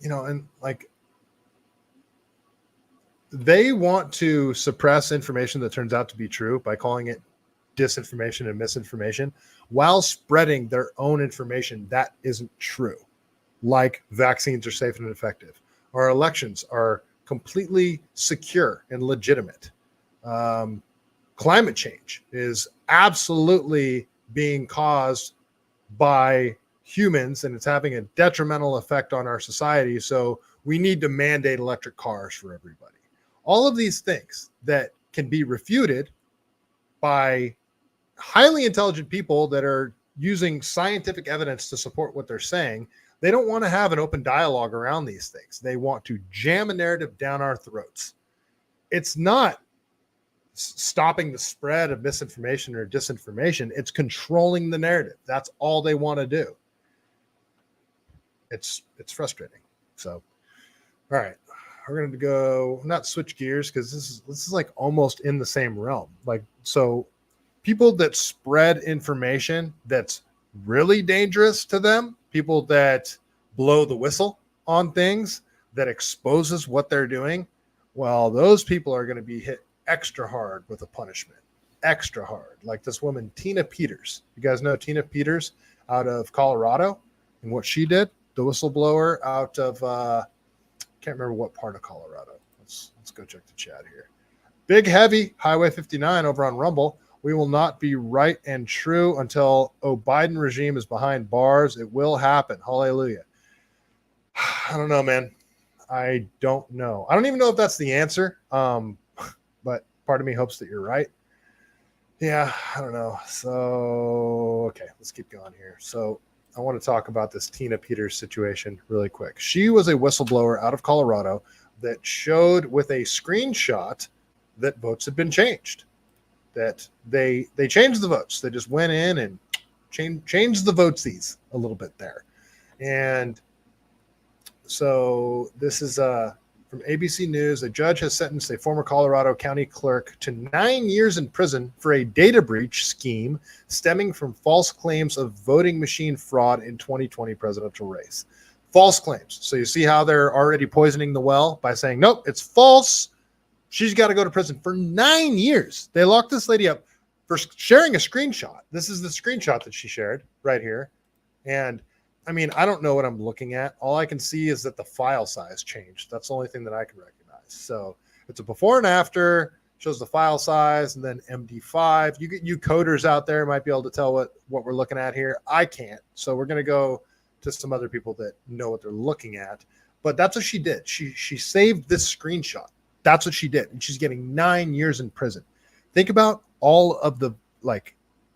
You know, and like they want to suppress information that turns out to be true by calling it disinformation and misinformation while spreading their own information that isn't true, like vaccines are safe and effective, our elections are completely secure and legitimate. Climate change is absolutely being caused by humans and it's having a detrimental effect on our society. So we need to mandate electric cars for everybody. All of these things that can be refuted by highly intelligent people that are using scientific evidence to support what they're saying. They don't want to have an open dialogue around these things. They want to jam a narrative down our throats. It's not stopping the spread of misinformation or disinformation. It's controlling the narrative. That's all they want to do. It's frustrating. So, all right, we're going to go not switch gears because this is like almost in the same realm. Like, so people that spread information that's really dangerous to them, people that blow the whistle on things, that exposes what they're doing, well, those people are going to be hit extra hard with a punishment. Extra hard. Like this woman, Tina Peters. You guys know Tina Peters out of Colorado and what she did? The whistleblower out of, can't remember what part of Colorado. Let's go check the chat here. Big Heavy, Highway 59 over on Rumble. We will not be right and true until Biden regime is behind bars. It will happen. Hallelujah. I don't know, man. I don't know. I don't even know if that's the answer. But part of me hopes that you're right. Yeah, I don't know. So, okay, let's keep going here. So I want to talk about this Tina Peters situation really quick. She was a whistleblower out of Colorado that showed with a screenshot that votes had been changed. That they changed the votes. They just went in and changed the votesies a little bit there. And so this is from From ABC News, a judge has sentenced a former Colorado County clerk to 9 years in prison for a data breach scheme stemming from false claims of voting machine fraud in 2020 presidential race. False claims. So you see how they're already poisoning the well by saying, nope, it's false. She's got to go to prison for 9 years. They locked this lady up for sharing a screenshot. This is the screenshot that she shared right here. And I mean, I don't know what I'm looking at. All I can see is that the file size changed. That's the only thing that I can recognize. So it's a before and after, shows the file size, and then MD5. You coders out there might be able to tell what we're looking at here. I can't. So we're going to go to some other people that know what they're looking at. But that's what she did. She saved this screenshot. That's what she did. And she's getting 9 years in prison. Think about all of the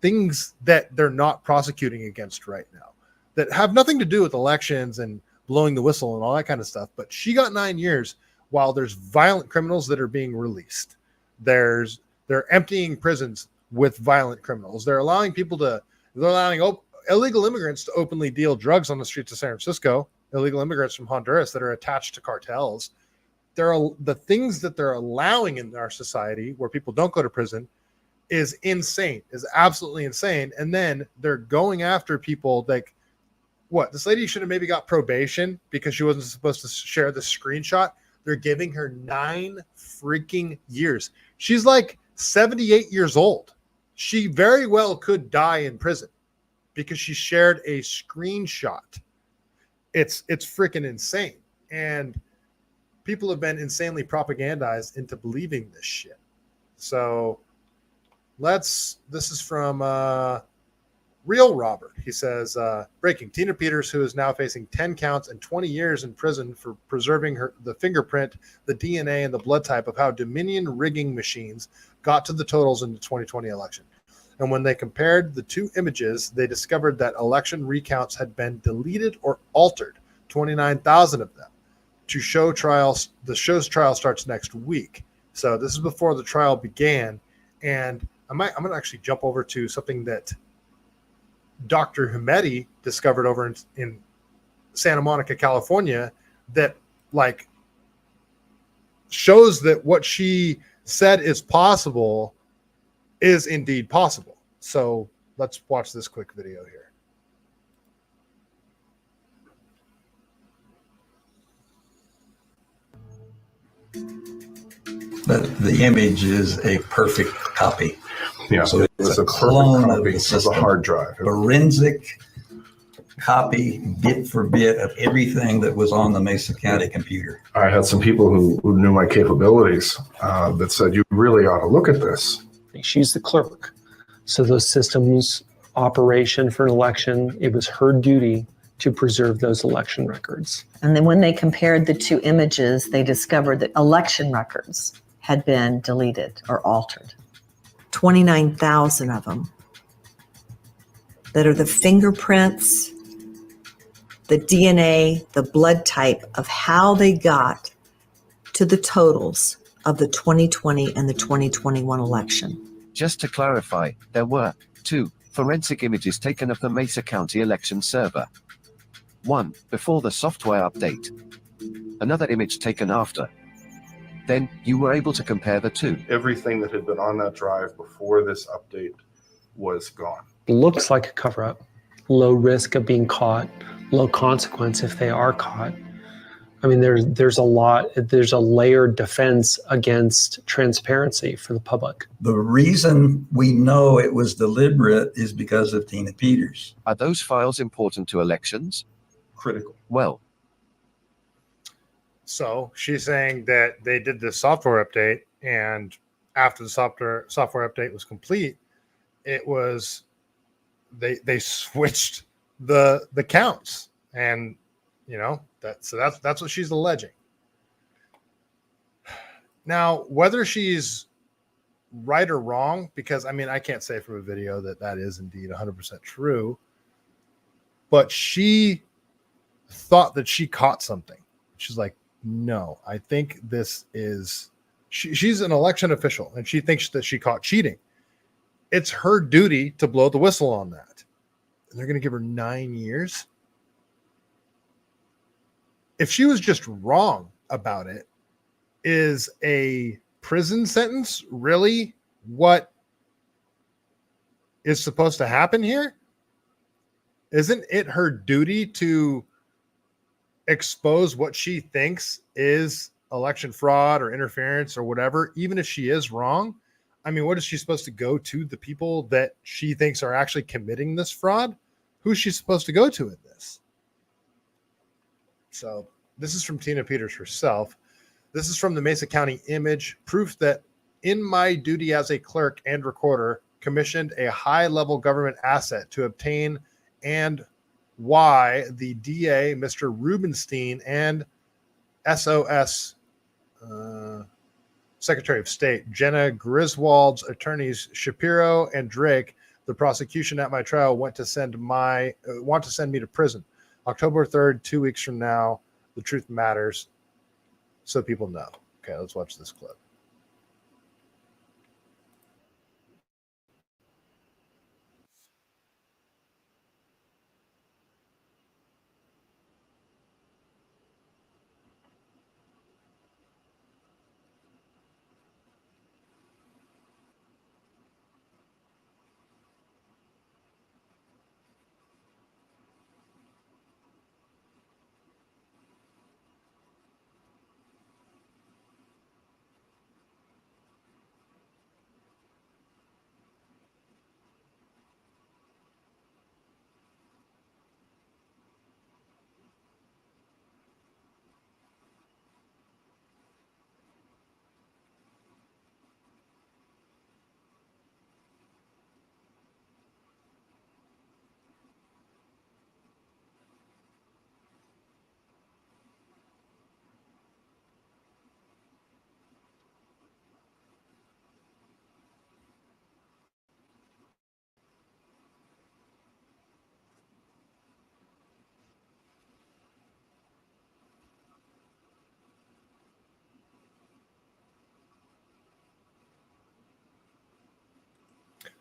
things that they're not prosecuting against right now that have nothing to do with elections and blowing the whistle and all that kind of stuff. But she got 9 years while there's violent criminals that are being released. They're emptying prisons with violent criminals. They're allowing illegal immigrants to openly deal drugs on the streets of San Francisco, illegal immigrants from Honduras that are attached to cartels. The things that they're allowing in our society where people don't go to prison is insane, is absolutely insane. And then they're going after people like, what? This lady should have maybe got probation because she wasn't supposed to share the screenshot. They're giving her 9 freaking years. She's like 78 years old. She very well could die in prison because she shared a screenshot. It's freaking insane. And people have been insanely propagandized into believing this shit. So this is from Real Robert. He says, breaking, Tina Peters, who is now facing 10 counts and 20 years in prison for preserving the fingerprint, the DNA, and the blood type of how Dominion rigging machines got to the totals in the 2020 election. And when they compared the two images, they discovered that election recounts had been deleted or altered, 29,000 of them. The show's trial starts next week. So this is before the trial began. And I'm going to actually jump over to something that Dr. Humedi discovered over in Santa Monica, California, that shows that what she said is possible is indeed possible. So let's watch this quick video here. But the image is a perfect copy. Yeah, so it was it's a a clone perfect of copy the of system. a hard drive. Forensic copy, bit for bit, of everything that was on the Mesa County computer. I had some people who knew my capabilities that said, you really ought to look at this. She's the clerk. So those systems operation for an election, it was her duty to preserve those election records. And then when they compared the two images, they discovered that election records had been deleted or altered. 29,000 of them that are the fingerprints, the DNA, the blood type of how they got to the totals of the 2020 and the 2021 election. Just to clarify, there were 2 forensic images taken of the Mesa County election server. One before the software update. Another image taken after. Then you were able to compare the two. Everything that had been on that drive before this update was gone. Looks like a cover-up. Low risk of being caught, low consequence if they are caught. I mean, there's a layered defense against transparency for the public. The reason we know it was deliberate is because of Tina Peters. Are those files important to elections? Critical. Well, so she's saying that they did this software update, and after the software update was complete, it was they switched the counts, and that's what she's alleging. Now, whether she's right or wrong, because I can't say from a video that is indeed 100% true, but she thought that she caught something. She's like, no, I think this is, she's an election official and she thinks that she caught cheating. It's her duty to blow the whistle on that. And they're going to give her 9 years. If she was just wrong about it, is a prison sentence really what is supposed to happen here? Isn't it her duty to expose what she thinks is election fraud or interference or whatever, even if she is wrong? I mean, what is she supposed to go to the people that she thinks are actually committing this fraud? Who's she supposed to go to in this? So this is from Tina Peters herself. This is from the Mesa County Image, proof that in my duty as a clerk and recorder, commissioned a high-level government asset to obtain, and why the DA, Mr. Rubenstein, and SOS Secretary of State Jenna Griswold's attorneys Shapiro and Drake, the prosecution at my trial, want to send me to prison. October 3rd, 2 weeks from now. The truth matters, so people know. Okay, let's watch this clip.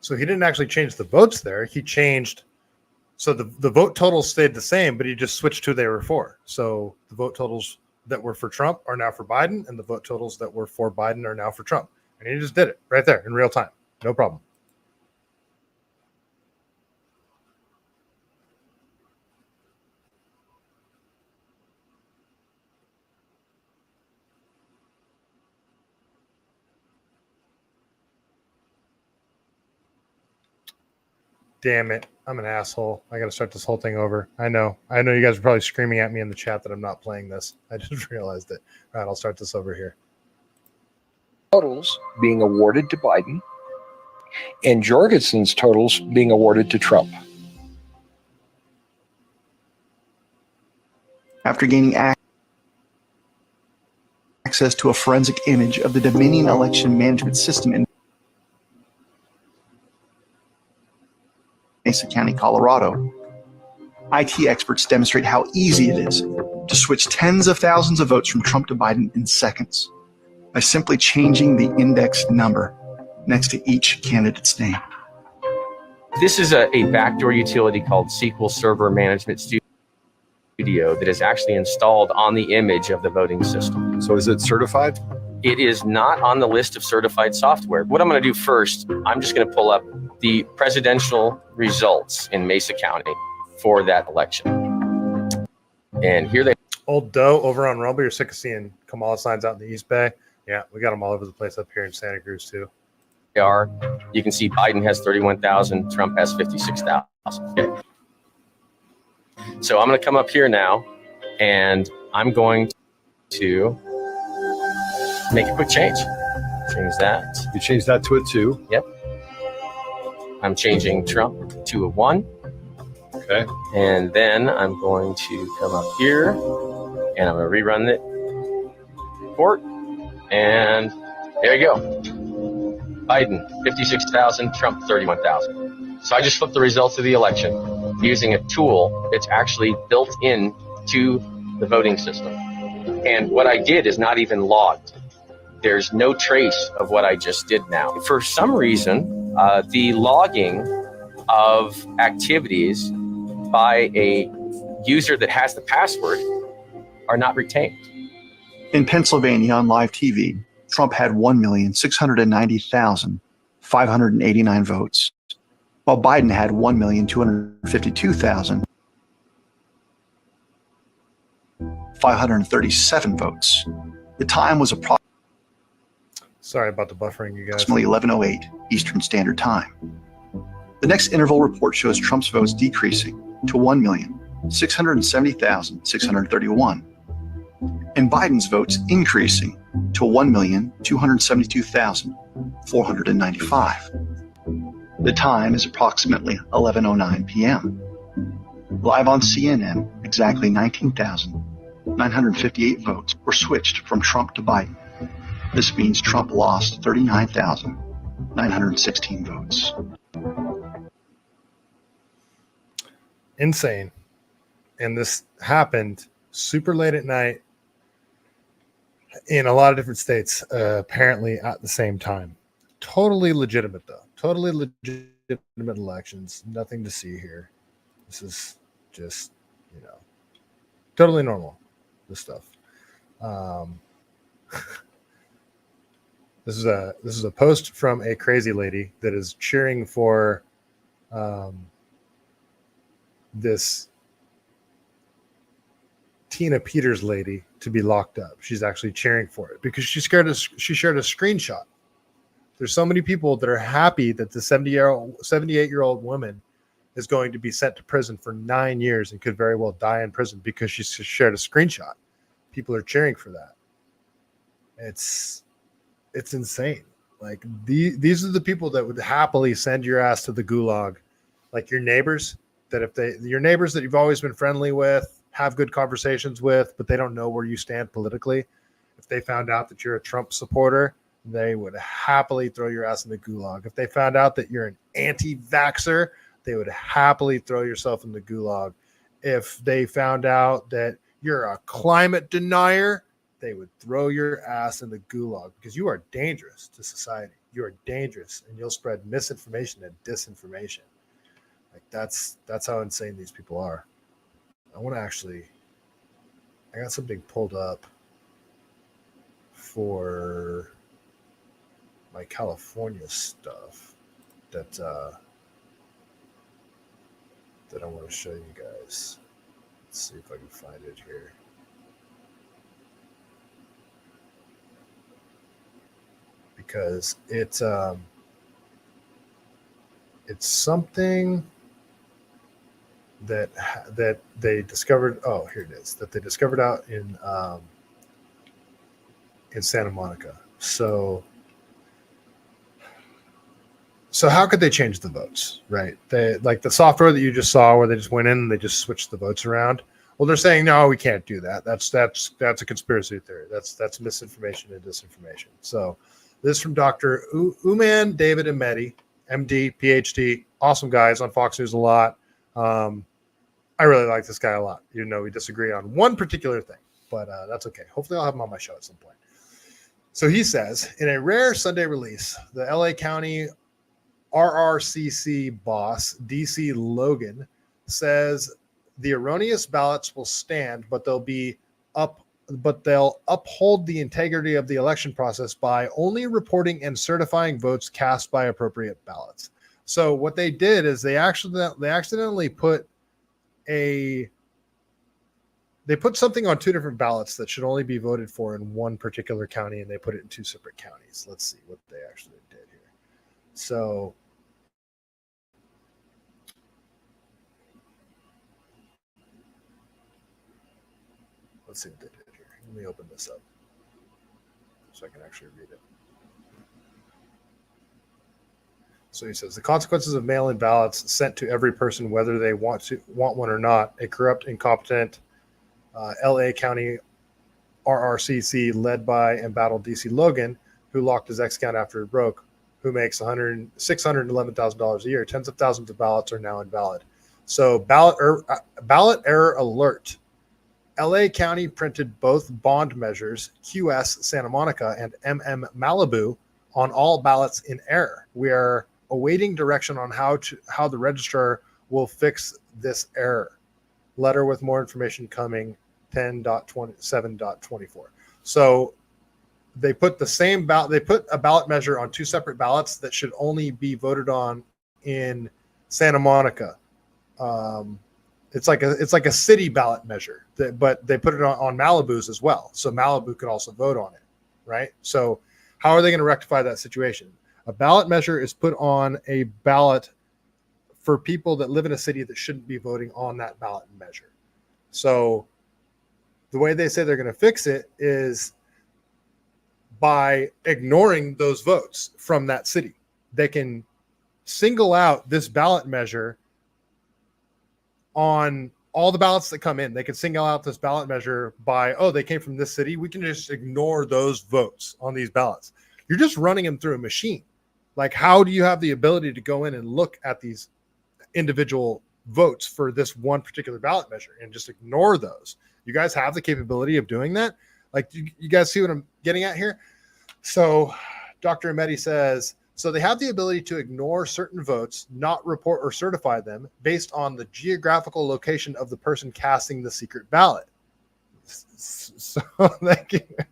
So he didn't actually change the votes there. He changed. So the vote totals stayed the same, but he just switched who they were for. So the vote totals that were for Trump are now for Biden, and the vote totals that were for Biden are now for Trump. And he just did it right there in real time. No problem. Damn it. I'm an asshole. I got to start this whole thing over. I know you guys are probably screaming at me in the chat that I'm not playing this. I just realized it. All right, I'll start this over here. Totals being awarded to Biden and Jorgensen's totals being awarded to Trump. After gaining access to a forensic image of the Dominion election management system in Mesa County, Colorado, IT experts demonstrate how easy it is to switch tens of thousands of votes from Trump to Biden in seconds by simply changing the index number next to each candidate's name. This is a backdoor utility called SQL Server Management Studio that is actually installed on the image of the voting system. So is it certified? It is not on the list of certified software. What I'm going to do first, I'm just going to pull up the presidential results in Mesa County for that election. And here they Old Doe over on Rumble. You're sick of seeing Kamala signs out in the East Bay. Yeah, we got them all over the place up here in Santa Cruz too. are. You can see Biden has 31,000, Trump has 56,000. Okay. So I'm going to come up here now, and I'm going to make a quick change. Change that. You change that to a 2. Yep. I'm changing Trump to a 1. Okay. And then I'm going to come up here, and I'm going to rerun the report. And there you go. Biden, 56,000, Trump, 31,000. So I just flipped the results of the election using a tool that's actually built in to the voting system. And what I did is not even logged. There's no trace of what I just did now. For some reason, the logging of activities by a user that has the password are not retained. In Pennsylvania on live TV, Trump had 1,690,589 votes, while Biden had 1,252,537 votes. The time was Sorry about the buffering, you guys. approximately 11:08 Eastern Standard Time. The next interval report shows Trump's votes decreasing to 1,670,631, and Biden's votes increasing to 1,272,495. The time is approximately 11:09 p.m. Live on CNN, exactly 19,958 votes were switched from Trump to Biden. This means Trump lost 39,916 votes. Insane. And this happened super late at night in a lot of different states, apparently at the same time. Totally legitimate, though. Totally legitimate elections. Nothing to see here. This is just, totally normal, this stuff. This is a post from a crazy lady that is cheering for this Tina Peters lady to be locked up. She's actually cheering for it because she shared a screenshot. There's so many people that are happy that the 78-year-old woman is going to be sent to prison for 9 years and could very well die in prison because she shared a screenshot. People are cheering for that. It's insane. Like these are the people that would happily send your ass to the gulag, like your neighbors. Your neighbors that you've always been friendly with, have good conversations with, but they don't know where you stand politically. If they found out that you're a Trump supporter, they would happily throw your ass in the gulag. If they found out that you're an anti-vaxxer, they would happily throw yourself in the gulag. If they found out that you're a climate denier, they would throw your ass in the gulag because you are dangerous to society. You are dangerous, and you'll spread misinformation and disinformation. Like that's how insane these people are. I got something pulled up for my California stuff that I want to show you guys. Let's see if I can find it here. Because it's something that they discovered. Oh, here it is. That they discovered out in Santa Monica. So how could they change the votes, right? They like the software that you just saw where they just went in and they just switched the votes around. Well, they're saying no, we can't do that. That's a conspiracy theory. That's misinformation and disinformation. So this is from Dr. Uman David Ahmedi, MD, PhD, awesome guys on Fox News a lot. I really like this guy a lot, even though we disagree on one particular thing, but that's okay. Hopefully I'll have him on my show at some point. So he says, in a rare Sunday release, the LA County RRCC boss, DC Logan, says the erroneous ballots will stand, but they'll uphold the integrity of the election process by only reporting and certifying votes cast by appropriate ballots. So what they did is they accidentally put something on two different ballots that should only be voted for in one particular county, and they put it in two separate counties. Let's see what they actually did here. So let's see what they did here. Let me open this up so I can actually read it. So he says the consequences of mail-in ballots sent to every person, whether they want one or not. A corrupt, incompetent LA County RRCC led by embattled DC Logan, who locked his ex-account after it broke, who makes $611,000 a year. Tens of thousands of ballots are now invalid. So ballot error alert. LA County printed both bond measures, QS Santa Monica and MM Malibu, on all ballots in error. We are awaiting direction on how the registrar will fix this error. Letter with more information coming 10.27.24. So they put the same ballot. They put a ballot measure on two separate ballots that should only be voted on in Santa Monica. It's like a city ballot measure, but they put it on Malibu's as well, so Malibu could also vote on it, right? So how are they going to rectify that situation? A ballot measure is put on a ballot for people that live in a city that shouldn't be voting on that ballot measure. So the way they say they're going to fix it is by ignoring those votes from that city. They can single out this ballot measure on all the ballots that come in. They can single out this ballot measure by, oh, they came from this city. We can just ignore those votes on these ballots. You're just running them through a machine. Like, how do you have the ability to go in and look at these individual votes for this one particular ballot measure and just ignore those? You guys have the capability of doing that? Like, you guys see what I'm getting at here? So Dr. Ahmedi says, so they have the ability to ignore certain votes, not report or certify them based on the geographical location of the person casting the secret ballot. So,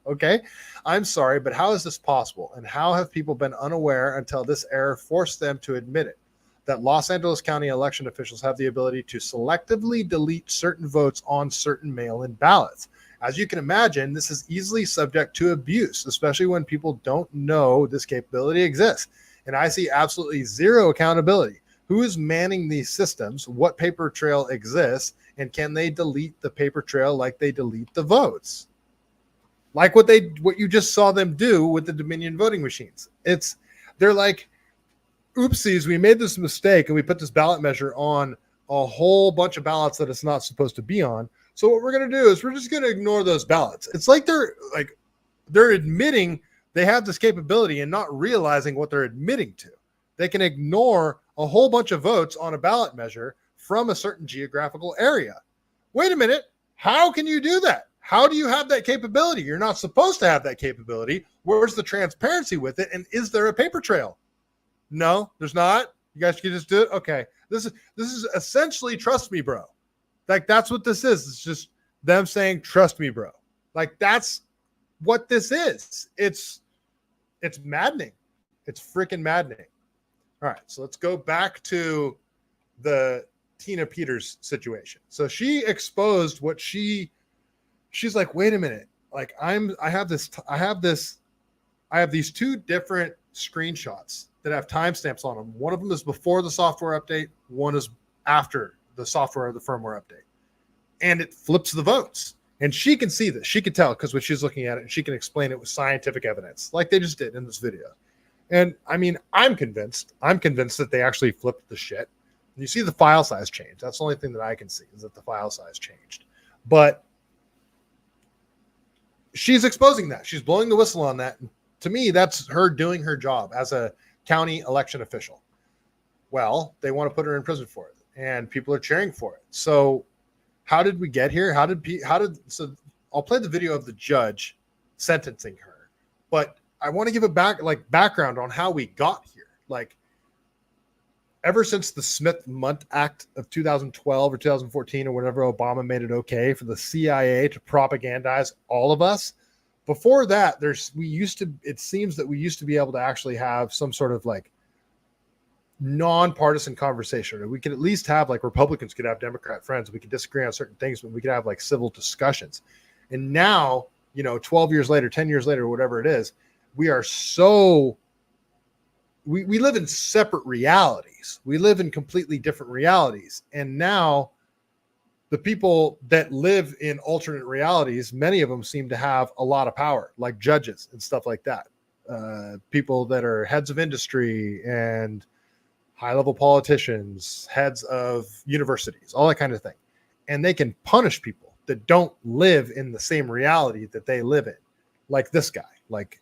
okay, I'm sorry, but how is this possible? And how have people been unaware until this error forced them to admit it? That Los Angeles County election officials have the ability to selectively delete certain votes on certain mail-in ballots. As you can imagine, this is easily subject to abuse, especially when people don't know this capability exists. And I see absolutely zero accountability. Who is manning these systems? What paper trail exists? And can they delete the paper trail like they delete the votes? Like what you just saw them do with the Dominion voting machines. They're like, oopsies, we made this mistake and we put this ballot measure on a whole bunch of ballots that it's not supposed to be on. So what we're going to do is we're just going to ignore those ballots. It's like they're admitting they have this capability and not realizing what they're admitting to. They can ignore a whole bunch of votes on a ballot measure from a certain geographical area. Wait a minute. How can you do that? How do you have that capability? You're not supposed to have that capability. Where's the transparency with it? And is there a paper trail? No, there's not. You guys can just do it. Okay. This is essentially trust me, bro. Like, that's what this is. It's just them saying, trust me, bro. Like, that's what this is. It's maddening. It's freaking maddening. All right. So let's go back to the Tina Peters situation. So she exposed what she's like, wait a minute. Like, I have these two different screenshots that have timestamps on them. One of them is before the software update. One is after the software or the firmware update. And it flips the votes. And she can see this. She can tell because when she's looking at it, and she can explain it with scientific evidence like they just did in this video. And I mean, I'm convinced that they actually flipped the shit. And you see the file size change. That's the only thing that I can see is that the file size changed. But she's exposing that. She's blowing the whistle on that. And to me, that's her doing her job as a county election official. Well, they want to put her in prison for it, and people are cheering for it. So how did we get here? So I'll play the video of the judge sentencing her, but I want to give background on how we got here. Like, ever since the Smith-Mundt Act of 2012 or 2014 or whenever Obama made it okay for the CIA to propagandize all of us, before that, it seems that we used to be able to actually have some sort of like nonpartisan conversation. Or we could at least have, like, Republicans could have Democrat friends. We could disagree on certain things, but we could have like civil discussions. And now, 12 years later, 10 years later, whatever it is, we are we live in separate realities. We live in completely different realities. And now the people that live in alternate realities, many of them seem to have a lot of power, like judges and stuff like that. People that are heads of industry and high-level politicians, heads of universities, all that kind of thing. And they can punish people that don't live in the same reality that they live in, like this guy. Like,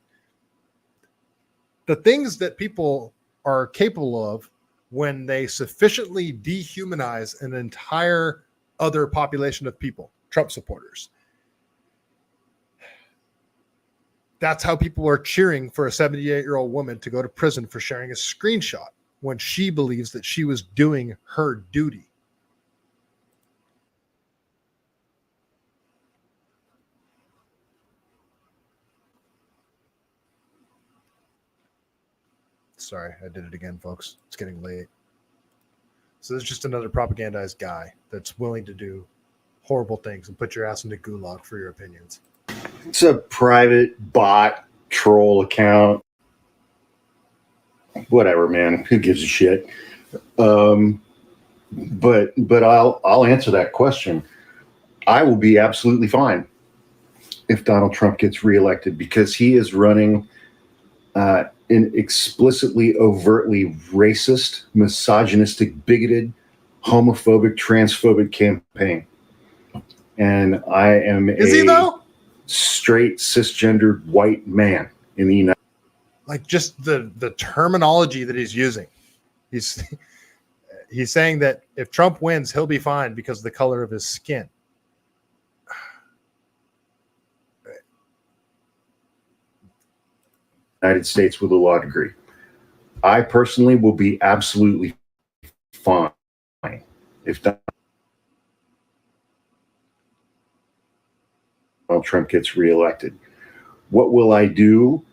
the things that people are capable of when they sufficiently dehumanize an entire other population of people, Trump supporters. That's how people are cheering for a 78-year-old woman to go to prison for sharing a screenshot when she believes that she was doing her duty. Sorry, I did it again, folks. It's getting late. So there's just another propagandized guy that's willing to do horrible things and put your ass into gulag for your opinions. It's a private bot troll account. Whatever, man. Who gives a shit? But I'll answer that question. I will be absolutely fine if Donald Trump gets reelected, because he is running an explicitly, overtly racist, misogynistic, bigoted, homophobic, transphobic campaign. And I am straight, cisgendered white man in the United States. Like, just the terminology that he's using. He's saying that if Trump wins, he'll be fine because of the color of his skin. United States with a law degree. I personally will be absolutely fine if Donald Trump gets reelected. What will I do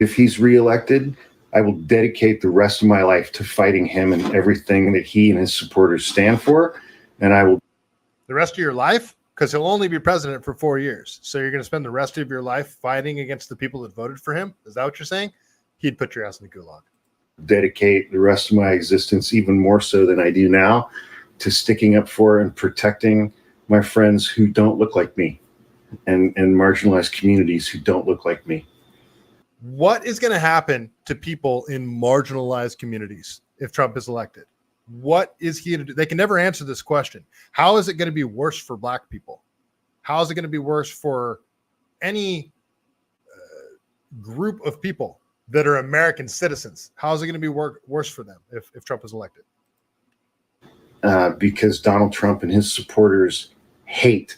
if he's reelected? I will dedicate the rest of my life to fighting him and everything that he and his supporters stand for. And I will. The rest of your life? Because he'll only be president for 4 years. So you're going to spend the rest of your life fighting against the people that voted for him? Is that what you're saying? He'd put your ass in the gulag. Dedicate the rest of my existence, even more so than I do now, to sticking up for and protecting my friends who don't look like me and marginalized communities who don't look like me. What is going to happen to people in marginalized communities if Trump is elected? What is he going to do? They can never answer this question. How is it going to be worse for Black people? How is it going to be worse for any group of people that are American citizens? How is it going to be worse for them if Trump is elected? Because Donald Trump and his supporters hate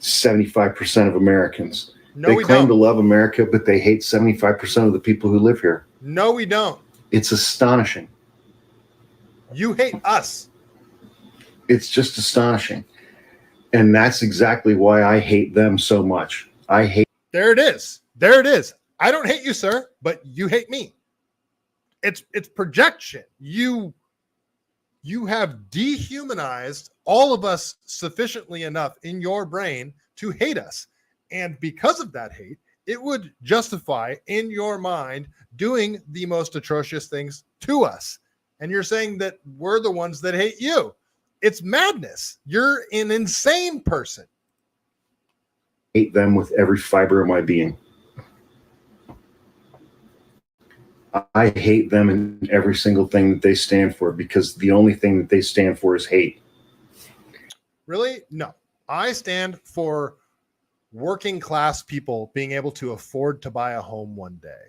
75% of Americans. They claim to love America, but they hate 75% of the people who live here. No, we don't. It's astonishing. You hate us. It's just astonishing. And that's exactly why I hate them so much. There it is. There it is. I don't hate you, sir, but you hate me. It's projection. You have dehumanized all of us sufficiently enough in your brain to hate us. And because of that hate, it would justify in your mind doing the most atrocious things to us. And you're saying that we're the ones that hate you. It's madness. You're an insane person. Hate them with every fiber of my being. I hate them in every single thing that they stand for, because the only thing that they stand for is hate. Really? No. I stand for working class people being able to afford to buy a home one day.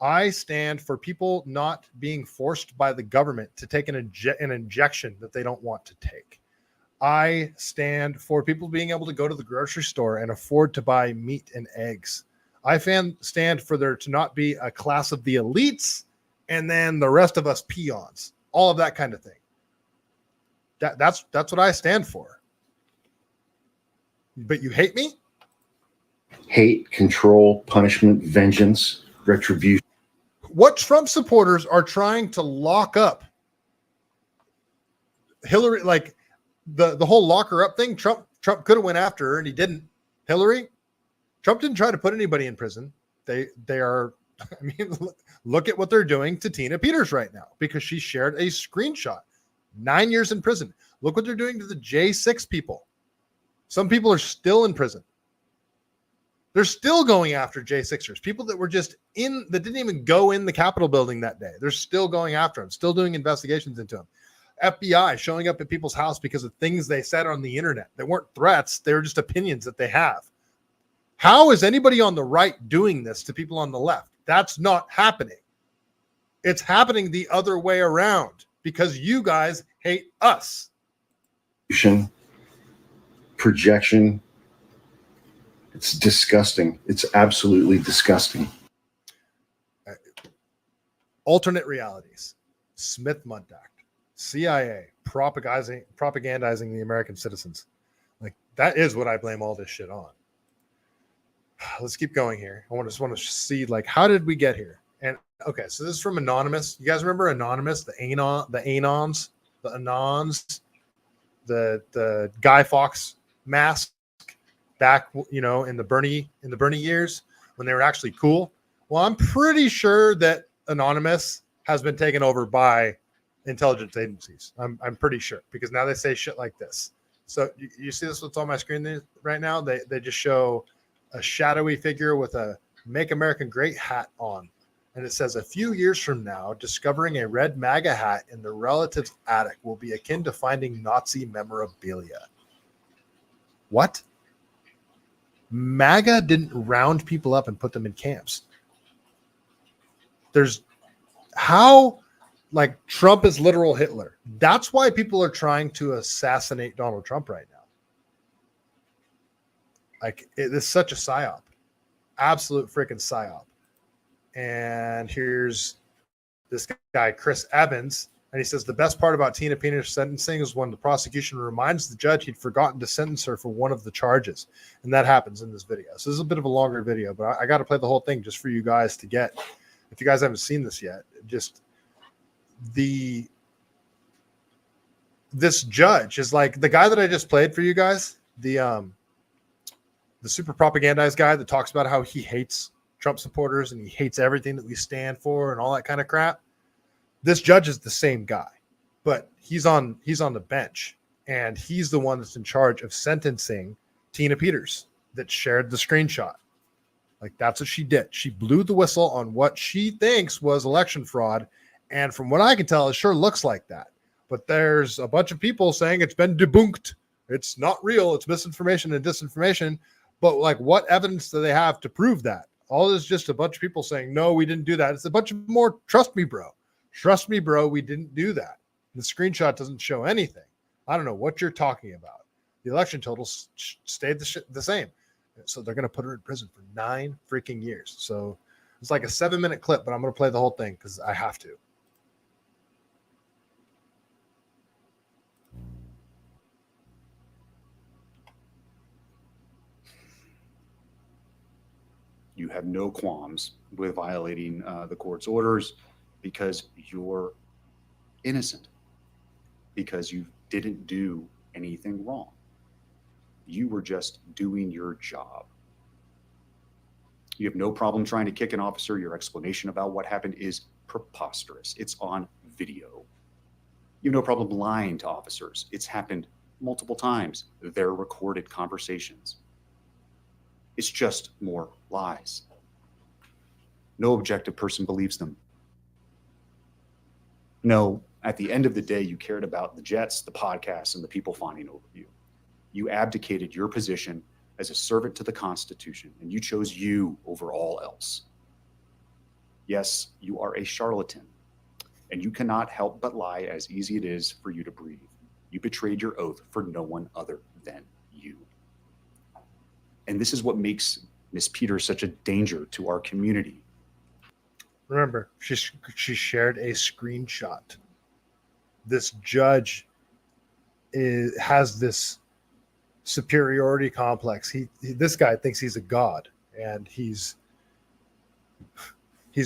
I stand for people not being forced by the government to take an injection that they don't want to take. I stand for people being able to go to the grocery store and afford to buy meat and eggs. I stand for there to not be a class of the elites and then the rest of us peons, all of that kind of thing. That's what I stand for. But you hate me? Hate, control, punishment, vengeance, retribution. What Trump supporters are trying to lock up Hillary, like the whole lock her up thing. Trump could have went after her and he didn't. Hillary, Trump didn't try to put anybody in prison. They are, I mean, look at what they're doing to Tina Peters right now because she shared a screenshot. 9 years in prison. Look what they're doing to the J6 people. Some people are still in prison. They're still going after J6ers, people that were just that didn't even go in the Capitol building that day. They're still going after them, still doing investigations into them. FBI showing up at people's house because of things they said on the internet. They weren't threats. They were just opinions that they have. How is anybody on the right doing this to people on the left? That's not happening. It's happening the other way around because you guys hate us. Projection. It's disgusting. It's absolutely disgusting. Alternate realities. Smith-Mundt Act. CIA propagandizing the American citizens. Like, that is what I blame all this shit on. let's keep going here. I just want to see, like, how did we get here? And okay, so this is from Anonymous. You guys remember Anonymous, the Anons, the Guy Fawkes mask back, in the Bernie years when they were actually cool. Well, I'm pretty sure that Anonymous has been taken over by intelligence agencies. I'm pretty sure, because now they say shit like this. So you see this what's on my screen right now? They just show a shadowy figure with a "Make America Great" hat on. And it says, a few years from now, discovering a red MAGA hat in the relative's attic will be akin to finding Nazi memorabilia. What? MAGA didn't round people up and put them in camps. Like, Trump is literal Hitler. That's why people are trying to assassinate Donald Trump right now. Like, it is such a psyop. Absolute freaking psyop. And here's this guy, Chris Evans, and he says the best part about Tina Peters' sentencing is when the prosecution reminds the judge he'd forgotten to sentence her for one of the charges. And that happens in this video. So this is a bit of a longer video, but I got to play the whole thing just for you guys to get. If you guys haven't seen this yet, just this judge is like the guy that I just played for you guys, the super propagandized guy that talks about how he hates Trump supporters and he hates everything that we stand for and all that kind of crap. This judge is the same guy, but he's on the bench, and he's the one that's in charge of sentencing Tina Peters that shared the screenshot. Like, that's what she did. She blew the whistle on what she thinks was election fraud. And from what I can tell, it sure looks like that. But there's a bunch of people saying it's been debunked. It's not real. It's misinformation and disinformation. But, like, what evidence do they have to prove that? All this is just a bunch of people saying, no, we didn't do that. It's a bunch of more, trust me, bro. Trust me, bro, we didn't do that. The screenshot doesn't show anything. I don't know what you're talking about. The election totals stayed the same. So they're going to put her in prison for 9 freaking years. So it's like a 7-minute clip, but I'm going to play the whole thing because I have to. You have no qualms with violating the court's orders because you're innocent, because you didn't do anything wrong. You were just doing your job. You have no problem trying to kick an officer. Your explanation about what happened is preposterous. It's on video. You have no problem lying to officers. It's happened multiple times. They're recorded conversations. It's just more lies. No objective person believes them. No, at the end of the day, you cared about the jets, the podcasts, and the people fawning over you. You abdicated your position as a servant to the Constitution, and you chose you over all else. Yes, you are a charlatan, and you cannot help but lie as easy it is for you to breathe. You betrayed your oath for no one other than you. And this is what makes Miss Peters such a danger to our community. Remember, she shared a screenshot. This judge has this superiority complex. This guy thinks he's a god, and he's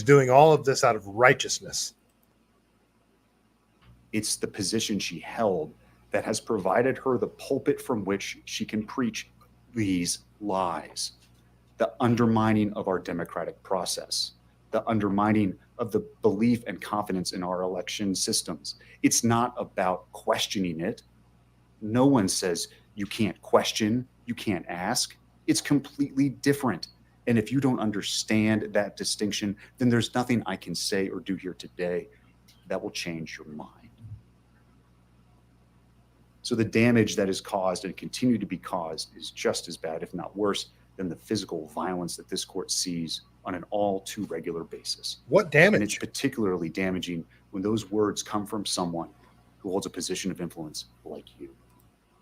doing all of this out of righteousness. It's the position she held that has provided her the pulpit from which she can preach these lies, the undermining of our democratic process, the undermining of the belief and confidence in our election systems. It's not about questioning it. No one says you can't question, you can't ask. It's completely different. And if you don't understand that distinction, then there's nothing I can say or do here today that will change your mind. So the damage that is caused and continue to be caused is just as bad, if not worse, than the physical violence that this court sees on an all too regular basis. What damage? And it's particularly damaging when those words come from someone who holds a position of influence like you.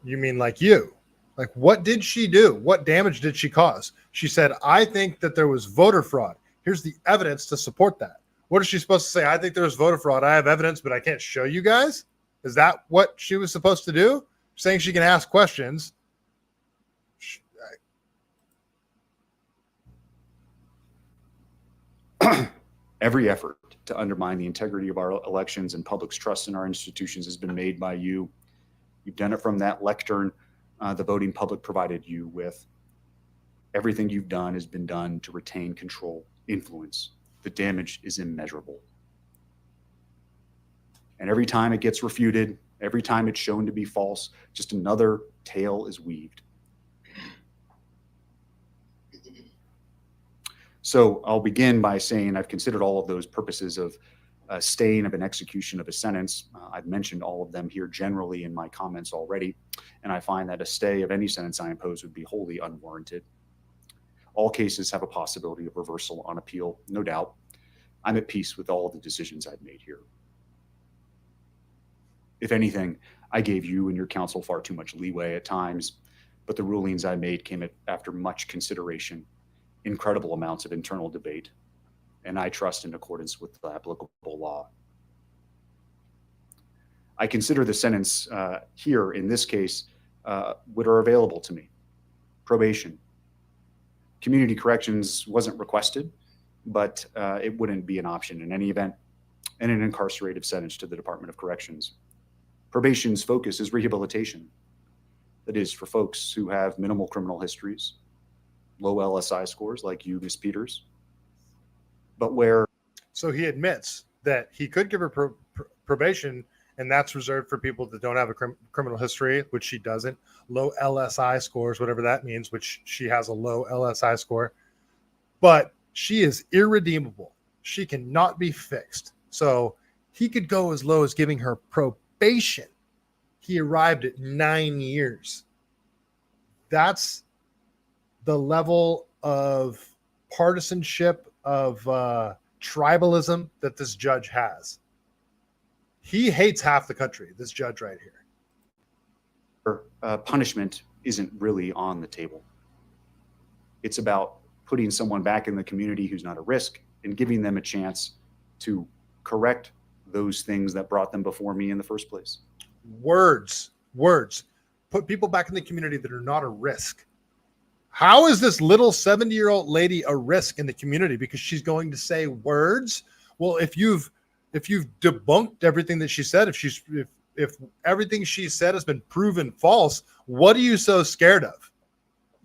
You mean like you? Like, what did she do? What damage did she cause? She said, I think that there was voter fraud. Here's the evidence to support that. What is she supposed to say? I think there was voter fraud. I have evidence, but I can't show you guys. Is that what she was supposed to do? Saying she can ask questions. Every effort to undermine the integrity of our elections and public's trust in our institutions has been made by you. You've done it from that lectern the voting public provided you with. Everything you've done has been done to retain control, influence. The damage is immeasurable. And every time it gets refuted, every time it's shown to be false, just another tale is weaved. So I'll begin by saying I've considered all of those purposes of staying of an execution of a sentence. I've mentioned all of them here generally in my comments already, and I find that a stay of any sentence I impose would be wholly unwarranted. All cases have a possibility of reversal on appeal, no doubt. I'm at peace with all of the decisions I've made here. If anything, I gave you and your counsel far too much leeway at times, but the rulings I made came after much consideration, incredible amounts of internal debate, and I trust in accordance with the applicable law. I consider the sentence here in this case what are available to me. Probation. Community corrections wasn't requested, but it wouldn't be an option in any event, and an incarcerative sentence to the Department of Corrections. Probation's focus is rehabilitation. That is for folks who have minimal criminal histories, low LSI scores like you, Ms. Peters, but where... So he admits that he could give her probation, and that's reserved for people that don't have a criminal history, which she doesn't. Low LSI scores, whatever that means, which she has a low LSI score. But she is irredeemable. She cannot be fixed. So he could go as low as giving her probation. He arrived at 9 years. That's the level of partisanship, of tribalism that this judge has. He hates half the country, this judge right here. Punishment isn't really on the table. It's about putting someone back in the community who's not a risk and giving them a chance to correct those things that brought them before me in the first place. Words. Put people back in the community that are not a risk. How is this little 70-year-old lady a risk in the community? Because she's going to say words? Well, if you've debunked everything that she said, if everything she said has been proven false, what are you so scared of?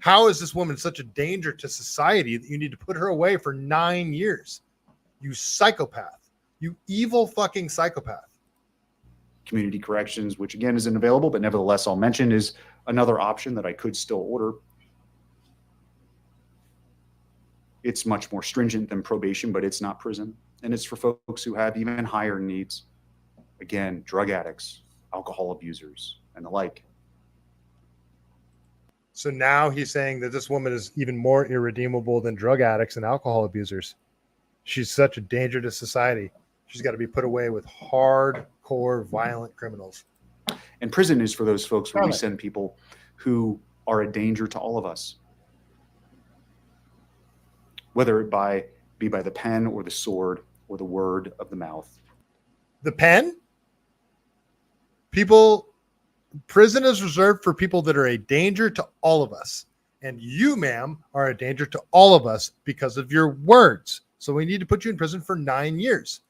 How is this woman such a danger to society that you need to put her away for 9 years? You psychopath. You evil fucking psychopath. Community corrections, which again isn't available, but nevertheless I'll mention, is another option that I could still order. It's much more stringent than probation, but it's not prison. And it's for folks who have even higher needs. Again, drug addicts, alcohol abusers, and the like. So now he's saying that this woman is even more irredeemable than drug addicts and alcohol abusers. She's such a danger to society. She's got to be put away with hardcore violent criminals. And prison is for those folks where we send people who are a danger to all of us. Whether it be by the pen or the sword or the word of the mouth. The pen? Prison is reserved for people that are a danger to all of us. And you, ma'am, are a danger to all of us because of your words. So we need to put you in prison for 9 years.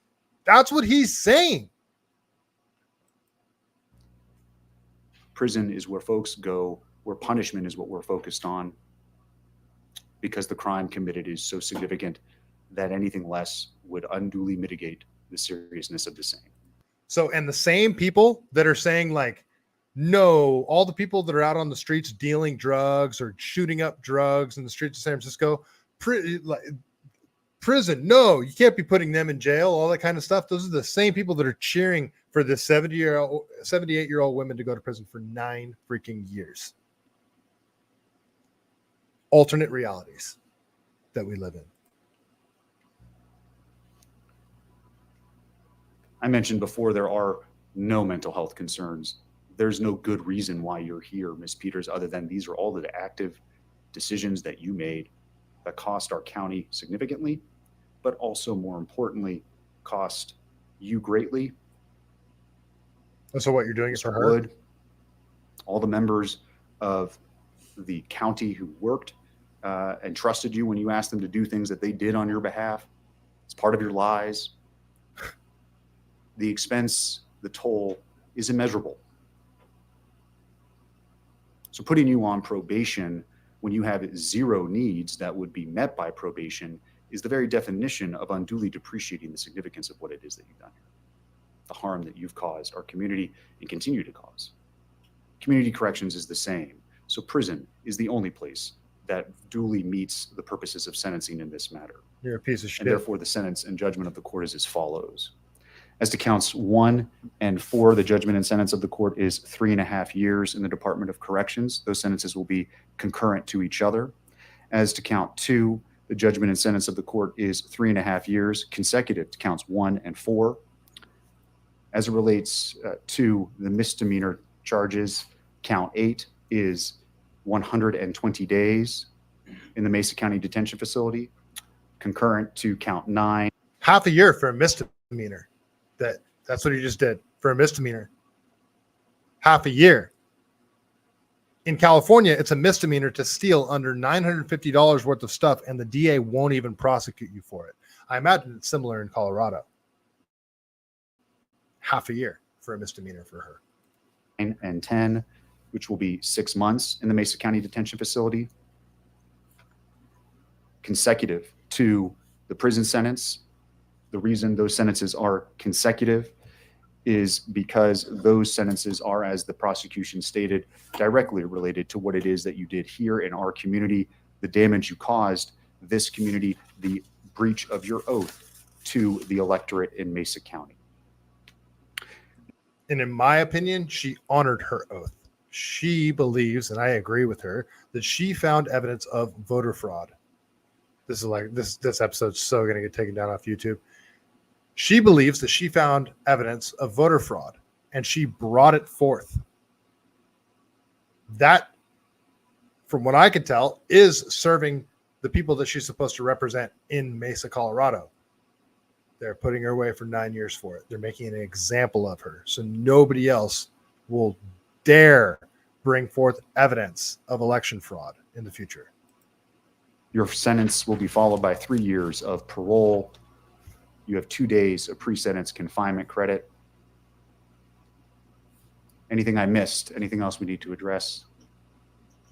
That's what he's saying. Prison is where folks go, where punishment is what we're focused on, because the crime committed is so significant that anything less would unduly mitigate the seriousness of the same. So, and the same people that are saying like, no, all the people that are out on the streets dealing drugs or shooting up drugs in the streets of San Francisco, prison, no, you can't be putting them in jail, all that kind of stuff. Those are the same people that are cheering for this 78-year-old women to go to prison for 9 freaking years. Alternate realities that we live in. I mentioned before, there are no mental health concerns. There's no good reason why you're here, Ms. Peters, other than these are all the active decisions that you made that cost our county significantly, but also more importantly, cost you greatly. So what you're doing is for her? All the members of the county who worked and trusted you when you asked them to do things that they did on your behalf. It's part of your lies. The expense, the toll is immeasurable. So putting you on probation when you have zero needs that would be met by probation is the very definition of unduly depreciating the significance of what it is that you've done here, the harm that you've caused our community and continue to cause. Community corrections is the same. So prison is the only place that duly meets the purposes of sentencing in this matter. You're a piece of shit. And therefore, the sentence and judgment of the court is as follows. As to counts 1 and 4, the judgment and sentence of the court is 3.5 years in the Department of Corrections. Those sentences will be concurrent to each other. As to count 2, the judgment and sentence of the court is 3.5 years consecutive to counts 1 and 4. As it relates to the misdemeanor charges, count 8 is 120 days in the Mesa County Detention Facility, concurrent to count 9. Half a year for a misdemeanor. That's what he just did for a misdemeanor. Half a year. In California, it's a misdemeanor to steal under $950 worth of stuff, and the DA won't even prosecute you for it. I imagine it's similar in Colorado. Half a year for a misdemeanor for her. 9 and 10, which will be 6 months in the Mesa County Detention Facility, consecutive to the prison sentence. The reason those sentences are consecutive is because those sentences are, as the prosecution stated, directly related to what it is that you did here in our community, the damage you caused this community, the breach of your oath to the electorate in Mesa County. And in my opinion, she honored her oath. She believes, and I agree with her, that she found evidence of voter fraud. This is like this episode's so going to get taken down off YouTube. She believes that she found evidence of voter fraud and she brought it forth. That, from what I can tell, is serving the people that she's supposed to represent in Mesa, Colorado. They're putting her away for 9 years for it. They're making an example of her. So nobody else will dare bring forth evidence of election fraud in the future. Your sentence will be followed by 3 years of parole. You have 2 days of pre-sentence confinement credit. Anything I missed? Anything else we need to address?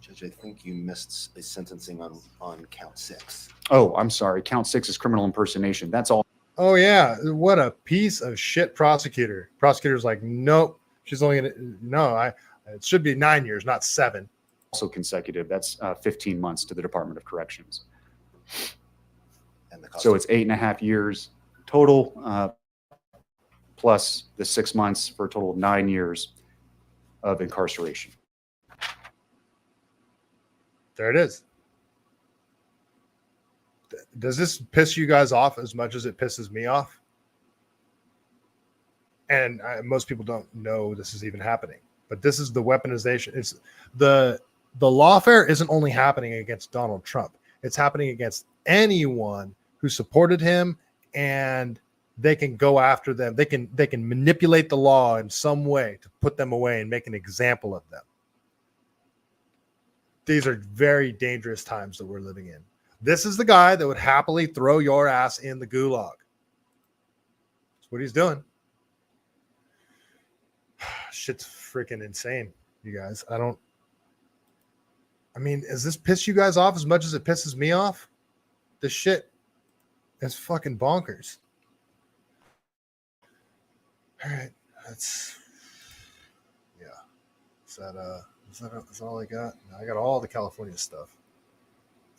Judge, I think you missed a sentencing on count 6. Oh, I'm sorry. Count 6 is criminal impersonation. That's all. Oh, yeah. What a piece of shit prosecutor. Prosecutor's like, nope. She's only going to, no, it should be 9 years, not 7. Also consecutive. That's 15 months to the Department of Corrections. And so it's 8.5 years total, plus the 6 months for a total of 9 years of incarceration. There it is. Does this piss you guys off as much as it pisses me off? And most people don't know this is even happening, but this is the weaponization. It's the lawfare isn't only happening against Donald Trump. It's happening against anyone who supported him, and they can go after them. They can manipulate the law in some way to put them away and make an example of them. These are very dangerous times that we're living in. This is the guy that would happily throw your ass in the gulag. That's what he's doing. Shit's freaking insane, you guys. I mean, does this piss you guys off as much as it pisses me off? This shit is fucking bonkers. All right, that's Is that all I got? No, I got all the California stuff.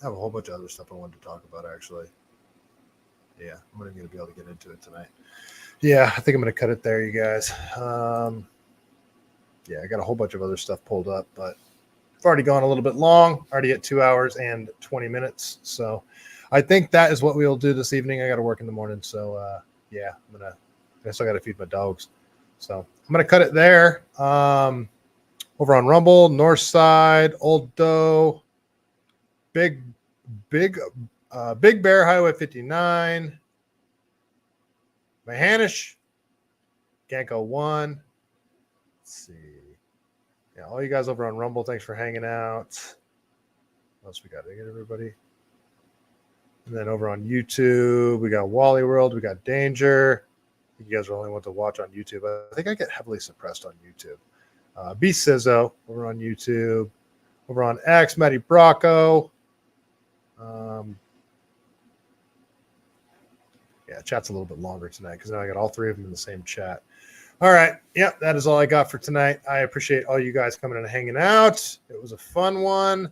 I have a whole bunch of other stuff I wanted to talk about, actually. Yeah, I'm not even going to be able to get into it tonight. Yeah, I think I'm going to cut it there, you guys. Yeah, I got a whole bunch of other stuff pulled up, but I've already gone a little bit long. Already at 2 hours and 20 minutes. So I think that is what we'll do this evening. I got to work in the morning. So, yeah, I still got to feed my dogs. So I'm going to cut it there. Over on Rumble, North Side, Old Doe, Big Bear, Highway 59, Mahanish, Ganko 1. Let's see. Yeah, all you guys over on Rumble, thanks for hanging out. What else we got? Did I get everybody? And then over on YouTube, we got Wally World, we got Danger. You guys are only want to watch on YouTube. I think I get heavily suppressed on YouTube. B Sizzo over on YouTube. Over on X, Matty Bracco. Yeah, chat's a little bit longer tonight because now I got all three of them in the same chat. All right. Yeah, that is all I got for tonight. I appreciate all you guys coming and hanging out. It was a fun one.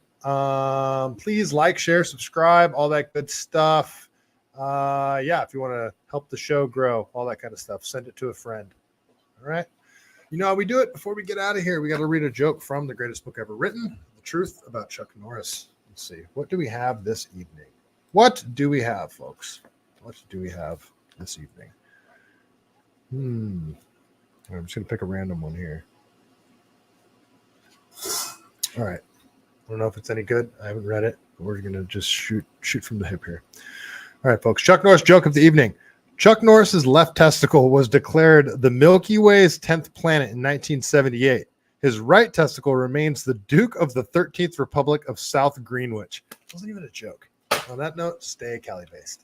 Please like, share, subscribe, all that good stuff. Yeah, if you want to help the show grow, all that kind of stuff, send it to a friend. All right. You know how we do it. Before we get out of here, we got to read a joke from the greatest book ever written, The Truth About Chuck Norris. Let's see. What do we have this evening? What do we have, folks? What do we have this evening? I'm just going to pick a random one here. All right. I don't know if it's any good. I haven't read it. But we're going to just shoot from the hip here. All right, folks. Chuck Norris joke of the evening. Chuck Norris's left testicle was declared the Milky Way's 10th planet in 1978. His right testicle remains the Duke of the 13th Republic of South Greenwich. It wasn't even a joke. On that note, stay CaliBased.